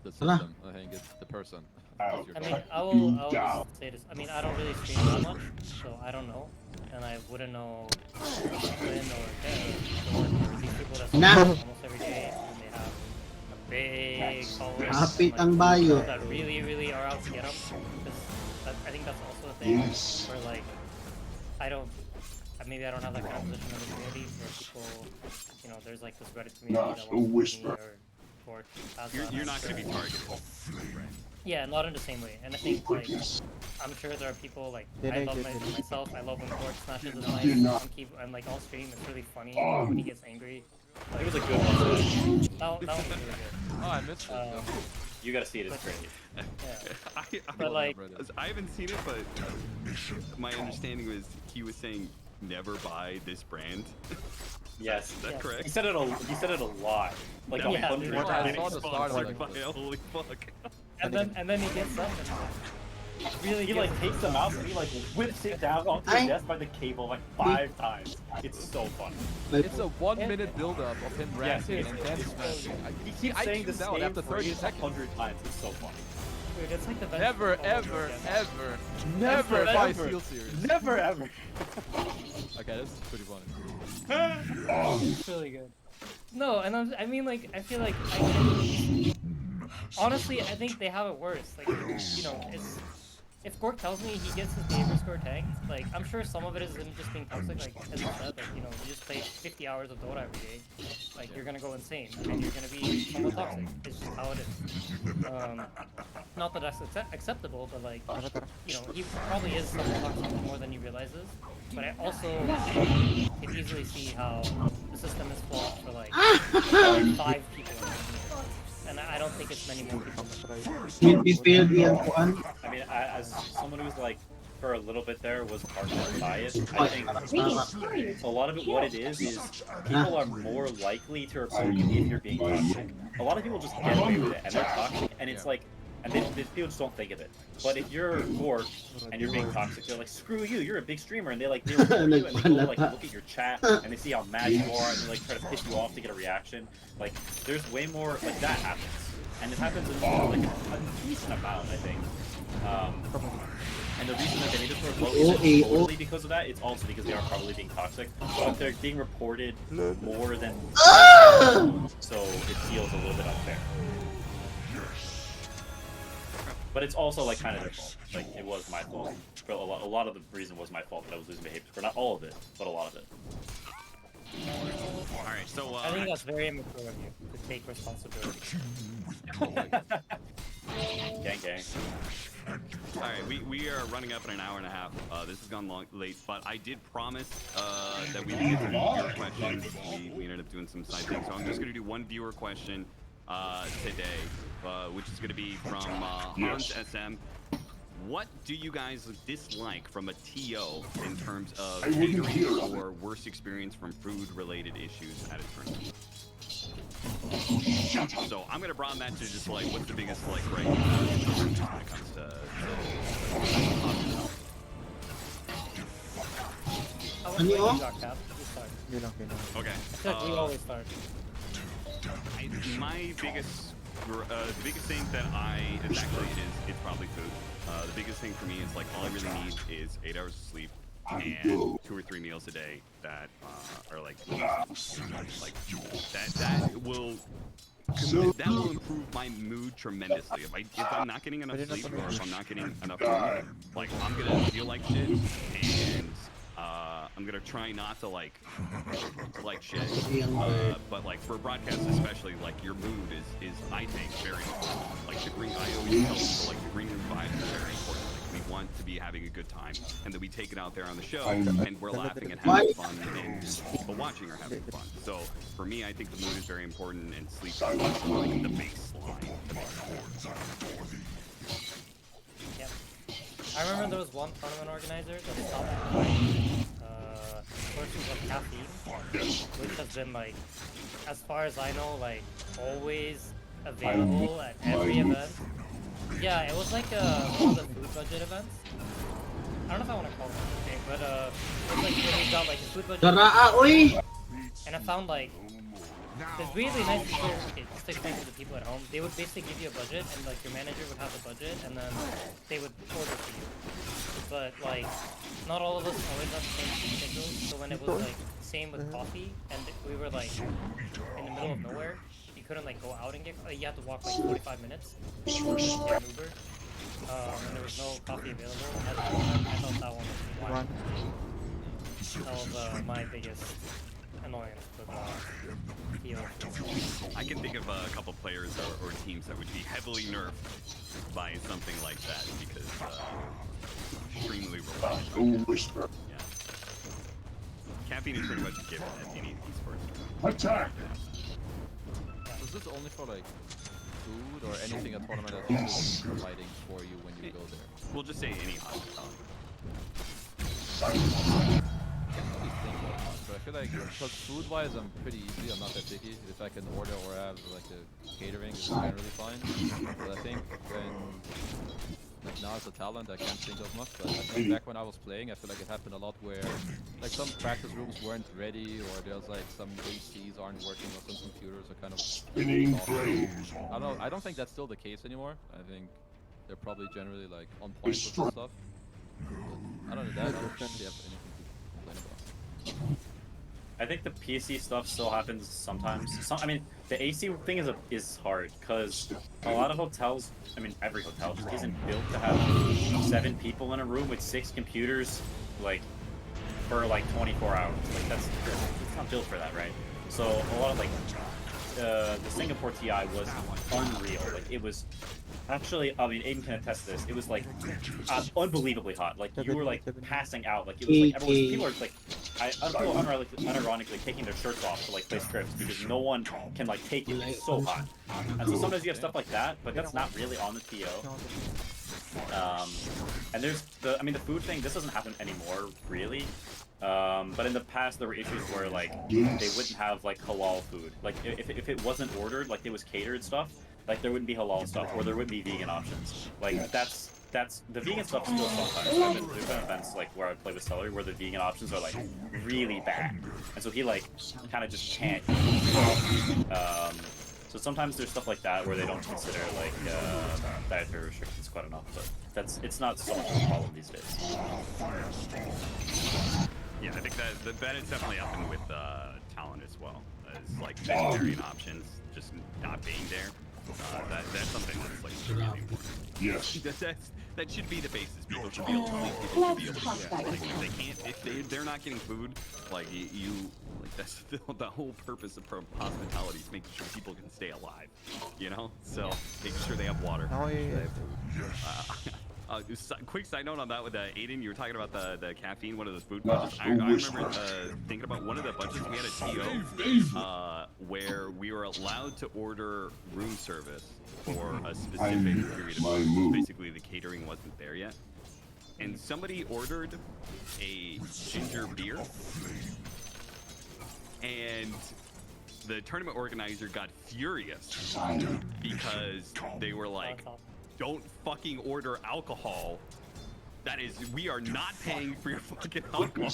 Speaker 7: the system. I think it's the person.
Speaker 6: I mean, I'll just say this. I mean, I don't really stream that much, so I don't know, and I wouldn't know when or if these people that stream
Speaker 1: Nah.
Speaker 6: almost every day, and they have a big following,
Speaker 1: Kapit
Speaker 6: like,
Speaker 1: ang bayo.
Speaker 6: that really are out to get them. Because I think that's also a thing where like maybe I don't have that kind of position in the community where people, you know, there's like this Reddit community that wants to me or has that.
Speaker 4: You're not going to be targeted.
Speaker 6: Yeah, not in the same way. And I think, like, I'm sure there are people, like, I love myself, I love when Court smashes his knife and, like, on stream, it's really funny when he gets angry.
Speaker 5: It was a good one.
Speaker 6: That was really good.
Speaker 7: Oh, I missed it.
Speaker 5: You gotta see it, it's great.
Speaker 6: Yeah.
Speaker 4: I
Speaker 6: But, like,
Speaker 4: I haven't seen it, but my understanding was he was saying never buy this brand.
Speaker 5: Yes,
Speaker 4: Is that correct?
Speaker 5: He said it a lot, like
Speaker 4: That was
Speaker 5: 100
Speaker 6: yeah.
Speaker 7: I
Speaker 5: times.
Speaker 7: saw the start of
Speaker 4: Sponsored
Speaker 7: it.
Speaker 4: by holy fuck.
Speaker 6: and then he gets up and really
Speaker 5: He
Speaker 6: gives
Speaker 5: like
Speaker 6: it
Speaker 5: takes the mouse and he like whips it down onto the desk by the cable like 5 times. It's so fun.
Speaker 7: It's a 1 minute build up of him ranting
Speaker 5: Yes,
Speaker 7: and then smashing.
Speaker 5: He keeps
Speaker 7: I
Speaker 5: saying the
Speaker 7: tuned out
Speaker 5: same
Speaker 7: after 30
Speaker 5: phrase
Speaker 7: seconds.
Speaker 5: 100 times. It's so fun.
Speaker 6: Dude, it's like the best
Speaker 7: Never,
Speaker 6: all over
Speaker 7: ever,
Speaker 6: again.
Speaker 7: ever,
Speaker 5: Never,
Speaker 7: never buy
Speaker 5: ever.
Speaker 7: Steel Series.
Speaker 5: Never ever.
Speaker 7: Okay, this is pretty funny.
Speaker 6: It's really good. No, and I mean, like, I feel like honestly, I think they have it worse. Like, you know, if Gork tells me he gets his behavior score tanked, like, I'm sure some of it is him just being toxic. Like, as you said, like, you know, you just play 50 hours of Dota every day, like, you're gonna go insane, and you're gonna be somewhat toxic. It's just how it is. Not that that's acceptable, but like, you know, he probably is somewhat toxic more than he realizes. But I also can easily see how the system is flawed for like 5 people in the community. And I don't think it's many more people.
Speaker 1: Midfield yan kuan.
Speaker 5: I mean, as someone who's like for a little bit there was partially biased, I think a lot of it, what it is people are more likely to report you if you're being toxic. A lot of people just get away with it and they're toxic, and it's like, and people just don't think of it. But if you're Gork and you're being toxic, they're like, screw you, you're a big streamer, and they report you and they go like look at your chat and they see how mad you are and they like try to piss you off to get a reaction. Like there's way more like that happens, and it happens in like a decent amount, I think. And the reason that they made it sort of low isn't totally because of that, it's also because they are probably being toxic. But they're being reported more than so it feels a little bit unfair. But it's also like kind of their fault. Like it was my fault. For a lot of the reason was my fault that I was losing behavior score. Not all of it, but a lot of it.
Speaker 4: All right, so
Speaker 6: I think that's very immature of you to take responsibility.
Speaker 4: right, we are running up in an hour and a half. This has gone late, but I did promise that we would get some viewer questions. We ended up doing some side things, so I'm just gonna do one viewer question today, which is gonna be from Hans SM. What do you guys dislike from a TO in terms of catering or worst experience from food-related issues at a tournament? So I'm gonna broaden that to just like what's the biggest like right when it comes to
Speaker 6: How
Speaker 1: Ano yun?
Speaker 6: much Cap? You start.
Speaker 2: Hindi lang kailangan.
Speaker 4: okay.
Speaker 6: I feel like we always start.
Speaker 4: My biggest thing that it's probably food. The biggest thing for me is like all I really need is 8 hours of sleep and 2 or 3 meals a day that are like that will improve my mood tremendously. If I'm not getting enough sleep or if I'm not getting enough food, like I'm gonna feel like shit and I'm gonna try not to like shit. But like for broadcasts especially, like your mood is I think very important. Like the green, I always tell people like the green room vibe is very important. Like we want to be having a good time and that we take it out there on the show and we're laughing and having fun and people watching are having fun. So for me, I think the mood is very important and sleep is like the baseline.
Speaker 6: Yep. I remember there was one tournament organizer that stopped sources of caffeine, which has been like, as far as I know, like always available at every event. Yeah, it was like one of the food budget events. I don't know if I want to call it anything, but it was like when we got like a food budget event, and I found like it's really nice to hear, okay, just to explain to the people at home, they would basically give you a budget and like your manager would have the budget and then they would order for you. But like not all of us always have the same schedule, so when it was like same with coffee and we were like in the middle of nowhere, you couldn't like go out and get, you had to walk like 45 minutes to get an Uber, and there was no coffee available. I thought that one was wild. That was my biggest annoyance with TO.
Speaker 4: I can think of a couple players or teams that would be heavily nerfed by something like that because extremely reliant. Yeah. Caffeine is pretty much a given at any esports.
Speaker 10: Attack!
Speaker 7: Is this only for like food or anything a tournament that's providing for you when you go there?
Speaker 4: We'll just say any hospitality.
Speaker 7: So I feel like, because food-wise, I'm pretty easy. I'm not that picky. If I can order or have like a catering, it's generally fine. But I think when, like now as a talent, I can't think of much. But I think back when I was playing, I feel like it happened a lot where, like some practice rooms weren't ready, or there's like some ACs aren't working, or some computers are kind of. I don't think that's still the case anymore. I think they're probably generally like on point with some stuff. But other than that, I don't really have anything to complain about.
Speaker 5: I think the PC stuff still happens sometimes. I mean, the AC thing is hard because a lot of hotels, I mean, every hotel just isn't built to have 7 people in a room with 6 computers, like, for like 24 hours. Like it's not built for that, right? So a lot of like the Singapore TI was unreal. Like it was actually, I mean, Aiden can attest to this. It was like unbelievably hot. Like you were like passing out. Like it was like people are like, unironically taking their shirts off to like play scripts because no one can like take it. It's so hot. And so sometimes you have stuff like that, but that's not really on the TO. And there's the food thing. This doesn't happen anymore, really. But in the past, there were issues where like they wouldn't have like halal food. Like if it wasn't ordered, like it was catered stuff, like there wouldn't be halal stuff, or there would be vegan options. Like that's the vegan stuff still sometimes. There's been events like where I play with Celery where the vegan options are like really bad, and so he like kind of just can't. So sometimes there's stuff like that where they don't consider like dietary restrictions quite enough, but it's not so much of a problem these days.
Speaker 4: Yeah, I think that is definitely happened with talent as well. It's like vegetarian options just not being there. That's something that's like really important.
Speaker 10: Yes.
Speaker 4: That should be the basis. People should be able to sleep. People should be able to eat. Like if they can't, if they're not getting food, like you like that's the whole purpose of hospitality is making sure people can stay alive. You know, so making sure they have water.
Speaker 2: Oh, yeah.
Speaker 4: They have food. Quick side note on that with Aiden, you were talking about the caffeine, one of those food budgets. I remember thinking about one of the budgets. We had a TO where we were allowed to order room service for a specific period of time. Basically, the catering wasn't there yet. And somebody ordered a ginger beer. And the tournament organizer got furious because they were like, don't fucking order alcohol. That is, we are not paying for your fucking alcohol.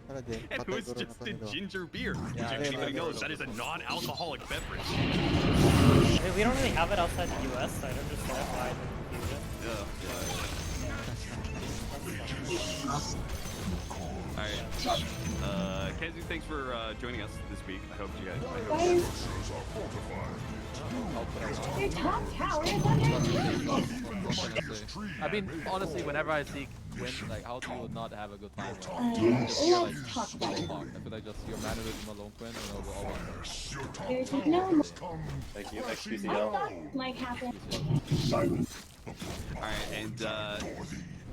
Speaker 2: Tara din,
Speaker 4: And it
Speaker 2: patay
Speaker 4: was
Speaker 2: guro na
Speaker 4: just
Speaker 2: to
Speaker 4: a
Speaker 2: nito.
Speaker 4: ginger beer.
Speaker 7: Yeah,
Speaker 4: Which
Speaker 7: yeah,
Speaker 4: everybody
Speaker 7: yeah,
Speaker 4: knows
Speaker 7: yeah.
Speaker 4: that is a non-alcoholic beverage.
Speaker 6: Hey, we don't really have it outside the US, so I don't understand why the confusion.
Speaker 4: Alright. Kenzie, thanks for joining us this week. I hope you guys.
Speaker 3: Guys,
Speaker 10: Structures are fortified.
Speaker 3: your top tower is under attack.
Speaker 7: What can I say? I mean, honestly, whenever I see Quinn, like, how do you not have a good time?
Speaker 3: Let's talk about it.
Speaker 7: I feel like just your mannerism alone, Quinn, and it'll always.
Speaker 10: Your top
Speaker 3: There's
Speaker 10: tower
Speaker 3: no-
Speaker 10: has come
Speaker 5: Thank you,
Speaker 3: I
Speaker 5: XQCL.
Speaker 3: thought this might happen.
Speaker 4: Alright, and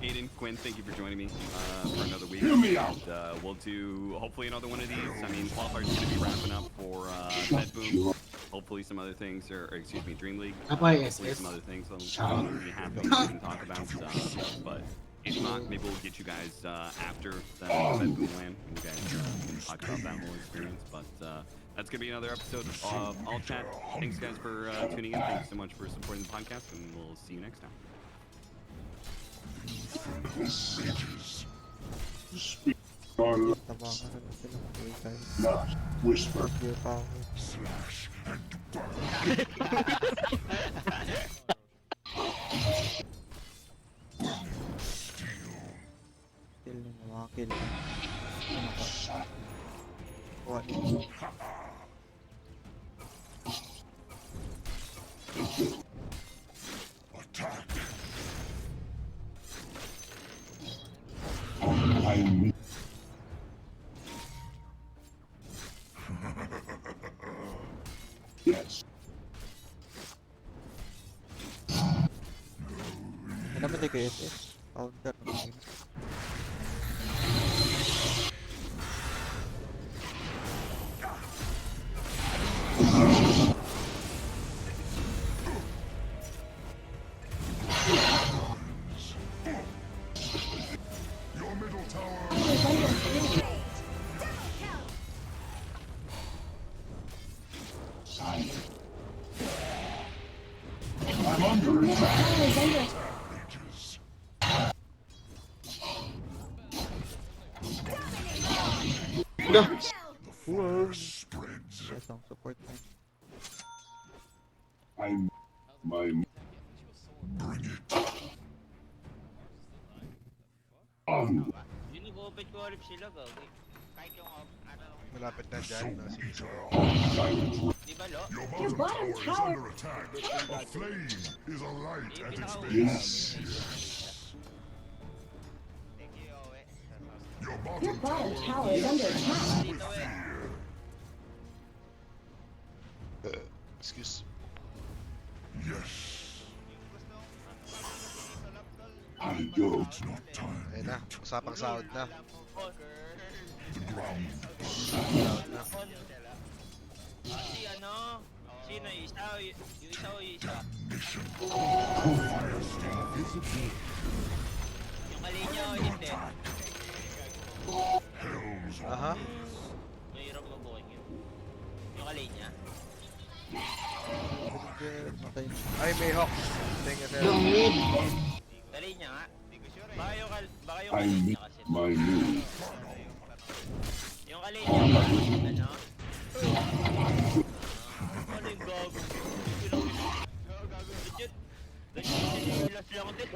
Speaker 4: Aiden, Quinn, thank you for joining me for another week.
Speaker 10: Hear me out.
Speaker 4: And, we'll do hopefully another one of these. I mean, Qualifiers is going to be wrapping up for Med Boom. Hopefully some other things, or excuse me, Dream League. Hopefully some other things I'll be happy we can talk about. But if not, maybe we'll get you guys after the Med Boom land. And you guys can talk about that whole experience. But that's going to be another episode of All Chat. Thanks guys for tuning in. Thanks so much for supporting the podcast, and we'll see you next time.
Speaker 10: sages. Speak our
Speaker 2: Tabangan na sila. Okay, tayo.
Speaker 10: last whisper.
Speaker 2: Gear power.
Speaker 10: Slash and burn.
Speaker 2: Kill nyo, mga kill. Ano ka? What?
Speaker 10: Attack. I mean. Yes.
Speaker 2: Ano naman di kayo SS? Counter na kayo.
Speaker 10: Your middle tower. I'm under attack. Ages. The fire spreads.
Speaker 2: Yes, ang support na.
Speaker 10: I'm my bring it on.
Speaker 11: Yun ko ulit sila gawin. Kahit yung
Speaker 12: Malapit na dyan.
Speaker 10: Soul
Speaker 12: No?
Speaker 10: eater of silent.
Speaker 11: di ba lo?
Speaker 10: Your bottom tower is under attack. A flame is alight at its base.
Speaker 11: Thank you, Owe.
Speaker 10: Your
Speaker 3: Your
Speaker 10: bottom
Speaker 3: bottom
Speaker 10: tower
Speaker 3: tower is under attack.
Speaker 11: Dito eh.
Speaker 12: Excuse.
Speaker 10: Yes. I go. It's not time.
Speaker 12: Ayun na. Usapang sahod na.
Speaker 10: The ground.
Speaker 11: Si ano? Sino yung isa? Yung isa o yung isa?
Speaker 10: Mission. Fire star visible.
Speaker 11: Yung kalinya o hindi?
Speaker 10: Helms
Speaker 12: Aha.
Speaker 11: Mahirap mabuking yun. Yung kalinya?
Speaker 2: Matay na.
Speaker 12: Ay, may hawk. Tingnan sir.
Speaker 11: Kalinya nga? Baka yung
Speaker 10: I
Speaker 11: kalinya
Speaker 10: meet
Speaker 11: kasi.
Speaker 10: my new.
Speaker 11: Yung kalinya ba? Ano? Ano yung gago? Gago legit. Nagsilas lang din.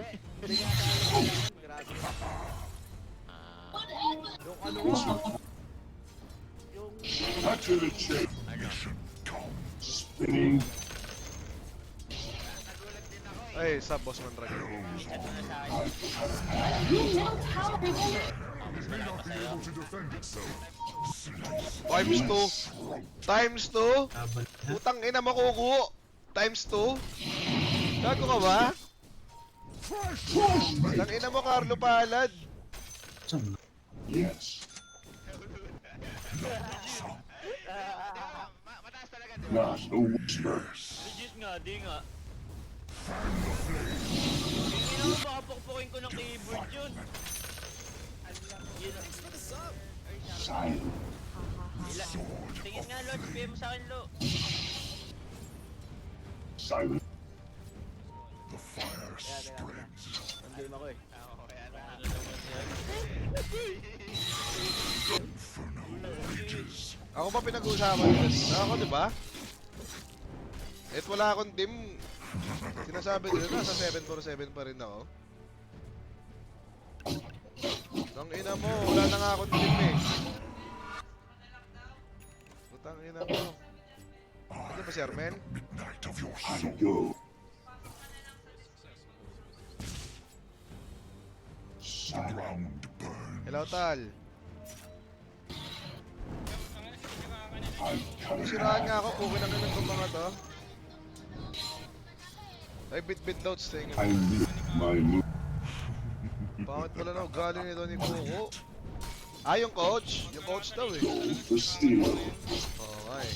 Speaker 12: Yung ano nga?
Speaker 10: Touch of the chain. Mission come. Spinning.
Speaker 12: Ay, sa boss ng dragon.
Speaker 3: Your middle tower is under
Speaker 10: May not be able to defend itself.
Speaker 12: Times 2. Times 2. Putang ina makukuha. Times 2. Gago ka ba? Tangina mo, Carlo Palad.
Speaker 10: Yes.
Speaker 11: Mataas talaga, di ba?
Speaker 10: Not a whispers.
Speaker 11: Legit nga, di nga. Hindi naman baka pukpukin ko ng keyboard yun.
Speaker 10: Silent.
Speaker 11: Tingin nga, Lord. Sabihin mo sa akin, Lo.
Speaker 10: Silent. The fire spreads.
Speaker 11: Game ako eh.
Speaker 12: Ako pa pinag-uusapan nila dito. Ako, di ba? At wala akong team. Sinasabi nila, nasa 747 pa rin ako. Tang ina mo, wala na nga akong team eh. Tang ina mo. Ano ba si Armel?
Speaker 10: Midnight of your soul. Ground burn.
Speaker 12: Hello, Tal. Siraan nga ako, okay lang naman itong mga to. Ay, bit-bit doubts, tingin.
Speaker 10: I live my move.
Speaker 12: Bakit pala na ugali nito ni Coco? Ah, yung coach? Yung coach daw eh.
Speaker 10: For steel.
Speaker 12: Okay.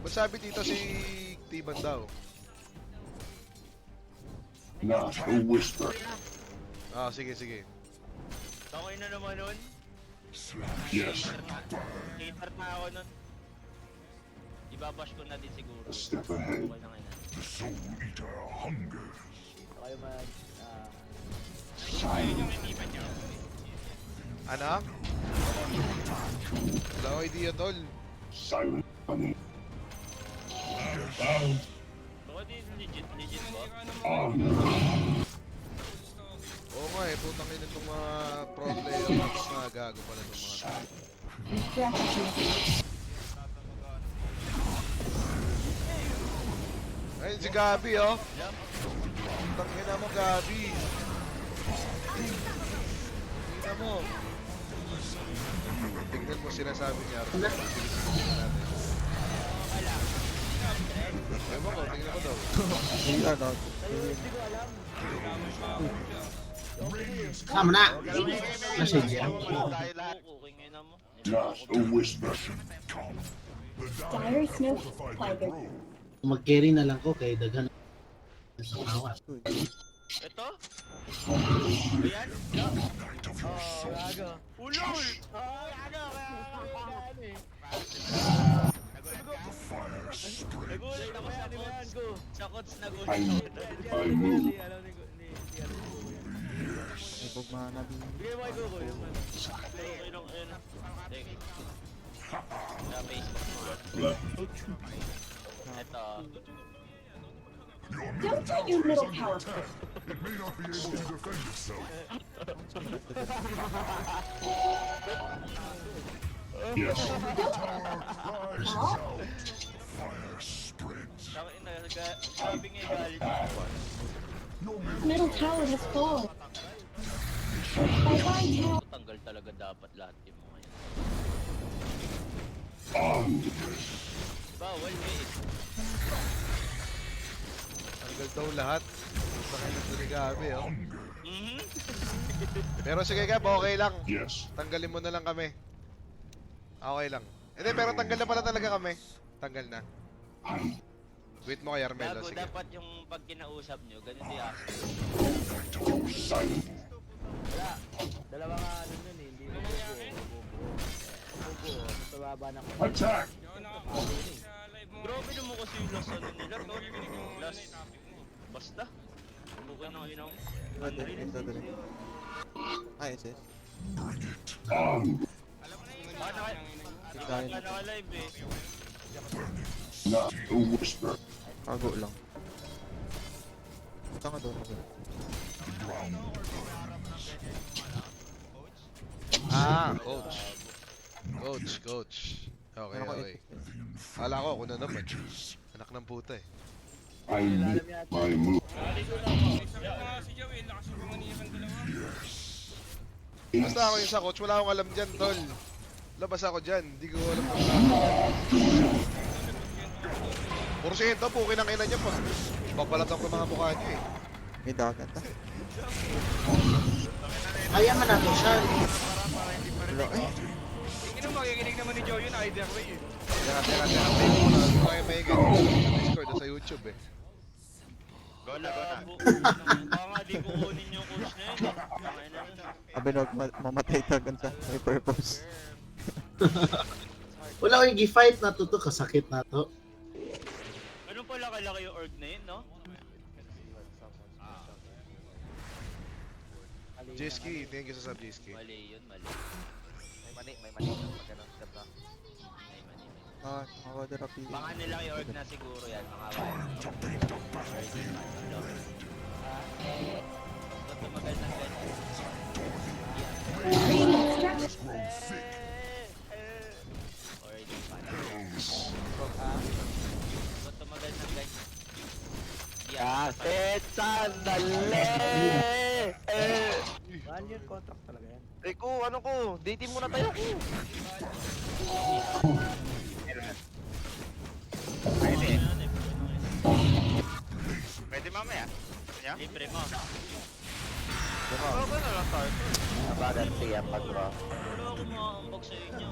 Speaker 12: Ba't sabi dito si Tiban daw?
Speaker 10: Not a whisper.
Speaker 12: Ah, sige, sige.
Speaker 11: Takoy na naman nun.
Speaker 10: Yes.
Speaker 11: Hater na ako nun. Ibabash ko na din siguro.
Speaker 10: A step ahead.
Speaker 11: Okay na ngayon.
Speaker 10: The soul eater hungers.
Speaker 11: Kayo mag...
Speaker 10: Silent.
Speaker 12: Ano? Wala ko idea, tol.
Speaker 10: Silent honey.
Speaker 11: Baka di legit ba?
Speaker 12: Oo nga eh, putang ina itong mga pro player. Mga gago pala itong mga tao. Ayun si Gabi oh. Putang ina mo, Gabi. Tingnan mo. Tingnan mo sinasabi niya. Ewan ko, tingnan ko daw.
Speaker 1: Sama na. Message yan.
Speaker 10: Not a whisper.
Speaker 3: Dire Snow Tiger.
Speaker 1: Mag-carry na lang ko kay daghan sa awa.
Speaker 11: Ito? Ayan? Gago. Ulol! Nagulat ako sa kots. Nagulat ako.
Speaker 10: I move.
Speaker 11: Bigay mo kay Gogo yung ano. Ayun. Sa Facebook mo. Ito.
Speaker 3: Don't let your little power
Speaker 10: It may not be able to defend itself. Yes. The tower cries out. Fire spreads.
Speaker 11: Sabi nga galit.
Speaker 3: middle tower has fallen. My buying tower.
Speaker 11: Tanggal talaga dapat lahat yung mga yun. Bawal eh.
Speaker 12: Tanggal daw lahat. Putang ina ito ni Gabi oh.
Speaker 11: Mhm.
Speaker 12: Pero sige Gab, okay lang.
Speaker 10: Yes.
Speaker 12: Tanggalin mo na lang kami. Okay lang. Hindi, pero tanggal na pala talaga kami. Tanggal na. Wait mo kay Armel,
Speaker 11: Gago,
Speaker 12: sige.
Speaker 11: dapat yung pag kinausap nyo, ganito yung action.
Speaker 13: Wala. Dalawa nga ano nun eh. Hindi mo bubuo. Mas mababa na ko.
Speaker 10: Attack!
Speaker 11: Grabe naman kasi yung last ano nila, tol. Last... Basta. Bukay na kayo Unreal.
Speaker 2: Ah, SS.
Speaker 11: Baka naka-live eh.
Speaker 10: Not a whisper.
Speaker 2: Kago lang. Punta ka doon.
Speaker 12: Ah, coach. Coach. Okay. Kala ko, ako na naman. Anak ng puta eh.
Speaker 10: I live my move.
Speaker 12: Basta ako yung sa coach, wala akong alam dyan, tol. Labas ako dyan, hindi ko alam kung Porsyento, pukin ang ina niya pag papalatan ko mga mukha niyo eh.
Speaker 2: May dagat ah.
Speaker 1: Kaya man natin siya.
Speaker 2: Wala eh.
Speaker 3: Tingin mo, makikinig naman ni Joe yun either way eh.
Speaker 12: Teka. Play mo muna. Hindi tayo maingay. Sa Discord o sa YouTube eh.
Speaker 11: Go na. Baka nga di ko kunin yung coach na yun. Tangin na yun.
Speaker 2: Sabi na mamatay tagan sa may purpose.
Speaker 1: Wala ko yung gi-fight na to kasakit na to.
Speaker 11: Ganun pala kalaki yung org na yun, no?
Speaker 12: Jesky, thank you sa sub Jesky.
Speaker 11: Mali yun, mali.
Speaker 13: May mani. Magkano ka.
Speaker 11: May mali.
Speaker 2: Ah, mga water up yun.
Speaker 11: Mga nilaki org na siguro yan, mga wire. Ba't tumagal ng ganyan? Already fine. Ba't tumagal ng ganyan?
Speaker 13: Kaset, sandali! One-year contract talaga yan. Rico, ano ko? Dating muna tayo ko.
Speaker 11: Pwede. Pwede mamaya. Libre mo.
Speaker 13: Oo, na lang tayo. Nabagan siya pag-draw.
Speaker 11: Wala ako mga-unbox sa inyo.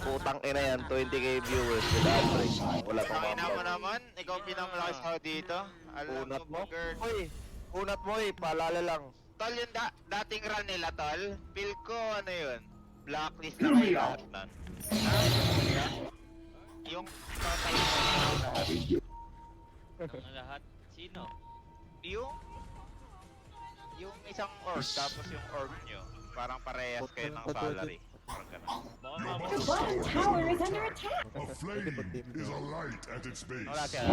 Speaker 13: Putang ina yan, 20k viewers wala break. Wala pang
Speaker 11: Pakina mo
Speaker 13: mga
Speaker 11: naman, ikaw pinakamalaki sa dito. Alam
Speaker 13: Unat mo?
Speaker 11: mo, girl.
Speaker 13: Unat mo paalala lang.
Speaker 11: Tol, yung dating run nila, tol. Feel ko, ano yun? Blacklist na kayo lahat nun. Yung patay mo lahat. Ang lahat? Sino? Yung isang org, tapos yung org nyo. Parang parehas kayo ng salary. Parang ganun. Baka
Speaker 8: The bottom tower is under attack.
Speaker 10: A flame is a light at its base.
Speaker 11: wala siya.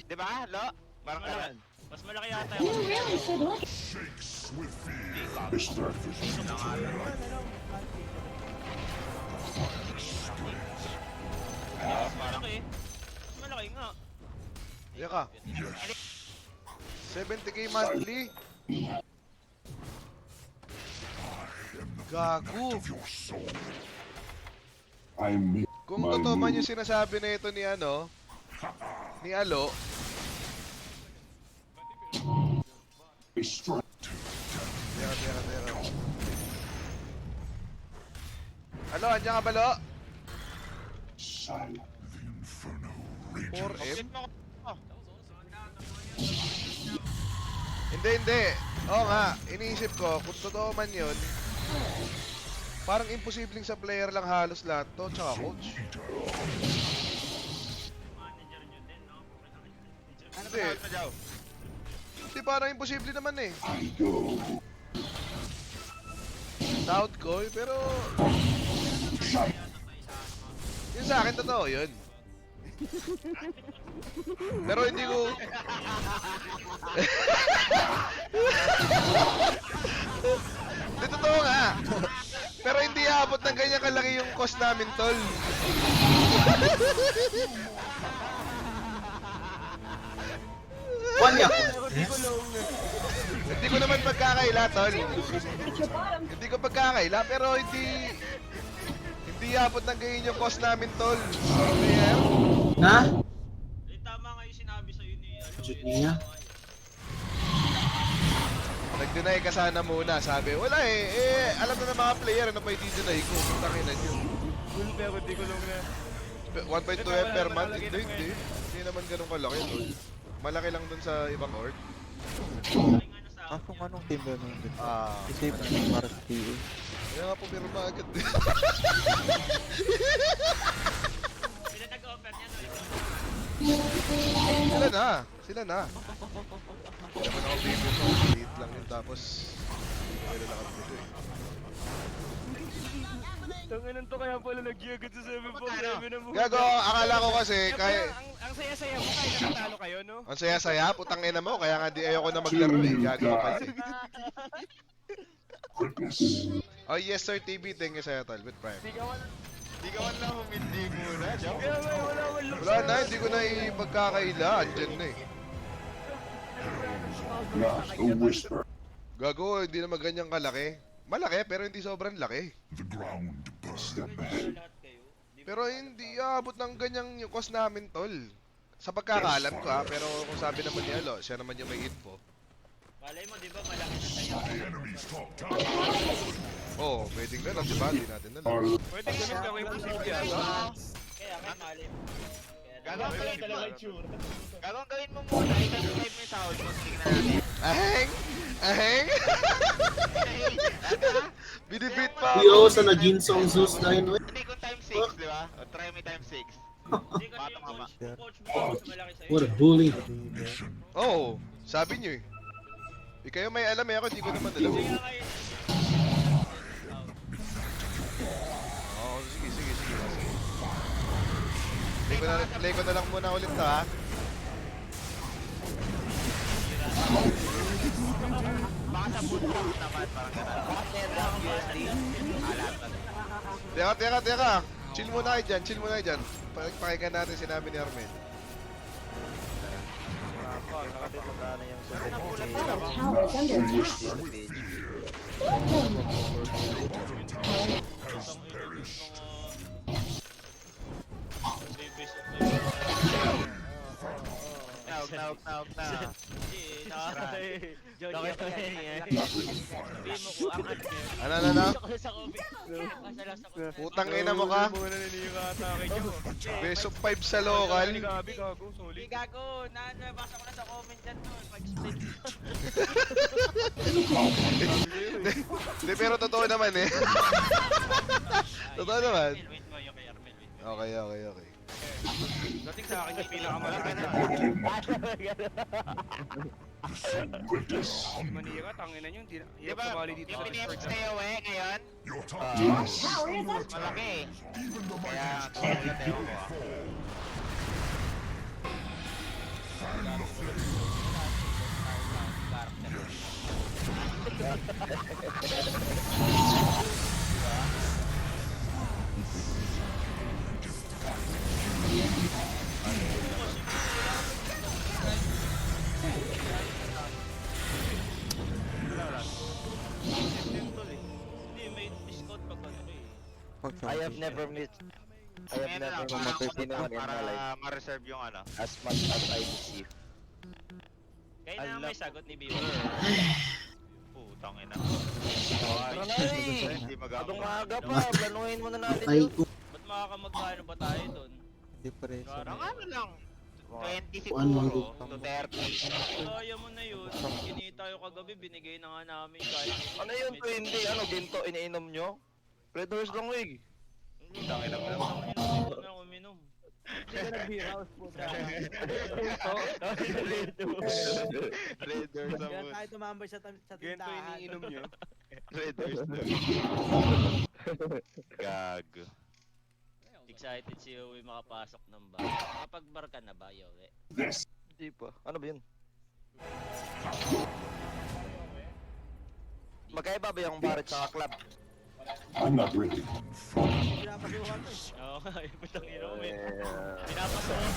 Speaker 11: Diba, Lo? Parang ganun. Mas malaki yata
Speaker 8: You
Speaker 11: yung
Speaker 8: really should look.
Speaker 10: Shakes with fear.
Speaker 11: mas malaki. Mas malaki nga.
Speaker 12: Teka. 70k monthly. Gago. Kung totoo man yung sinasabi na ito ni ano, ni Alo. Teka. Alo, andyan ka ba, Lo? 4M? Hindi. Oo nga, iniisip ko, kung totoo man yun, parang imposibleng sa player lang halos lahat to, tsaka coach. Hindi. Hindi, parang imposible naman eh. South ko, pero... Yun sa akin, totoo yun. Pero hindi ko... Hindi, totoo nga. Pero hindi aabot ng ganyan kalaki yung cost namin, tol. Hindi ko naman pagkakaila, tol. Hindi ko pagkakaila, pero hindi aabot ng ganyan yung cost namin, tol. Player.
Speaker 1: Ha?
Speaker 11: Eh, tama nga yung sinabi sa'yo ni ano.
Speaker 1: Shoot niya.
Speaker 12: Nag-deny ka sana muna, sabi. Wala eh, alam na ng mga player ano pa i-deny ko. Putangin na nyo.
Speaker 3: Full pero di ko lang na.
Speaker 12: 1.2 per month? Hindi. Hindi naman ganun kalaki, tol. Malaki lang dun sa ibang org.
Speaker 2: Ah, kung anong team ba nun?
Speaker 12: Ah.
Speaker 2: I-save na para sa PA.
Speaker 12: Kaya nga pumirma agad.
Speaker 11: Sila nag-offer niya, no?
Speaker 12: Sila na. Hindi naman ako baby mo. Liit lang yun tapos... Pero nakapito eh.
Speaker 3: Tanginan to kaya pala nag-giagad sa 7.7 na mo.
Speaker 12: Gago, akala ko kasi kaya...
Speaker 3: Ang saya-saya mo kahit nakatalo kayo, no?
Speaker 12: Ang saya-saya, putang ina mo, kaya nga di ayoko na maglaro eh. Gago ka pala eh. Oh yes sir TB, thank you sa'yo tol, with Prime.
Speaker 11: Di ka man lang humindi muna, Joe.
Speaker 3: Kaya wala
Speaker 12: Wala na, hindi ko na ipagkakaila, andyan na eh. Gago, hindi naman ganyang kalaki. Malaki, pero hindi sobrang laki. Pero hindi aabot ng ganyang yung cost namin tol. Sa pagkakaalam ko pero kung sabi naman ni Alo, siya naman yung may info.
Speaker 11: Malay mo, di ba malaki na tayo?
Speaker 12: Oo, pwedeng gano'n, di ba? Hindi natin alam.
Speaker 3: Pwede ganun gawin posible yan.
Speaker 11: Kaya nga, malay mo.
Speaker 13: Gagawin mo muna, i-subscribe mo yung sahod mo, tingnan natin.
Speaker 12: Aheng! Aheng! Binibit pa
Speaker 1: Yo, sa naging song Zeus dahil we.
Speaker 13: Hindi kung times 6, di ba? O try mo yung times 6.
Speaker 11: Hindi kasi yung coach mo mas malaki sa'yo.
Speaker 1: What a bully.
Speaker 12: Oo, sabi niyo eh. Kayo may alam ako, hindi ko naman alam. Oo, sige. Play ko na lang muna ulit to ha.
Speaker 13: Baka sa bootcamp naman, parang gano'n. Baka network USD, alat na.
Speaker 12: Teka. Chill muna kayo dyan. Pakinggan natin sinabi ni Armel.
Speaker 8: Our tower is under attack.
Speaker 13: Naog na.
Speaker 11: Jojo yan. Sabihin mo ko, ang ano yun.
Speaker 12: Ano?
Speaker 11: Gusto ko sa comment. Masala sa comment.
Speaker 12: Putang ina mo ka. Best of 5 sa local.
Speaker 11: Hindi gago, nabasa ko na sa comment dyan to. Pag-explain.
Speaker 12: Hindi, pero totoo naman eh. Totoo naman.
Speaker 11: Wait mo yung kay Armel.
Speaker 12: Okay.
Speaker 3: Dating sa akin yung pinakamalaki na. Si Manira, tangina nyo, hindi
Speaker 13: Di ba,
Speaker 3: sumali dito
Speaker 13: yung
Speaker 3: sa
Speaker 13: pinip
Speaker 3: Discord.
Speaker 13: stay away ngayon,
Speaker 10: Your top team is
Speaker 13: malaki eh.
Speaker 10: even the
Speaker 13: Kaya,
Speaker 10: mightiest
Speaker 13: ulit
Speaker 10: can
Speaker 13: ewan ko.
Speaker 10: fall. Fan the flame.
Speaker 11: Hindi, may discount pag ano eh.
Speaker 13: I have never met para ma-reserve yung ano. As much as I receive.
Speaker 11: Kaya na may sagot ni Bibo.
Speaker 13: Putang ina.
Speaker 2: Tara na eh.
Speaker 13: Hindi magagawa.
Speaker 2: Habang maaga pa, planuhin muna natin
Speaker 1: Ay,
Speaker 2: yun.
Speaker 11: Ba't makakamagkano ba tayo doon?
Speaker 2: Hindi preso.
Speaker 13: Parang ano lang. 20
Speaker 1: Kuan lang
Speaker 13: siguro to 30.
Speaker 11: Kaya mo na yun. Kinita tayo kagabi, binigay na nga namin kahit...
Speaker 2: Ano yun, 20? Ano, ginto, iniinom nyo? Red horse lang, wig.
Speaker 13: Tangin na mo.
Speaker 11: Ano na uminom?
Speaker 6: Hindi ka nag-beerhouse po sa...
Speaker 13: Raiders sa
Speaker 6: Kaya
Speaker 13: moon.
Speaker 6: tayo tumambay sa tindahan.
Speaker 3: nyo.
Speaker 13: Raiders na. Gago.
Speaker 11: Excited si Yowie makapasok ng bar. Makapag-bar ka na ba, Yowie?
Speaker 2: Hindi pa. Ano ba yun? Magkaiba ba yung barit sa club?
Speaker 10: I'm not ready.
Speaker 6: Pinapasukan mo eh.
Speaker 11: Oo nga, yung putang ino mo eh. Pinapasukan mo.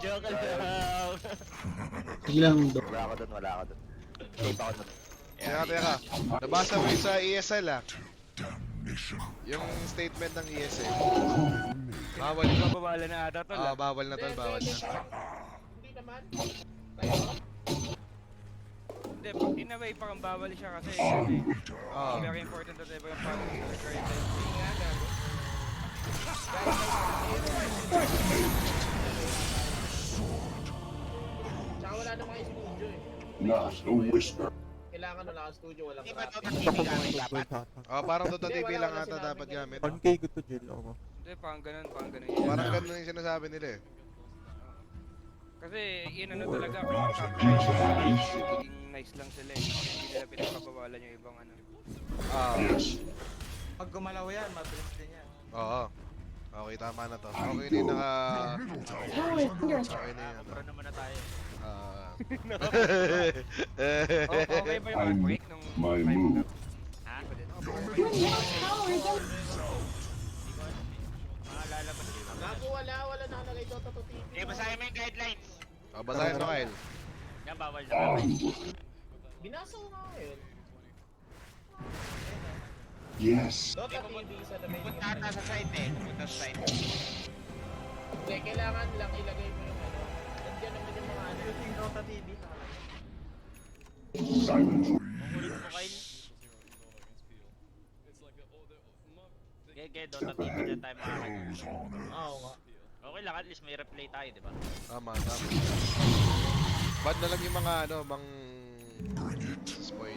Speaker 11: Joke lang.
Speaker 1: Ilang do.
Speaker 2: Wala ako dun. Tape ako dun.
Speaker 12: Teka. Nabasa mo yung sa ESL ah. Yung statement ng ESL. Bawal.
Speaker 3: Mababala na ata to.
Speaker 12: Bawal na.
Speaker 6: Hindi naman.
Speaker 3: Hindi, in a way, parang bawal siya kasi
Speaker 12: Ah.
Speaker 3: very important na diba yung parang required time. Hindi nga, gago.
Speaker 6: Tsaka wala namang studio eh.
Speaker 10: Not a whisper.
Speaker 6: Kailangan wala kang studio, walang
Speaker 13: Di ba
Speaker 6: rap.
Speaker 13: to TV gamit dapat?
Speaker 12: Parang Dota TV lang ata dapat gamit.
Speaker 2: 1K good to jail ako.
Speaker 3: Hindi, parang ganun
Speaker 12: Parang ganun yung sinasabi nila eh.
Speaker 3: Kasi yun ano talaga, magiging nice lang sila eh. Hindi nila pinagpapawalan yung ibang ano.
Speaker 6: Pag gumalaw yan, mabilis din yan.
Speaker 12: Oo. Okay, tama na to. Okay na yung naka...
Speaker 8: Tower is under attack.
Speaker 12: Okay na yun.
Speaker 11: Para naman na tayo.
Speaker 3: Okay ba yung break nung
Speaker 10: My move.
Speaker 11: Ha?
Speaker 8: Your middle tower is under
Speaker 11: Maalala ba sila?
Speaker 6: Gago wala nakalagay Dota to TV.
Speaker 13: Basahin mo yung guidelines.
Speaker 12: Basahin mo, Kyle.
Speaker 11: Yan, bawal na. Binasa ko nga ngayon.
Speaker 10: Yes.
Speaker 11: Dota TV sa the main.
Speaker 13: Punta ata sa site eh. Punta sa site.
Speaker 11: Hindi, kailangan lang ilagay mo yung ano. Nandiyan naman yung mga ano. Yung Dota TV.
Speaker 10: Silent.
Speaker 13: Kukulit mo, Kyle. Gege, Dota TV na tayo makakagawa.
Speaker 11: Oo nga.
Speaker 13: Okay lang, at least may replay tayo, di ba?
Speaker 12: Tama. Bad na lang yung mga ano, mang spoil.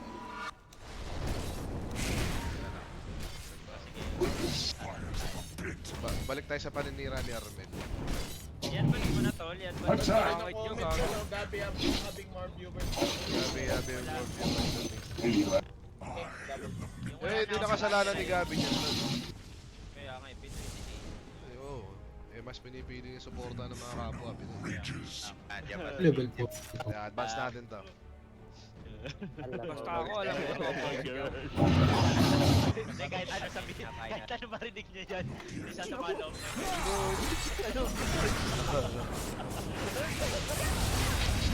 Speaker 12: Balik tayo sa paninira ni Armel.
Speaker 13: Yan, balik mo na, tol. Yan, balik mo na.
Speaker 11: Comment nyo, Gabi having more viewers.
Speaker 12: Gabi yung more viewers. Di nakasalanan ni Gabi niyan.
Speaker 13: Kaya nga, pinipili.
Speaker 12: Oo. Mas pinipili yung suporta ng mga kapwa.
Speaker 1: Level 4.
Speaker 12: Advance natin to.
Speaker 3: Basta ako, alam ko.
Speaker 13: Hindi, kahit ano sabihin, kahit ano marinig niya dyan, isa sa mga loob niya.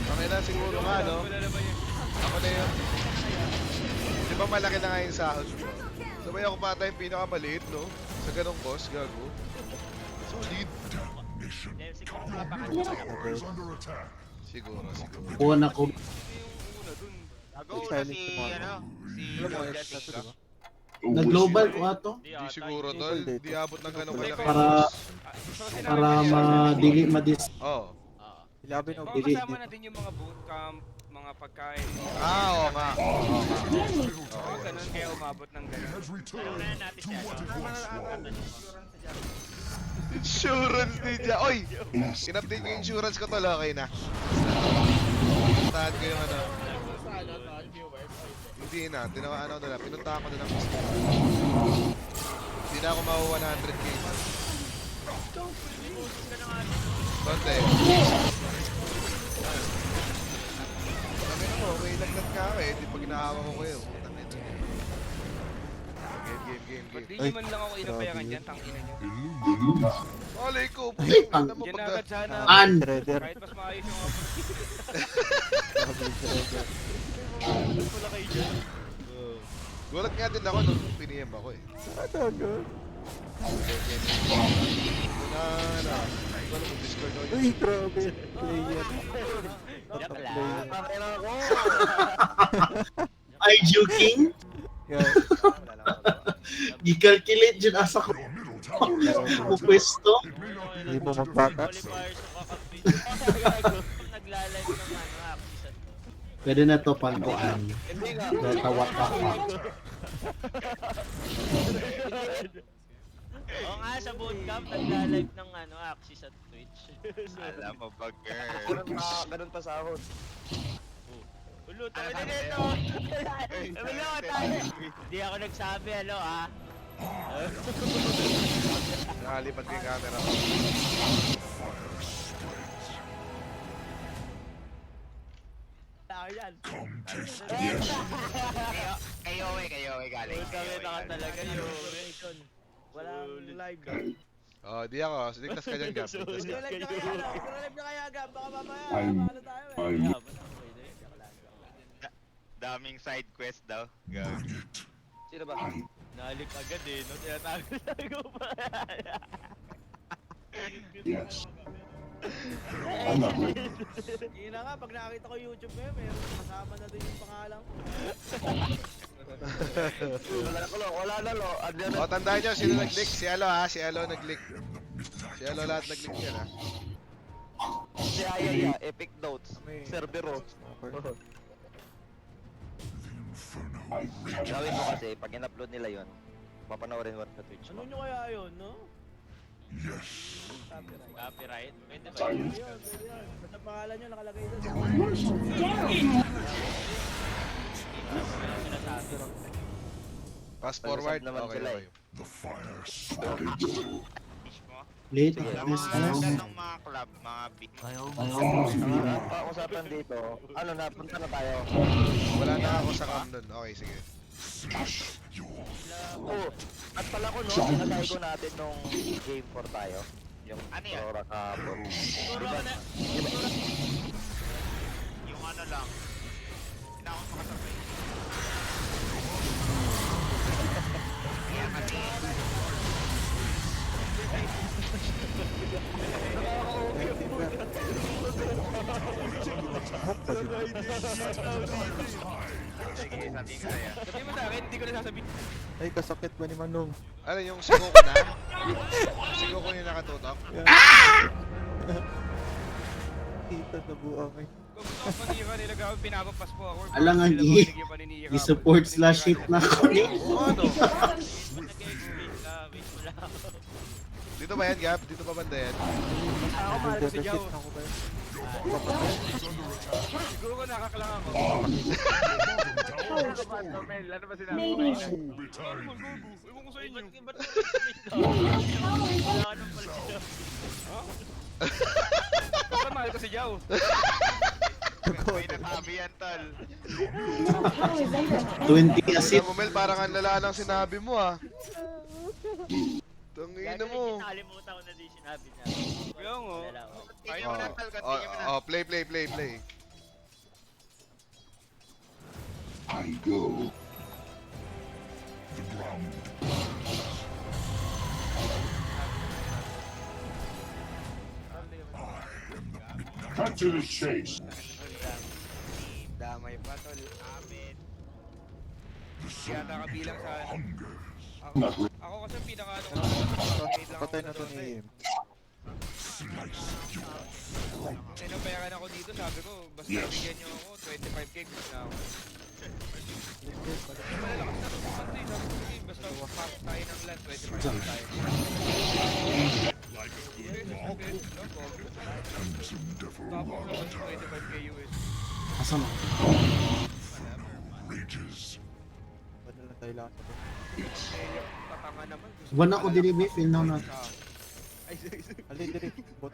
Speaker 12: Okay na siguro nga, no? Ako na yun. Di ba malaki na nga yung sahod ko? Sabay ako pa tayong pinakamaliit, no? Sa ganong boss, gago. Solid.
Speaker 13: Siguro makapakan.
Speaker 10: Is under attack.
Speaker 12: Siguro.
Speaker 1: Kuha na ko.
Speaker 13: Go na si, ano, si Jessica.
Speaker 1: Nag-global ko ato.
Speaker 12: Hindi siguro, tol. Di abot ng ganong malaki.
Speaker 1: Para madili madis.
Speaker 12: Oo.
Speaker 2: Ilabi na
Speaker 3: Baka
Speaker 2: dili.
Speaker 3: kasama natin yung mga bootcamp, mga pagkain.
Speaker 12: Oo nga.
Speaker 3: Oo, ganun, kaya umabot ng ganun.
Speaker 10: Has returned
Speaker 13: Ano na natin siya, no?
Speaker 12: Insurance ninja. Oy! In-update ko yung insurance ko, tol. Okay na. Tahan ko yung ano. Hindi na. Ano na lang. Pinuntahan ko na lang. Hindi na ako mahu 100k. Konti. Sabi na mo, may lagnat ka ako eh. Di pag inahawa ko kayo.
Speaker 3: Ba't di nyo man lang ako inapayangan dyan, tangina nyo.
Speaker 12: Alay ko.
Speaker 1: Ang
Speaker 3: Yan na agad sana. Kahit mas maayos yung ako.
Speaker 13: Wala kayo dyan.
Speaker 12: Gulat nga din ako nung piniem ako eh. Wala kong Discord ako.
Speaker 2: Uy, grabe. Player.
Speaker 13: Joke lang.
Speaker 1: Are you joking? Gi-calculate dyan asa ko. Pwesto.
Speaker 2: Hindi mo magbatas.
Speaker 13: Nagla-live ng ano, Axis.
Speaker 1: Pwede na to pangkuhan. Dota what the fuck.
Speaker 13: Oo nga, sa bootcamp, nagla-live ng ano, Axis at Twitch.
Speaker 11: Alam mo ba, girl?
Speaker 9: Ganun pa sahod.
Speaker 13: Ulo, tayo na nito! Ulo, tayo! Hindi ako nagsabi, ano ah.
Speaker 12: Nakalipat ko yung camera.
Speaker 13: Tao yan.
Speaker 11: Kayo, galing.
Speaker 13: Kami na ka talaga yun. Walang live.
Speaker 12: Oh, di ako. Ligtas ka dyan, Gab. Ligtas ka.
Speaker 13: Live na kaya, Gab. Baka mamaya. Ano tayo eh.
Speaker 11: Daming side quest daw. Go.
Speaker 9: Sino ba?
Speaker 13: Nalik agad eh, no? Tinatago pa.
Speaker 10: Yes.
Speaker 6: Yun na nga, pag nakakita ko YouTube ngayon, may kasama na din yung pangalan ko.
Speaker 9: Wala na lo.
Speaker 12: O, tandaan nyo, sino nag-leak? Si Alo ha, si Alo nag-leak. Si Alo lahat nag-leak yan ha.
Speaker 9: Si Aya, Epic Notes, Cerbero. Gawin mo kasi, pag in-upload nila yun, mapanoorin mo sa Twitch mo.
Speaker 6: Ano nyo kaya yun, no?
Speaker 10: Yes.
Speaker 13: Copyright? Pwede ba?
Speaker 6: Pwede yun, pwede yun. Basta pangalan nyo nakalagay doon.
Speaker 12: Fast forward.
Speaker 9: naman
Speaker 12: Okay,
Speaker 9: sila
Speaker 12: okay.
Speaker 10: The fire started.
Speaker 1: Late
Speaker 11: Ang
Speaker 1: this
Speaker 11: ganda
Speaker 1: time.
Speaker 11: ng mga club, mga big.
Speaker 9: Ang pausapan dito, ano na, punta na tayo.
Speaker 12: Wala na ako sa cam nun. Okay, sige.
Speaker 9: Oh, at pala ko no, sinasay ko natin nung game 4 tayo. Yung
Speaker 11: Ano yan?
Speaker 9: Aurora kahapon.
Speaker 13: Siguro ako na.
Speaker 11: Yung ano lang.
Speaker 3: na ako makasabay. Sige, sabihin ko sa'yo. Sabihin mo sa akin, hindi ko na sasabihin.
Speaker 2: Ay, kasakit ba ni Manong?
Speaker 12: Ano yung sigo ko na? Sigo ko yung nakatutok?
Speaker 2: Kita na buang eh.
Speaker 3: Kung gusto ko panira nila gawin, pinapapas po ako.
Speaker 1: Alang ang i-support slash hit na ako.
Speaker 12: Ano? Dito ba yan, Gab? Dito ba banda yan?
Speaker 3: Ako mahal ko si Jao. Siguro ko nakakalang ako. Mel, ano ba sinabi ko kanina? Ewan ko sa inyo.
Speaker 13: Wala ka nang pala siya.
Speaker 3: Basta mahal ko si Jao.
Speaker 11: May nasabi yan, tol.
Speaker 1: 20 asit.
Speaker 12: Alam mo, Mel, parang ang lala ng sinabi mo, ah. Tangina mo.
Speaker 13: Nakalimutan ko na din sinabi niya.
Speaker 3: Kaya nga.
Speaker 11: Continue mo na, tol. Continue mo na.
Speaker 12: Oh, play.
Speaker 10: I go. The ground. Cut to the chase.
Speaker 3: Damay pa, tol. Amin. Kaya nakabilang sa ako kasi ang pinaka-ano ko.
Speaker 2: Patay na to ni Im.
Speaker 3: Tinabayaran ako dito, sabi ko, basta bigyan nyo ako, 25k gusto na ako. Malalakas na to. Sabi ko, basta pass tayo ng land, 25k tayo. Tapos naman 25k US.
Speaker 1: Asa mo?
Speaker 2: Wala lang tayo lakas ako.
Speaker 3: Tatanga naman.
Speaker 1: Buwan ako dinibi, feel na na.
Speaker 2: Alin diri. Bot.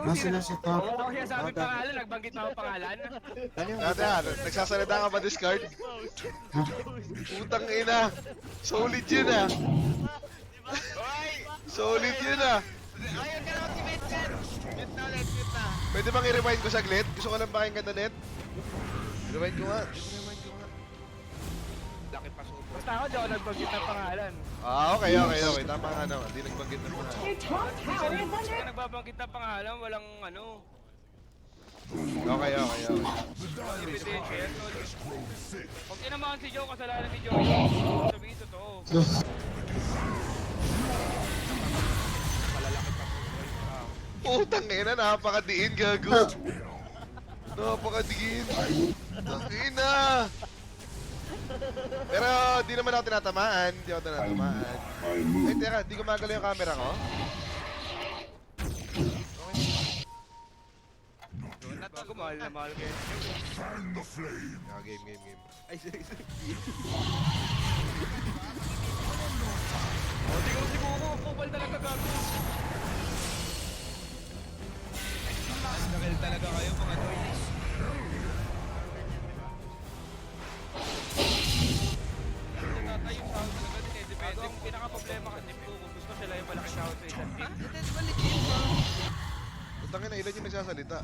Speaker 1: Nasa na si top.
Speaker 3: Ako siya sabi pangalan, nagbanggit na ako pangalan.
Speaker 12: Dati, nagsasalita ka ba discard? Putang ina. Solid yun, ah. Solid yun, ah.
Speaker 11: Ayun ka na, ultimate net. Mute na ulit, mute na.
Speaker 12: Pwede bang i-rewind ko saglit? Gusto ko lang pakinggan na net. Rewind ko nga.
Speaker 3: Laki pa super. Basta ako, di ako nagbanggit ng pangalan.
Speaker 12: Ah, okay. Tama nga naman. Hindi nagbanggit na mga.
Speaker 3: Hindi ka nagbabanggit ng pangalan, walang ano.
Speaker 12: Okay.
Speaker 3: Ebidensya yan, tol. Pag tinamahan si Joe, kasalanan ni Joe. Sabihin totoo. Malalaki pa super.
Speaker 12: Putang ina, napakadiin, gago. Napakadiin. Tangina. Pero di naman ako tinatamaan. Ay, teka, di gumagalaw yung camera ko?
Speaker 3: Bago mahal na mahal kayo.
Speaker 10: Fan the flame.
Speaker 12: Game.
Speaker 3: Ay, sige. O, di ko kupal talaga gago. Nakil talaga kayo mga toys. Natatay yung sound talaga din eh. Depende. Yung pinaka-problema ka tip ko kung gusto sila yung malaki sound sa isang team.
Speaker 12: Putang ina, ilan yung nagsasalita?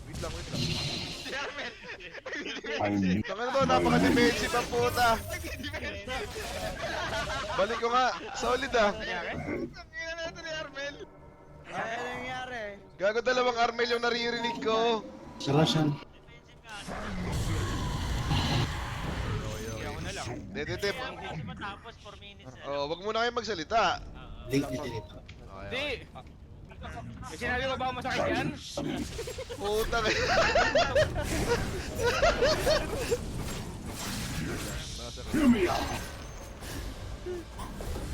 Speaker 12: Wait lang. Tangina to, napaka-defensive ang puta. Balik ko nga. Solid, ah.
Speaker 11: Tangina na ito ni Armel.
Speaker 9: Ano nangyari?
Speaker 12: Gago, dalawang Armel yung naririnig ko.
Speaker 1: Sarasyan.
Speaker 3: Ako na lang.
Speaker 12: Dede.
Speaker 13: Matapos 4 minutes.
Speaker 12: Oh, wag muna kayo magsalita.
Speaker 1: Link ni dito.
Speaker 3: Hindi! May sinabi ko ba masakit yan?
Speaker 12: Puta ka.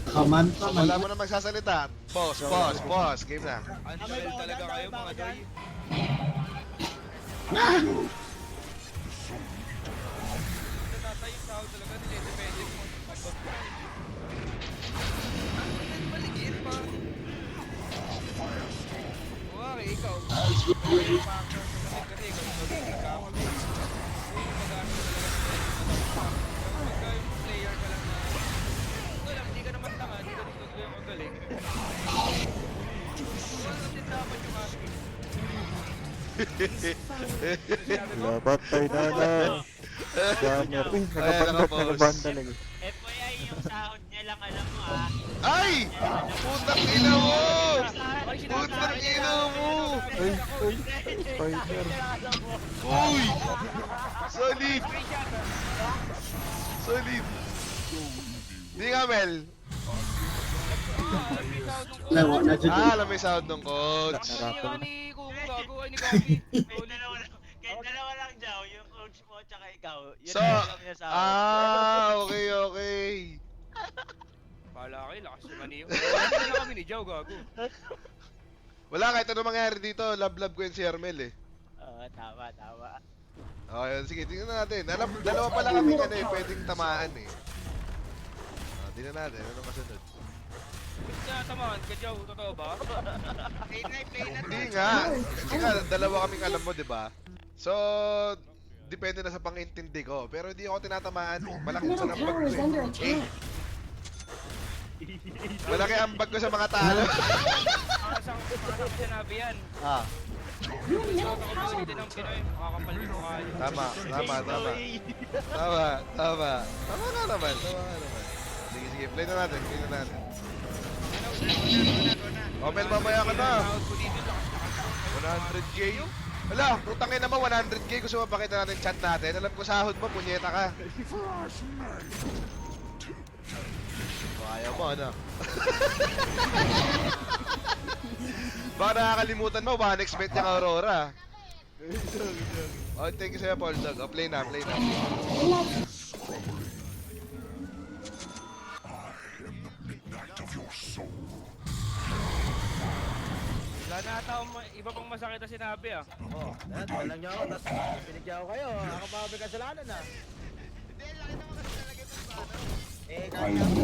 Speaker 1: Kamanta man.
Speaker 12: Wala mo na magsasalita. Pause. Game na.
Speaker 3: Unlevel talaga kayo mga doy. Natatay yung sound talaga, depende mo. Baligin pa. Okay, ikaw. Factor kasi ikaw magiging ka ako. Mag-ano talaga. Pagka yung player ka lang na alam, hindi ka naman tanga, hindi ka gusto yung magaling. Wala natin dapat yung asking.
Speaker 2: Patay na lang. Jammer. Uy, nakaban talaga.
Speaker 13: FYI, yung sahod niya lang alam mo ah.
Speaker 12: Ay! Putang ina mo! Putang ina mo!
Speaker 2: Uy, uy. Fighter.
Speaker 12: Uy! Solid! Solid! Di nga, Mel. Alam mo yung sound ng coach.
Speaker 13: Kahit dalawa lang daw, yung coach mo tsaka ikaw. Yun
Speaker 12: So,
Speaker 13: lang niya sahod.
Speaker 12: okay, okay.
Speaker 3: Kala kayo, lakas yung maniyo. Wala na kami ni Joe, gago.
Speaker 12: Wala, kahit ano mangyari dito, love ko yun si Hermel eh.
Speaker 13: Oo, tama.
Speaker 12: Okay, sige, tingnan natin. Dalawa pala kami pwedeng tamaan eh. Tingnan natin, ano kasunod?
Speaker 3: Kaya tamaan ka, Joe, totoo ba? Play na.
Speaker 12: Hindi nga, dalawa kaming alam mo, di ba? So, depende na sa pang-intindi ko. Pero hindi ako tinatamaan. Malaki sa ambag ko eh. Malaki ambag ko sa mga talo.
Speaker 3: Parang sinabi yan.
Speaker 12: Ah.
Speaker 3: Ako din ng Pinoy, makakapal yung mukha niyo.
Speaker 12: Tama. Tama nga naman. Sige, play na natin. Mel, mamaya ka na. 100k? Wala, putangin naman 100k. Gusto mo pakita natin chat natin? Alam ko sahod mo, punyeta ka. Ayaw mo, ano? Baka nakakalimutan mo, 1x bet niyang Aurora. Oh, thank you sa'yo, Paul Dog. Oh, play na.
Speaker 3: Wala na ata iba pang masakit na sinabi ah.
Speaker 9: Oo, walang niyo ako, tapos pinigyan ko kayo. Ako pa may kasalanan ah. Hindi, laki naman kasi nalagay mo sa ano. Eh, kaya ako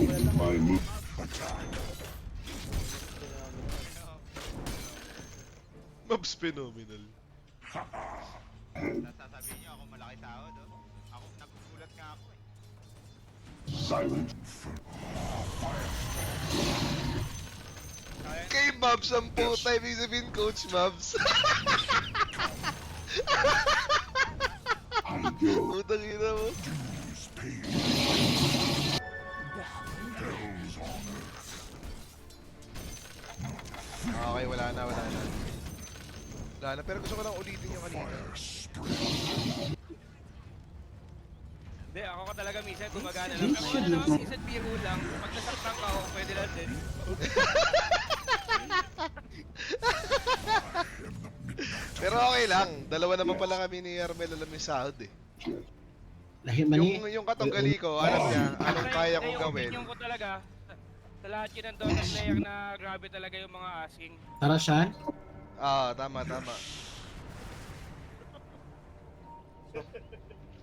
Speaker 12: Mobs phenomenal.
Speaker 9: sasabihin niyo ako malaki tao, no? Ako, nagugulat nga ako eh.
Speaker 10: Silent.
Speaker 12: Kay Mobs ang puta, ibig sabihin Coach Mobs. Putang ina mo. Okay, wala na. Pero gusto ko lang ulitin yung kanina.
Speaker 3: Hindi, ako ka talaga minsan gumagana lang. Pero minsan biro lang. Pag nasaktan ka ako, pwede lang din.
Speaker 12: Pero okay lang. Dalawa naman pala kami ni Hermel, alam yung sahod eh. Yung katunggali ko, alam niya, anong kaya kong gawin.
Speaker 3: Yung opinion ko talaga, sa lahat yun ng Dota player na grabe talaga yung mga asking.
Speaker 1: Tara, Sean.
Speaker 12: Tama.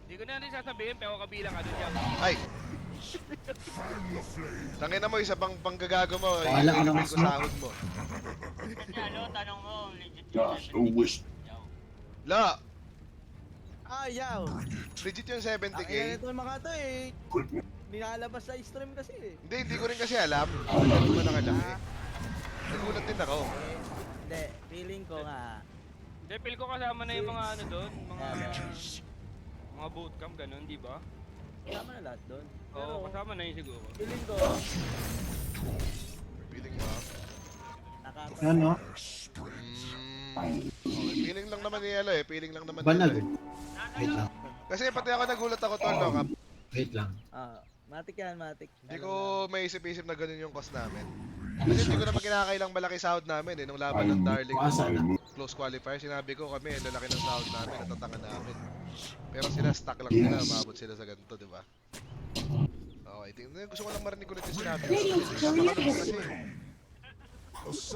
Speaker 3: Hindi ko na rin sasabihin, pero kabilang ka dun dyan.
Speaker 12: Ay! Tangina mo, isa pang panggagago mo.
Speaker 1: Wala ka naman
Speaker 12: ko sahod mo.
Speaker 13: Ano, tanong mo, legit
Speaker 10: Gosh, no wish.
Speaker 12: La!
Speaker 9: Yaw.
Speaker 12: Legit yung 70k?
Speaker 9: Ang ito mga to eh. Nilalabas sa stream kasi eh.
Speaker 12: Hindi ko rin kasi alam. Hindi ko nakalaki. Nagulat din ako.
Speaker 9: Hindi, feeling ko nga.
Speaker 3: Hindi, feel ko kasama na yung mga ano doon, mga bootcamp, ganun, di ba?
Speaker 9: Kasama na lahat doon.
Speaker 3: Oo, kasama na yun siguro.
Speaker 9: Feeling ko.
Speaker 12: Feeling mo?
Speaker 1: Ano?
Speaker 12: Feeling lang naman ni Elo eh. Feeling lang naman
Speaker 1: Banal.
Speaker 12: ni Elo eh.
Speaker 1: Wait lang.
Speaker 12: Kasi pati ako nagulat ako tol, no?
Speaker 1: Wait lang.
Speaker 9: Matik yan, matik.
Speaker 12: Hindi ko maisip-isip na ganun yung cost namin. Kasi hindi ko naman kinakailang malaki sahod namin eh. Nung laban ng Darling close qualifier, sinabi ko kami, lalaki ng sahod namin, natatangan namin. Pero sila, stuck lang nila, umabot sila sa ganito, di ba? Okay, tingnan. Gusto ko lang marinig ulit yung sinabi ko. Kasi,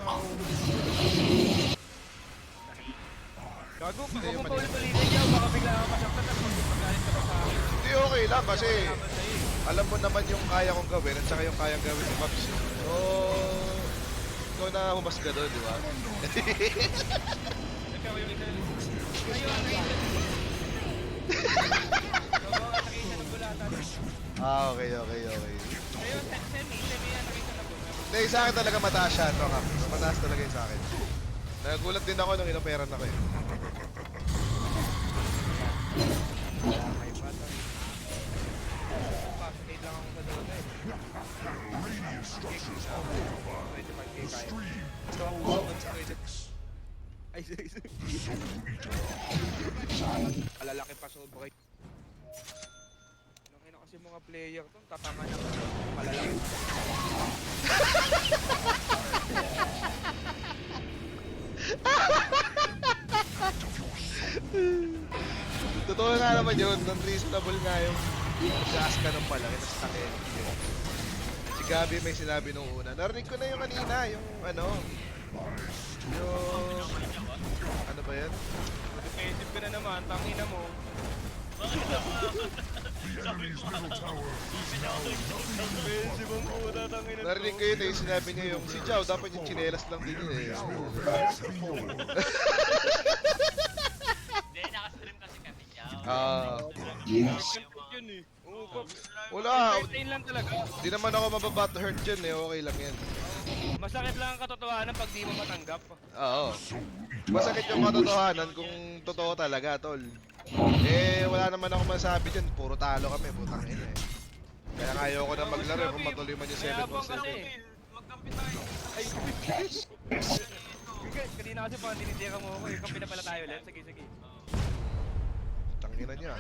Speaker 3: Gago, pag huwag mo paulit-ulitin niya, baka bigla ako masaktan at magpapagalit ka pa sa akin.
Speaker 12: hindi okay lang kasi alam mo naman yung kaya kong gawin at saka yung kayang gawin ni Maps. So, ikaw na humasga doon, di ba?
Speaker 3: Ikaw yung isa. Ngayon, nakita ng bulatan.
Speaker 12: Okay.
Speaker 3: Ngayon, semi yan, nakita na po.
Speaker 12: Hindi, sa akin talaga mataas siya, no, Kap? Mataas talaga yung sa akin. Nagulat din ako nung inoperan ako eh.
Speaker 3: malaki pa sobra. Nangina kasi mga player to, tatama na malalaki.
Speaker 12: Totoo nga naman yun, non-reasonable nga yung gas ka ng palaki na sakit. Si Gabi may sinabi nung una. Narinig ko na yung kanina, yung ano, yung... Ano ba yan?
Speaker 3: Defensive ka na naman, tangina mo.
Speaker 12: Narinig ko yun eh, sinabi niya yung si Jao, dapat yung chinelas lang din yun eh.
Speaker 13: Hindi, nakastream kasi kami dyan.
Speaker 3: Yun eh. Oo, Pop.
Speaker 12: Wala,
Speaker 3: Entertain lang talaga.
Speaker 12: di naman ako mababat hurt dyan eh, okay lang yan.
Speaker 3: Masakit lang ang katotohanan pag di mo matanggap.
Speaker 12: Oo. Masakit yung katotohanan kung totoo talaga, tol. Eh, wala naman ako masabi dyan, puro talo kami, putang ina eh. Kaya nga ayoko na maglaro kung matuloy man yung 7 vs 7.
Speaker 3: Magkampi tayo. Ay, kanina kasi pa tinitira mo ako eh. Kampi na pala tayo ulit. Sige, sige.
Speaker 12: Tangina niya.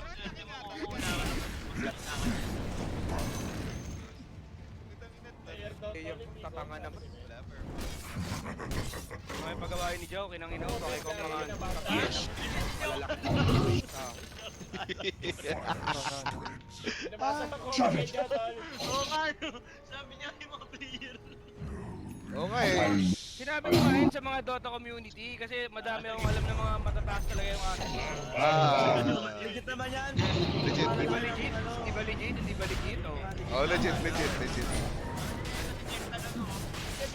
Speaker 3: Yung tatanga naman. May pagawain ni Joe, kinangina ko kay kong mga malalaki.
Speaker 13: Pinabasa ko kay Jadal. Oo nga, sabi niya yung mga player.
Speaker 12: Oo nga eh.
Speaker 3: Sinabi ko nga yun sa mga Dota community kasi madami akong alam na mga matataas talaga yung akin.
Speaker 9: Legit naman yan.
Speaker 12: Legit,
Speaker 3: Di ba
Speaker 12: legit.
Speaker 3: legit? Di ba legit? Hindi ba legit?
Speaker 12: Oh, legit, legit, legit.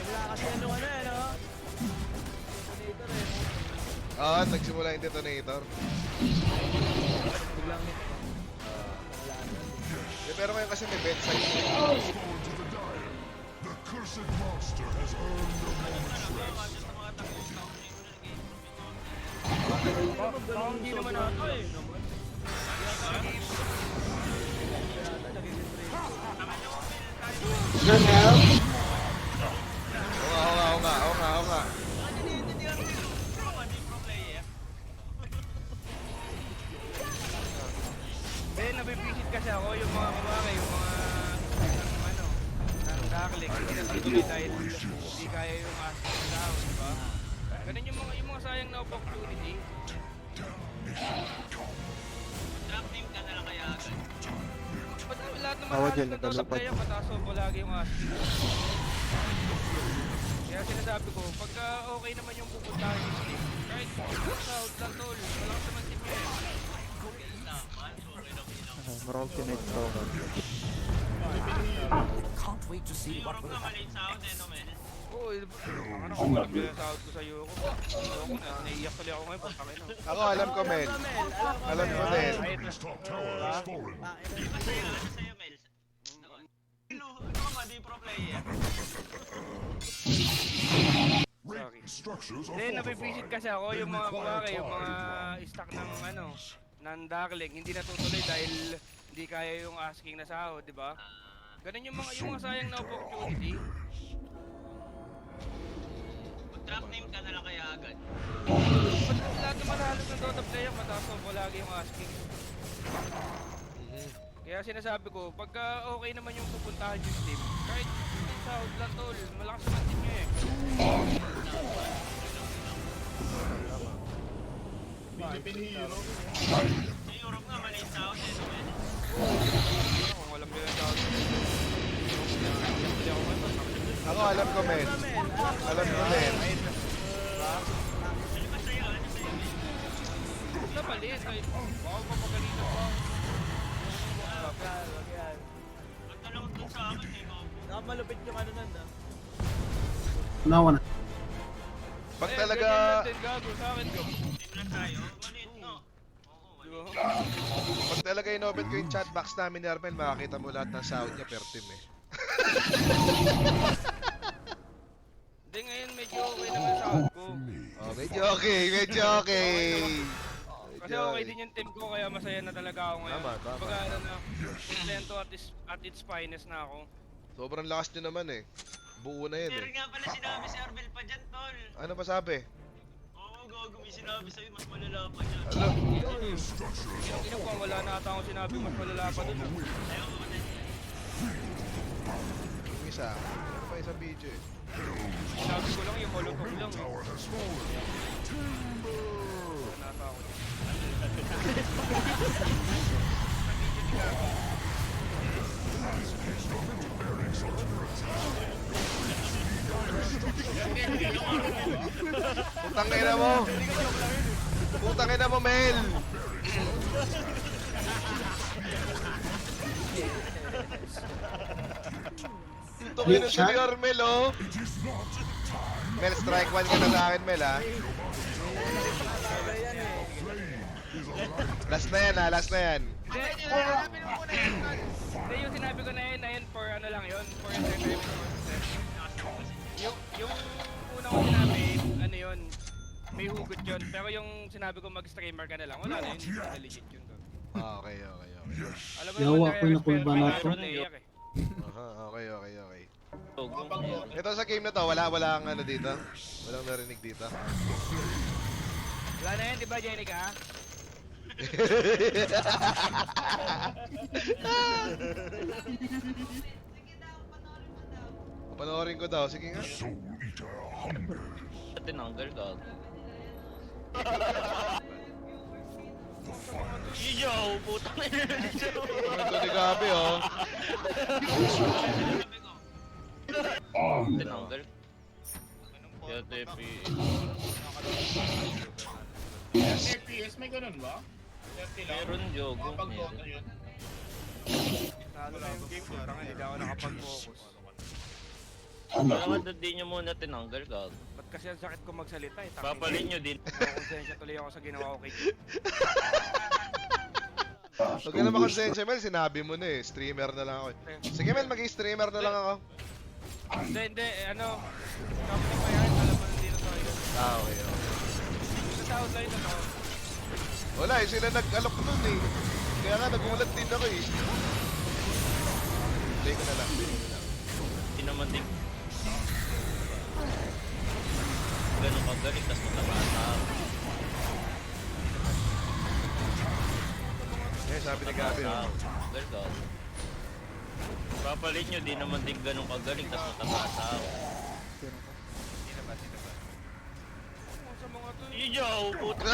Speaker 9: Wala kasi ano eh, no?
Speaker 12: Nagsimula yung detonator. Pero ngayon kasi may bedside.
Speaker 10: The cursed monster has earned a moment's rest.
Speaker 3: Hindi naman ako eh.
Speaker 12: Oo nga.
Speaker 3: Then, nabibisit kasi ako yung mga kumaka, yung mga ano, ng daklik, hindi natutuloy dahil hindi kaya yung asking sa tao, di ba? Ganun yung mga sayang na opportunity.
Speaker 13: Trap team ka na lang kaya agad.
Speaker 3: Lahat naman
Speaker 2: Bawal
Speaker 3: halos
Speaker 2: yan,
Speaker 3: ng Dota
Speaker 2: naglalupad.
Speaker 3: player, pataas mo lagi yung asking. Kaya sinasabi ko, pagka okay naman yung pupuntahan yung team, kahit sa outland tol, malakas naman team yun.
Speaker 2: Marong sinate ko.
Speaker 13: Can't wait to see what will happen.
Speaker 3: Oo, ano kung alam yung sa out ko sa Yoko. Yoko na, naiiyak tuloy ako ngayon, pagkakin na.
Speaker 12: Ako alam ko, men. Alam ko din.
Speaker 10: His top tower has fallen.
Speaker 3: Sorry.
Speaker 10: Structures are
Speaker 3: Hindi, nabibisit
Speaker 10: fortified.
Speaker 3: kasi ako yung mga kumaka, yung mga stock ng ano, ng darling, hindi natutuloy dahil hindi kaya yung asking na sahod, di ba? Ganun yung mga sayang na opportunity.
Speaker 13: Trap team ka na lang kaya agad.
Speaker 3: Lahat naman halos ng Dota player, mataas mo lagi yung asking. Kaya sinasabi ko, pagka okay naman yung pupuntahan yung team, kahit sa outland tol, malakas naman team nyo eh.
Speaker 13: Sa Europe nga, maliit sa out eh.
Speaker 3: Kung alam nyo yung tawag. Hindi ako man,
Speaker 12: Ako alam ko, men. Alam ko din.
Speaker 3: na maliit. Kahit baka papagalitan pa.
Speaker 9: Wag yan.
Speaker 13: Ang talong dun sa akin eh.
Speaker 9: Nakamalupit yung ano nun, ah.
Speaker 1: Nawa na.
Speaker 12: Pag
Speaker 3: Eh,
Speaker 12: talaga...
Speaker 3: ganyan lang din, gago sa akin.
Speaker 13: Team lang tayo. Maliit no. Oo, maliit.
Speaker 12: Pag talaga inopen ko yung chat box namin ni Armel, makakita mo lahat ng sound niya per team eh.
Speaker 3: Hindi, ngayon medyo okay naman sa out ko.
Speaker 12: Oh, medyo okay, medyo okay.
Speaker 3: Kasi okay din yung team ko, kaya masaya na talaga ako ngayon.
Speaker 12: Tama.
Speaker 3: Kumbaga ano na, contento at its finest na ako.
Speaker 12: Sobrang lakas nyo naman eh. Buo na yan
Speaker 13: Meron
Speaker 12: eh.
Speaker 13: nga pala sinabi si Arbel pa dyan, tol.
Speaker 12: Ano pa sabi?
Speaker 13: Oo,
Speaker 11: mo gago, may sinabi sa'yo, mas malala pa niya.
Speaker 3: Inukuha, wala na ata akong sinabi mas malala pa dun.
Speaker 11: Ayaw ko na.
Speaker 12: Yung isa. Ano pa isang video eh?
Speaker 3: Sinabi ko lang yung molotov lang. Wala na ata ako.
Speaker 12: Putang ina mo! Putang ina mo, Mel! Itong ina si Mel, oh! Mel, strike one ka na sa akin, Mel, ha? Last na yan, ha? Last na yan.
Speaker 3: Hindi, yung sinabi ko na yun for ano lang yun, for entertainment. Yung una ko sinabi, ano yun, may hugot yun. Pero yung sinabi ko mag-streamer ka na lang, wala na yun, hindi na legit yun.
Speaker 12: Okay.
Speaker 3: Alam mo
Speaker 1: Yawa
Speaker 3: naman,
Speaker 1: ko na kulba na to.
Speaker 3: player eh.
Speaker 12: Aha, okay. Ito sa game na to, walang ano dito. Walang narinig dito.
Speaker 3: Wala na yan, di ba, Jenica?
Speaker 12: Panoorin ko daw, sige nga.
Speaker 11: Tinanggal ka. Iyo, putang ina nito.
Speaker 12: Ito ni Gabi, oh.
Speaker 11: Tinanggal. Kaya TP.
Speaker 14: FPS, may ganun ba?
Speaker 11: Meron, Jogo. Meron.
Speaker 3: Talo na yung game ko, tangan, hindi ako nakapag-focus.
Speaker 11: Kailangan din nyo muna tinanggal ka.
Speaker 3: Ba't kasi ang sakit ko magsalita eh?
Speaker 11: Papalit nyo din.
Speaker 3: Konsensya tuloy ako sa ginawa ko kay Kim.
Speaker 12: Huwag ka na makonsensya, Mel. Sinabi mo na eh. Streamer na lang ako. Sige, Mel. Mag-streamer na lang ako.
Speaker 3: Hindi, ano, company pa yan, alam mo nandito sa iyo.
Speaker 12: Okay.
Speaker 3: Dito sa outline na to.
Speaker 12: Wala eh. Sila nag-alok nun eh. Kaya nga, nagulat din ako eh. Play ko na lang.
Speaker 11: Hindi naman din. Ganun kagaling, tas matabata.
Speaker 12: Eh, sabi ni Gabi oh.
Speaker 11: Tanggal ka. Papalit nyo, di naman din ganun kagaling, tas matabata.
Speaker 3: Sa mga to.
Speaker 11: Iyo, puto.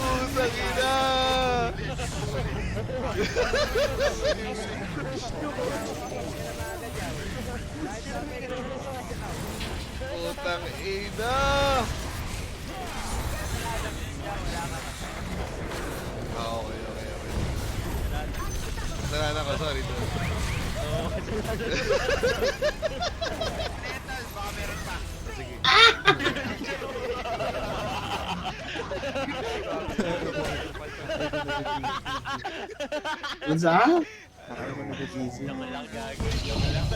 Speaker 12: Putang ina! Putang ina! Okay. Kasalanan ko, sorry to. Sige.
Speaker 1: Unsa?
Speaker 2: Nakaya mo nag-GC.
Speaker 11: Joke lang, gago. Joke lang.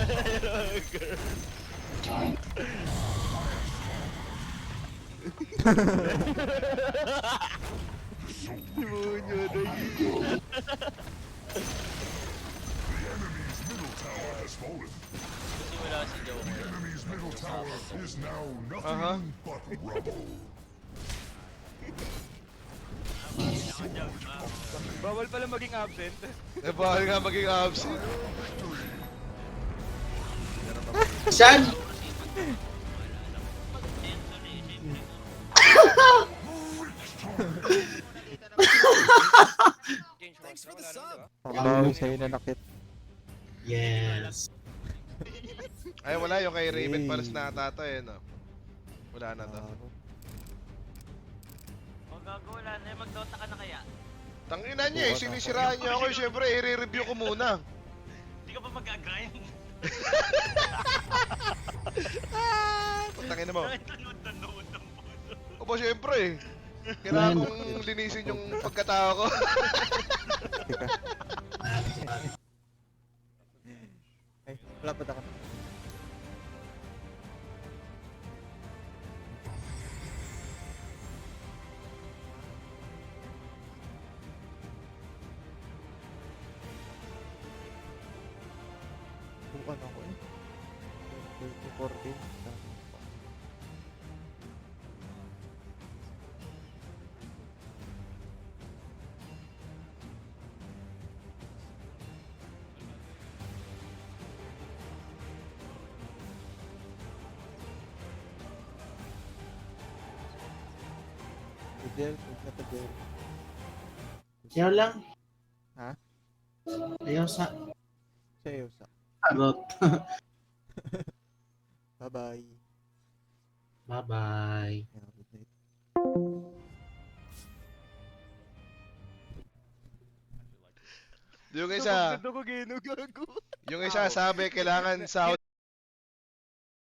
Speaker 12: Demonyo na yun.
Speaker 10: Enemy's middle tower has fallen.
Speaker 11: Simula si Joe.
Speaker 10: Enemy's middle tower is now nothing but rubble.
Speaker 3: Bawal pala maging absent.
Speaker 12: Eh, bakit nga maging absent?
Speaker 1: Saan?
Speaker 2: Pambawi sa'yo na nakit.
Speaker 1: Yes.
Speaker 12: Ay, wala yung kay Raven Palace na atata eh, no? Wala na to.
Speaker 11: O gago, wala na. Mag-Dota ka na kaya?
Speaker 12: Tangina niya eh, sinisiraan niya ako eh. Siyempre, i-review ko muna.
Speaker 11: Hindi ka pa mag-grind.
Speaker 12: Tangina mo.
Speaker 11: Tanood ng puso.
Speaker 12: Opo, siyempre eh. Kailangan kong linisin yung pagkatao ko.
Speaker 2: Ay, wala pa ako. ano ko eh. 34 games. Dami pa. Fidel, huwag na Fidel.
Speaker 1: Ayaw lang.
Speaker 2: Ha?
Speaker 1: Ayaw sa
Speaker 2: Sa'yo, sa.
Speaker 1: karot.
Speaker 2: Bye-bye.
Speaker 1: Bye-bye.
Speaker 2: Yeah, good night.
Speaker 12: Yung isa, yung isa sabi kailangan sahod